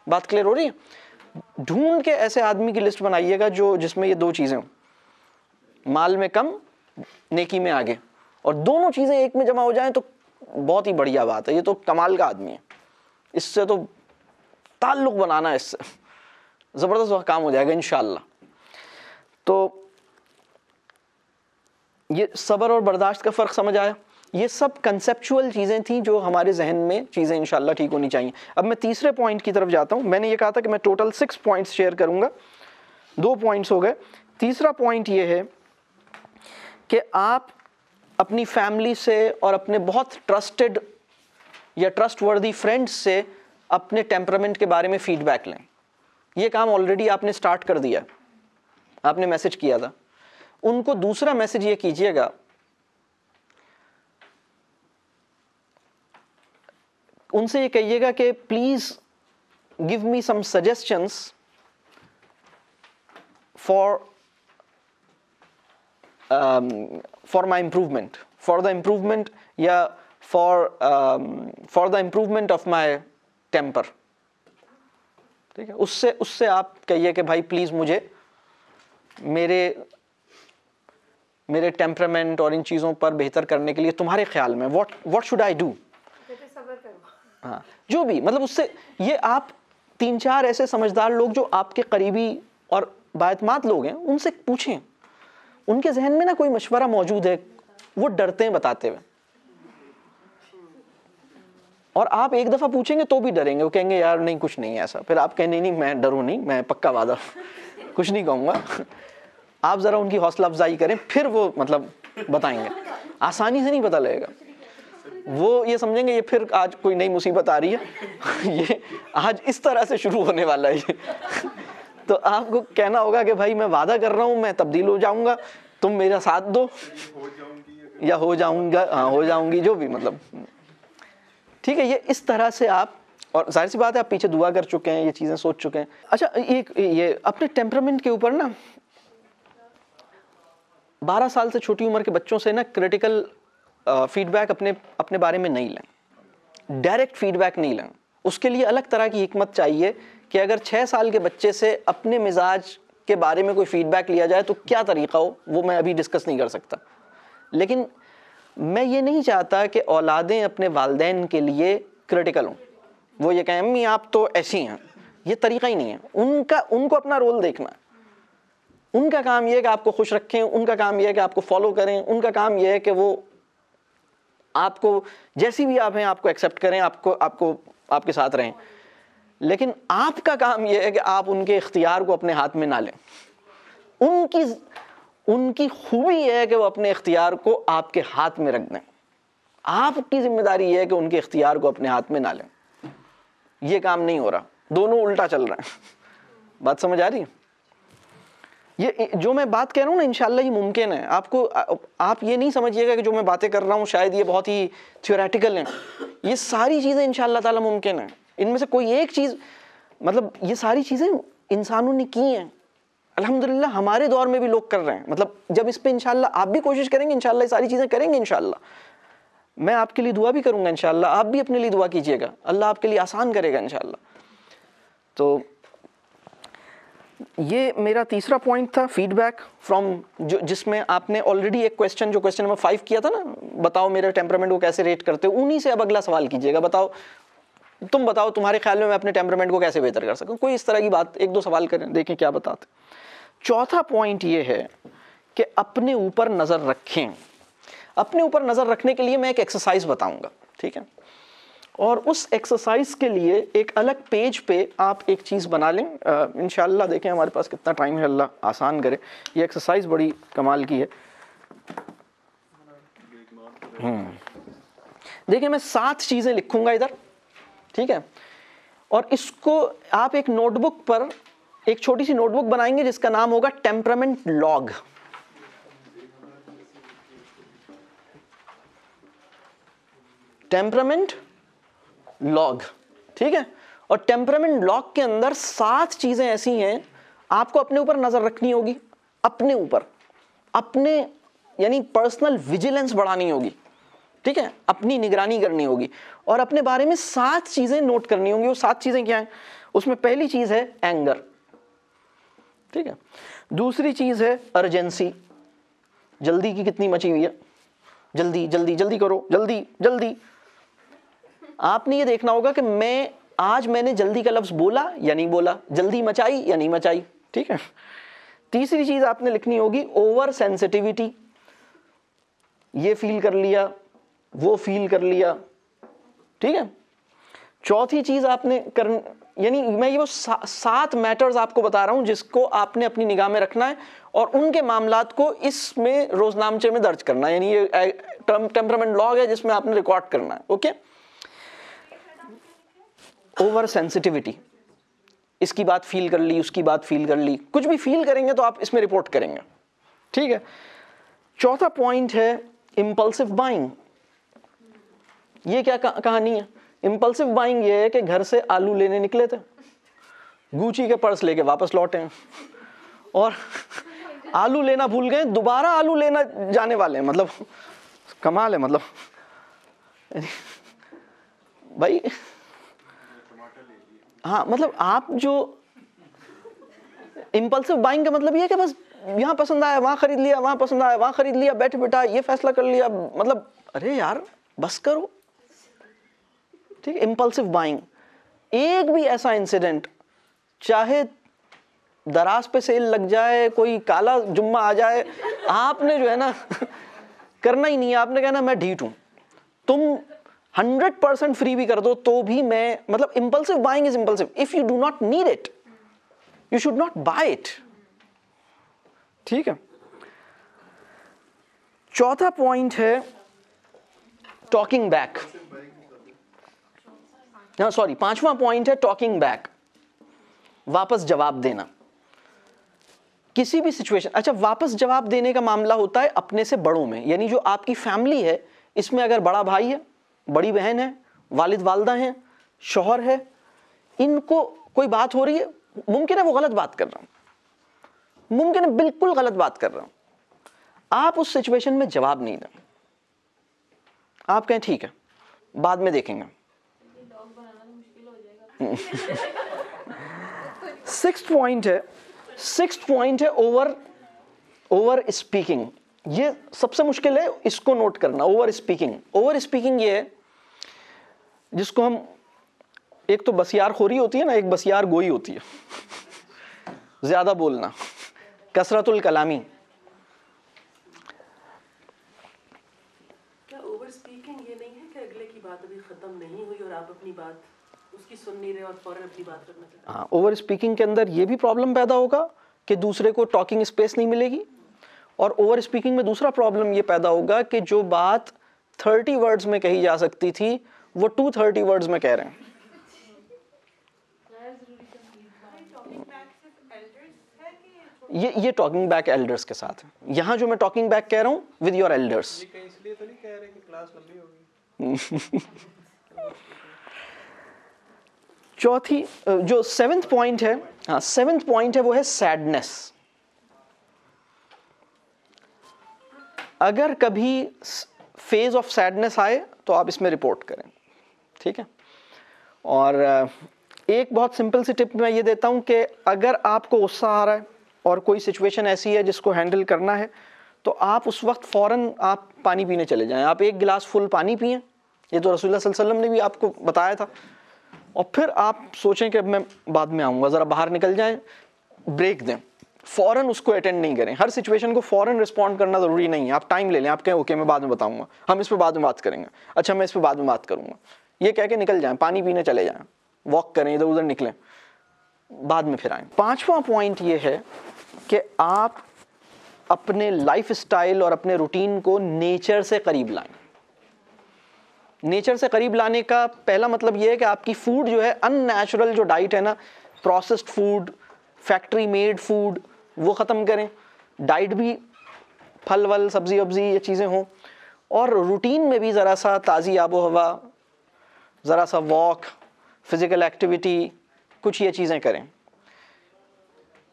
बात क्लियर हो रही है? ढूंढ के ऐसे आदमी की लिस्ट बनाइएगा जो जिसमें ये 2 चीज़ें हों, माल में कम नेकी में आगे, और दोनों चीज़ें एक में जमा हो जाएं तो बहुत ही बढ़िया बात है। ये तो कमाल का आदमी है, इससे तो ताल्लुक़ बनाना है, इससे ज़बरदस्त काम हो जाएगा इंशाअल्लाह। तो ये सब्र और बर्दाश्त का फ़र्क समझ आया? ये सब कंसेप्चुअल चीज़ें थी जो हमारे जहन में चीज़ें इंशाअल्लाह ठीक होनी चाहिए। अब मैं तीसरे पॉइंट की तरफ जाता हूँ। मैंने ये कहा था कि मैं टोटल 6 पॉइंट्स शेयर करूँगा, 2 पॉइंट्स हो गए। तीसरा पॉइंट ये है कि आप अपनी फैमिली से और अपने बहुत ट्रस्टेड या ट्रस्टवर्दी फ्रेंड्स से अपने टेम्परामेंट के बारे में फ़ीडबैक लें। ये काम ऑलरेडी आपने स्टार्ट कर दिया, आपने मैसेज किया था उनको। दूसरा मैसेज ये कीजिएगा, उनसे ये कहिएगा कि please give me some suggestions for my improvement, for the improvement या for the improvement of my temper. ठीक है, उससे आप कहिए कि भाई प्लीज मुझे मेरे टेम्परामेंट और इन चीज़ों पर बेहतर करने के लिए तुम्हारे ख्याल में व्हाट शुड आई डू। हाँ, जो भी मतलब उससे ये आप 3-4 ऐसे समझदार लोग जो आपके करीबी और बाएतमाद लोग हैं उनसे पूछें, उनके जहन में ना कोई मशवरा मौजूद है, वो डरते हैं बताते हुए, और आप एक दफ़ा पूछेंगे तो भी डरेंगे, वो कहेंगे यार नहीं कुछ नहीं है ऐसा, फिर आप कहेंगे नहीं मैं डरूँ नहीं, मैं पक्का वादा कुछ नहीं कहूँगा। आप ज़रा उनकी हौसला अफजाई करें, फिर वो मतलब बताएंगे, आसानी से नहीं पता लगेगा। वो ये समझेंगे ये फिर आज कोई नई मुसीबत आ रही है ये आज इस तरह से शुरू होने वाला है ये तो आपको कहना होगा कि भाई मैं वादा कर रहा हूँ मैं तब्दील हो जाऊँगा, तुम मेरा साथ दो, या हो जाऊँगा, हाँ हो जाऊँगी, जो भी मतलब ठीक है। ये इस तरह से आप, और जाहिर सी बात है आप पीछे दुआ कर चुके हैं, ये चीज़ें सोच चुके हैं। अच्छा, ये अपने टेम्परामेंट के ऊपर ना 12 साल से छोटी उम्र के बच्चों से ना क्रिटिकल फीडबैक अपने बारे में नहीं लें, डायरेक्ट फीडबैक नहीं लें। उसके लिए अलग तरह की हिकमत चाहिए कि अगर 6 साल के बच्चे से अपने मिजाज के बारे में कोई फीडबैक लिया जाए तो क्या तरीक़ा हो, वो मैं अभी डिस्कस नहीं कर सकता। लेकिन मैं ये नहीं चाहता कि औलादें अपने वालिदैन के लिए क्रिटिकल हों, वो ये कहें अम्मी आप तो ऐसी हैं, ये तरीक़ा ही नहीं है। उनको अपना रोल देखना है। उनका काम यह है कि आपको खुश रखें, उनका काम यह है कि आपको फॉलो करें, उनका काम यह है कि वो आपको जैसी भी आप हैं आपको एक्सेप्ट करें, आपको आपके साथ रहें। लेकिन आपका काम यह है कि आप उनके इख्तियार को अपने हाथ में ना लें। उनकी खूबी यह है कि वो अपने इख्तियार को आपके हाथ में रख दें। आपकी जिम्मेदारी यह है कि उनके इख्तियार को अपने हाथ में ना लें। ये काम नहीं हो रहा, दोनों उल्टा चल रहा है। बात समझ आ रही है? ये जो मैं बात कह रहा हूँ ना इंशाल्लाह ये मुमकिन है। आप ये नहीं समझिएगा कि जो मैं बातें कर रहा हूँ शायद ये बहुत ही थ्योरेटिकल हैं। ये सारी चीज़ें इंशाल्लाह ताला मुमकिन है। इनमें से कोई एक चीज़, मतलब ये सारी चीज़ें इंसानों ने की हैं, अल्हम्दुलिल्लाह हमारे दौर में भी लोग कर रहे हैं। मतलब जब इस पे इंशाल्लाह आप भी कोशिश करेंगे, इंशाल्लाह ये सारी चीज़ें करेंगे इंशाल्लाह। मैं आपके लिए दुआ भी करूँगा इंशाल्लाह, आप भी अपने लिए दुआ कीजिएगा, अल्लाह आपके लिए आसान करेगा इंशाल्लाह। तो ये मेरा तीसरा पॉइंट था, फीडबैक फ्रॉम, जिसमें आपने ऑलरेडी एक क्वेश्चन, जो क्वेश्चन नंबर 5 किया था ना, बताओ मेरे टेम्परामेंट को कैसे रेट करते हो, उन्हीं से अब अगला सवाल कीजिएगा। तुम बताओ तुम्हारे ख्याल में मैं अपने टेम्परामेंट को कैसे बेहतर कर सकूं। कोई इस तरह की बात 1-2 सवाल करें, देखें क्या बताते। चौथा पॉइंट ये है कि अपने ऊपर नज़र रखें। अपने ऊपर नज़र रखने के लिए मैं एक एक्सरसाइज बताऊंगा। ठीक है। और उस एक्सरसाइज के लिए एक अलग पेज पे आप एक चीज़ बना लें, इंशाल्लाह। देखें हमारे पास कितना टाइम है, अल्लाह आसान करे। ये एक्सरसाइज बड़ी कमाल की है। देखिए मैं 7 चीज़ें लिखूंगा इधर, ठीक है, और इसको आप एक नोटबुक पर, एक छोटी सी नोटबुक बनाएंगे जिसका नाम होगा टेम्परामेंट लॉग। टेम्परामेंट लॉग, ठीक है। और टेम्परामेंट लॉग के अंदर 7 चीजें ऐसी हैं आपको अपने ऊपर नजर रखनी होगी, अपने ऊपर, अपने यानी पर्सनल विजिलेंस बढ़ानी होगी, ठीक है, अपनी निगरानी करनी होगी और अपने बारे में 7 चीजें नोट करनी होंगी। वो 7 चीजें क्या हैं? उसमें पहली चीज है एंगर, ठीक है। दूसरी चीज है अर्जेंसी, जल्दी की कितनी मची हुई है, जल्दी जल्दी जल्दी करो, जल्दी जल्दी। आपने ये देखना होगा कि मैंने जल्दी का लफ्ज बोला या नहीं बोला, जल्दी मचाई या नहीं मचाई, ठीक है। तीसरी चीज आपने लिखनी होगी ओवर सेंसिटिविटी, ये फील कर लिया, वो फील कर लिया, ठीक है। चौथी चीज आपने यानी मैं ये वो 7 मैटर्स आपको बता रहा हूं जिसको आपने अपनी निगाह में रखना है और उनके मामलात को इसमें रोजनामचे में दर्ज करना है। यानी ये टेम्परामेंट लॉग है जिसमें आपने रिकॉर्ड करना है, ओके। ओवर सेंसिटिविटी, इसकी बात फील कर ली, उसकी बात फील कर ली, कुछ भी फील करेंगे तो आप इसमें रिपोर्ट करेंगे, ठीक है। चौथा पॉइंट है इंपल्सिव बाइंग। ये क्या कहानी है? इंपल्सिव बाइंग ये है कि घर से आलू लेने निकले थे, गुची के पर्स लेके वापस लौटे हैं और आलू लेना भूल गए, दोबारा आलू लेना जाने वाले हैं। मतलब कमाल है, मतलब भाई हाँ, मतलब आप जो इंपल्सिव बाइंग का मतलब ये है कि बस यहाँ पसंद आया वहां खरीद लिया, वहां पसंद आया वहां खरीद लिया, बैठे बैठा ये फैसला कर लिया, मतलब अरे यार बस करो, ठीक है। इंपल्सिव बाइंग, एक भी ऐसा इंसिडेंट, चाहे दराज पे सेल लग जाए, कोई काला जुम्मा आ जाए, आपने जो है ना करना ही नहीं है। आपने कहना मैं ढीठ हूं, तुम 100% फ्री भी कर दो तो भी मैं, मतलब impulsive buying is impulsive. If you do not need it you should not buy it, ठीक है। चौथा पॉइंट है टॉकिंग बैक, सॉरी 5वां पॉइंट है टॉकिंग बैक, वापस जवाब देना किसी भी सिचुएशन। अच्छा, वापस जवाब देने का मामला होता है अपने से बड़ों में, यानी जो आपकी फैमिली है इसमें अगर बड़ा भाई है, बड़ी बहन है, वालिद वालदा हैं, शौहर है, इनको कोई बात हो रही है, मुमकिन है वो गलत बात कर रहा हूं, मुमकिन है बिल्कुल गलत बात कर रहा हूं, आप उस सिचुएशन में जवाब नहीं दें, आप कहें ठीक है बाद में देखेंगे। 6th पॉइंट है ओवर स्पीकिंग। ये सबसे मुश्किल है, इसको नोट करना। ओवर स्पीकिंग ये है जिसको हम, एक तो बसियार खोरी होती है ना, एक बसियार गोई होती है, ज्यादा बोलना, कसरतुल कलामी। क्या ओवर स्पीकिंग ये नहीं है कि अगले की बात अभी खत्म नहीं हुई और आप अपनी बात उसकी सुन नहीं रहे और फौरन अपनी बात रखना चाहते हैं? हाँ, ओवर स्पीकिंग के अंदर ये भी प्रॉब्लम पैदा होगा कि दूसरे को टॉकिंग स्पेस नहीं मिलेगी, और ओवर स्पीकिंग में दूसरा प्रॉब्लम ये पैदा होगा कि जो बात 30 वर्ड्स में कही जा सकती थी वो 230 वर्ड्स में कह रहे हैं। ये टॉकिंग बैक एल्डर्स के साथ है। यहाँ जो मैं टॉकिंग बैक कह रहा हूँ विद योर एल्डर्स। इसलिए तो नहीं कह रहे कि क्लास लंबी होगी। चौथी जो 7th पॉइंट है, हाँ 7th पॉइंट है वो है सैडनेस। अगर कभी फेज ऑफ सैडनेस आए तो आप इसमें रिपोर्ट करें, ठीक है। और एक बहुत सिंपल सी टिप मैं ये देता हूं कि अगर आपको गुस्सा आ रहा है और कोई सिचुएशन ऐसी है जिसको हैंडल करना है तो आप उस वक्त फ़ौरन आप पानी पीने चले जाएं। आप 1 गिलास फुल पानी पिएं, ये तो रसूलुल्लाह सल्लल्लाहु अलैहि वसल्लम ने भी आपको बताया था। और फिर आप सोचें कि मैं बाद में आऊँगा, ज़रा बाहर निकल जाएं, ब्रेक दें, फ़ौरन उसको अटेंड नहीं करें। हर सिचुएशन को फ़ौरन रिस्पॉन्ड करना ज़रूरी नहीं है। आप टाइम ले लें, आप कहें ओके मैं बाद में बताऊंगा, हम इस पर बाद में बात करेंगे, अच्छा मैं इस पर बाद में बात करूंगा, ये कह के निकल जाएं, पानी पीने चले जाएं, वॉक करें, इधर उधर निकलें, बाद में फिर आएँ। 5वां पॉइंट ये है कि आप अपने लाइफ स्टाइल और अपने रूटीन को नेचर से करीब लाएं। नेचर से करीब लाने का पहला मतलब ये है कि आपकी फूड जो है, अननेचुरल जो डाइट है ना, processed food, factory made food, वो ख़त्म करें। डाइट भी फल वल सब्ज़ी वब्ज़ी ये चीज़ें हों, और रूटीन में भी ज़रा सा ताज़ी आबो हवा, ज़रा सा वॉक, फिज़िकल एक्टिविटी, कुछ ये चीज़ें करें।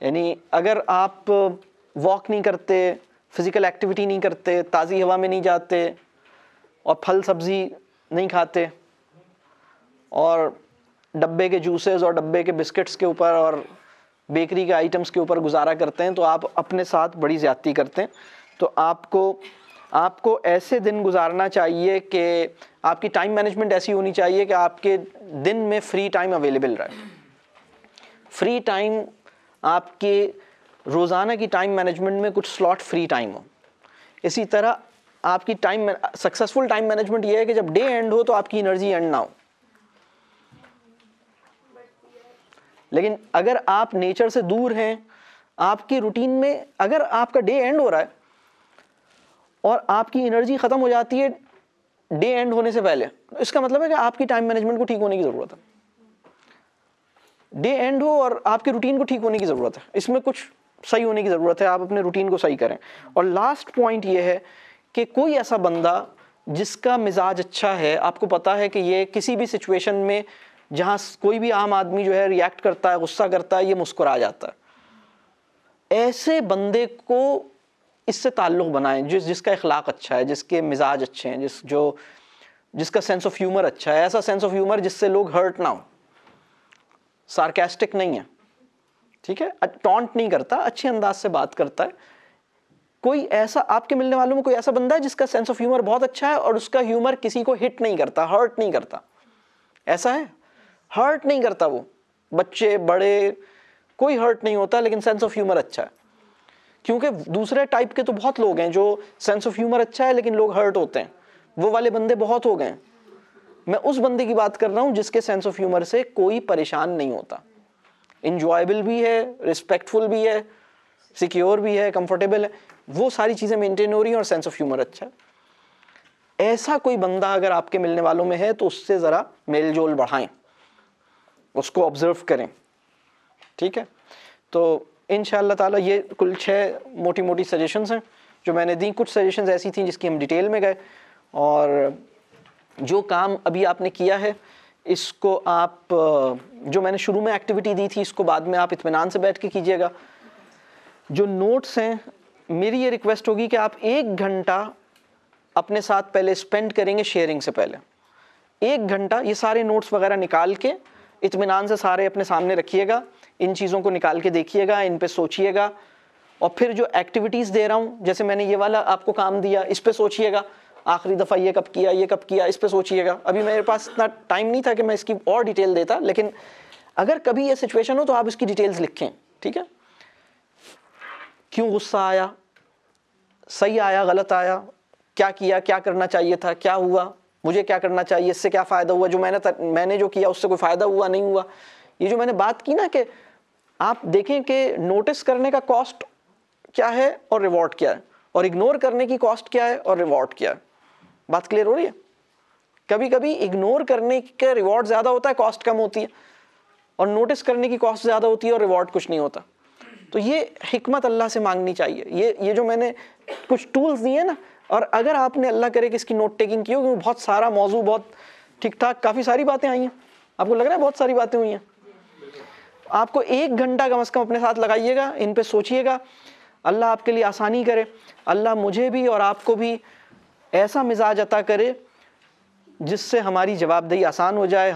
यानी अगर आप वॉक नहीं करते, फिज़िकल एक्टिविटी नहीं करते, ताज़ी हवा में नहीं जाते और फल सब्ज़ी नहीं खाते और डब्बे के जूसेस और डब्बे के बिस्किट्स के ऊपर और बेकरी के आइटम्स के ऊपर गुजारा करते हैं, तो आप अपने साथ बड़ी ज़्यादती करते हैं। तो आपको ऐसे दिन गुजारना चाहिए कि आपकी टाइम मैनेजमेंट ऐसी होनी चाहिए कि आपके दिन में फ्री टाइम अवेलेबल रहे। फ्री टाइम, आपके रोज़ाना की टाइम मैनेजमेंट में कुछ स्लॉट फ्री टाइम हो। इसी तरह आपकी सक्सेसफुल टाइम मैनेजमेंट ये है कि जब डे एंड हो तो आपकी एनर्जी एंड ना हो। लेकिन अगर आप नेचर से दूर हैं, आपकी रूटीन में अगर आपका डे एंड हो रहा है और आपकी एनर्जी ख़त्म हो जाती है डे एंड होने से पहले, इसका मतलब है कि आपकी टाइम मैनेजमेंट को ठीक होने की ज़रूरत है। डे एंड हो और आपके रूटीन को ठीक होने की ज़रूरत है, इसमें कुछ सही होने की ज़रूरत है। आप अपने रूटीन को सही करें। और लास्ट पॉइंट ये है कि कोई ऐसा बंदा जिसका मिजाज अच्छा है, आपको पता है कि ये किसी भी सिचुएशन में जहाँ कोई भी आम आदमी जो है रिएक्ट करता है, गुस्सा करता है, ये मुस्कुरा जाता है, ऐसे बंदे को इससे ताल्लुक़ बनाएं जिसका इखलाक अच्छा है, जिसके मिजाज अच्छे हैं, जिसका सेंस ऑफ ह्यूमर अच्छा है। ऐसा सेंस ऑफ ह्यूमर जिससे लोग हर्ट ना हो, सार्केस्टिक नहीं है, ठीक है, टॉन्ट नहीं करता, अच्छे अंदाज से बात करता है। कोई ऐसा आपके मिलने वालों में कोई ऐसा बंदा है जिसका सेंस ऑफ ह्यूमर बहुत अच्छा है और उसका ह्यूमर किसी को हिट नहीं करता, हर्ट नहीं करता? ऐसा है, हर्ट नहीं करता, वो बच्चे बड़े कोई हर्ट नहीं होता, लेकिन सेंस ऑफ ह्यूमर अच्छा है। क्योंकि दूसरे टाइप के तो बहुत लोग हैं जो सेंस ऑफ ह्यूमर अच्छा है लेकिन लोग हर्ट होते हैं, वो वाले बंदे बहुत हो गए। मैं उस बंदे की बात कर रहा हूँ जिसके सेंस ऑफ ह्यूमर से कोई परेशान नहीं होता, इंजॉयबल भी है, रिस्पेक्टफुल भी है, सिक्योर भी है, कंफर्टेबल है, वो सारी चीज़ें मेंटेन हो रही हैं और सेंस ऑफ ह्यूमर अच्छा है। ऐसा कोई बंदा अगर आपके मिलने वालों में है तो उससे ज़रा मेल जोल बढ़ाएं, उसको ऑब्ज़र्व करें, ठीक है। तो इंशाअल्लाह ताला ये कुल 6 मोटी मोटी सजेशंस हैं जो मैंने दी। कुछ सजेशंस ऐसी थी जिसकी हम डिटेल में गए, और जो काम अभी आपने किया है इसको आप, जो मैंने शुरू में एक्टिविटी दी थी, इसको बाद में आप इत्मीनान से बैठ के कीजिएगा। जो नोट्स हैं, मेरी ये रिक्वेस्ट होगी कि आप 1 घंटा अपने साथ पहले स्पेंड करेंगे शेयरिंग से पहले। 1 घंटा ये सारे नोट्स वगैरह निकाल के इत्मीनान से सारे अपने सामने रखिएगा, इन चीज़ों को निकाल के देखिएगा, इन पे सोचिएगा, और फिर जो एक्टिविटीज़ दे रहा हूँ, जैसे मैंने ये वाला आपको काम दिया, इस पे सोचिएगा, आखिरी दफ़ा ये कब किया, इस पे सोचिएगा। अभी मेरे पास इतना टाइम नहीं था कि मैं इसकी और डिटेल देता, लेकिन अगर कभी ये सिचुएशन हो तो आप इसकी डिटेल्स लिखें, ठीक है। क्यों गुस्सा आया, सही आया, गलत आया, क्या किया, क्या करना चाहिए था, क्या हुआ, मुझे क्या करना चाहिए, इससे क्या फ़ायदा हुआ, जो मैंने जो किया उससे कोई फ़ायदा हुआ नहीं हुआ। ये जो मैंने बात की ना कि आप देखें कि नोटिस करने का कॉस्ट क्या है और रिवॉर्ड क्या है, और इग्नोर करने की कॉस्ट क्या है और रिवॉर्ड क्या है। बात क्लियर हो रही है? कभी कभी इग्नोर करने का रिवॉर्ड ज़्यादा होता है, कॉस्ट कम होती है, और नोटिस करने की कॉस्ट ज़्यादा होती है और रिवॉर्ड कुछ नहीं होता। तो ये हिकमत अल्लाह से मांगनी चाहिए। ये जो मैंने कुछ टूल्स दिए ना, और अगर आपने अल्लाह करे कि इसकी नोट टेकिंग की हो, क्योंकि बहुत सारा मौजू, बहुत ठीक ठाक काफ़ी सारी बातें आई हैं, आपको लग रहा है बहुत सारी बातें हुई हैं, आपको 1 घंटा कम से कम अपने साथ लगाइएगा, इन पे सोचिएगा। अल्लाह आपके लिए आसानी करे, अल्लाह मुझे भी और आपको भी ऐसा मिजाज अता करे जिससे हमारी जवाबदेही आसान हो जाए,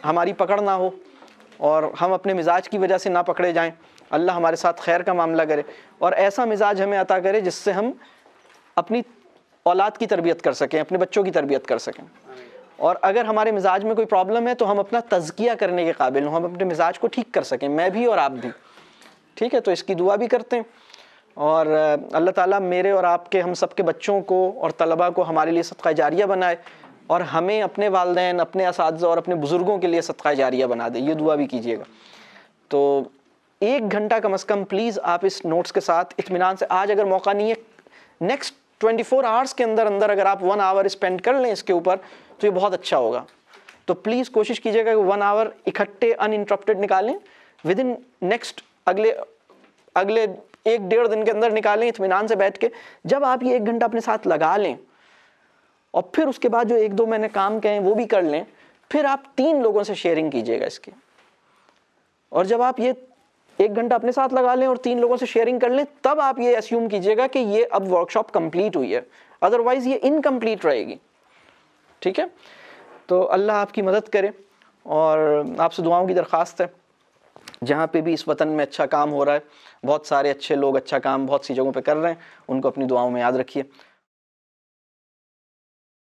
हमारी पकड़ ना हो और हम अपने मिजाज की वजह से ना पकड़े जाएं। अल्लाह हमारे साथ खैर का मामला करे और ऐसा मिजाज हमें अता करे जिससे हम अपनी औलाद की तरबियत कर सकें, अपने बच्चों की तरबियत कर सकें। और अगर हमारे मिजाज में कोई प्रॉब्लम है तो हम अपना तज़किया करने के काबिल हों, हम अपने मिजाज को ठीक कर सकें, मैं भी और आप भी, ठीक। ठीक है, तो इसकी दुआ भी करते हैं। और अल्लाह ताला मेरे और आपके, हम सब के बच्चों को और तलबा को हमारे लिए सदका जारिया बनाए, और हमें अपने वालिदैन, अपने असातिज़ा और अपने बुज़ुर्गों के लिए सदका जारिया बना दे, ये दुआ भी कीजिएगा। तो 1 घंटा कम से कम प्लीज़ आप इस नोट्स के साथ इत्मीनान से, आज अगर मौका नहीं है, नेक्स्ट 24 आवर्स के अंदर अंदर अगर आप 1 आवर स्पेंड कर लें इसके ऊपर तो ये बहुत अच्छा होगा। तो प्लीज़ कोशिश कीजिएगा कि 1 आवर इकट्ठे अनइंटरप्टेड निकालें, विद इन नेक्स्ट अगले 1-1.5 दिन के अंदर निकालें इत्मीनान से बैठ के। जब आप ये 1 घंटा अपने साथ लगा लें और फिर उसके बाद जो 1-2 मैंने काम कहे वो भी कर लें, फिर आप 3 लोगों से शेयरिंग कीजिएगा इसकी। और जब आप ये 1 घंटा अपने साथ लगा लें और 3 लोगों से शेयरिंग कर लें, तब आप ये अस्यूम कीजिएगा कि ये अब वर्कशॉप कंप्लीट हुई है, अदरवाइज़ ये इनकम्प्लीट रहेगी। ठीक है, तो अल्लाह आपकी मदद करे, और आपसे दुआओं की दरख्वास्त है। जहाँ पे भी इस वतन में अच्छा काम हो रहा है, बहुत सारे अच्छे लोग अच्छा काम बहुत सी जगहों पे कर रहे हैं, उनको अपनी दुआओं में याद रखिए।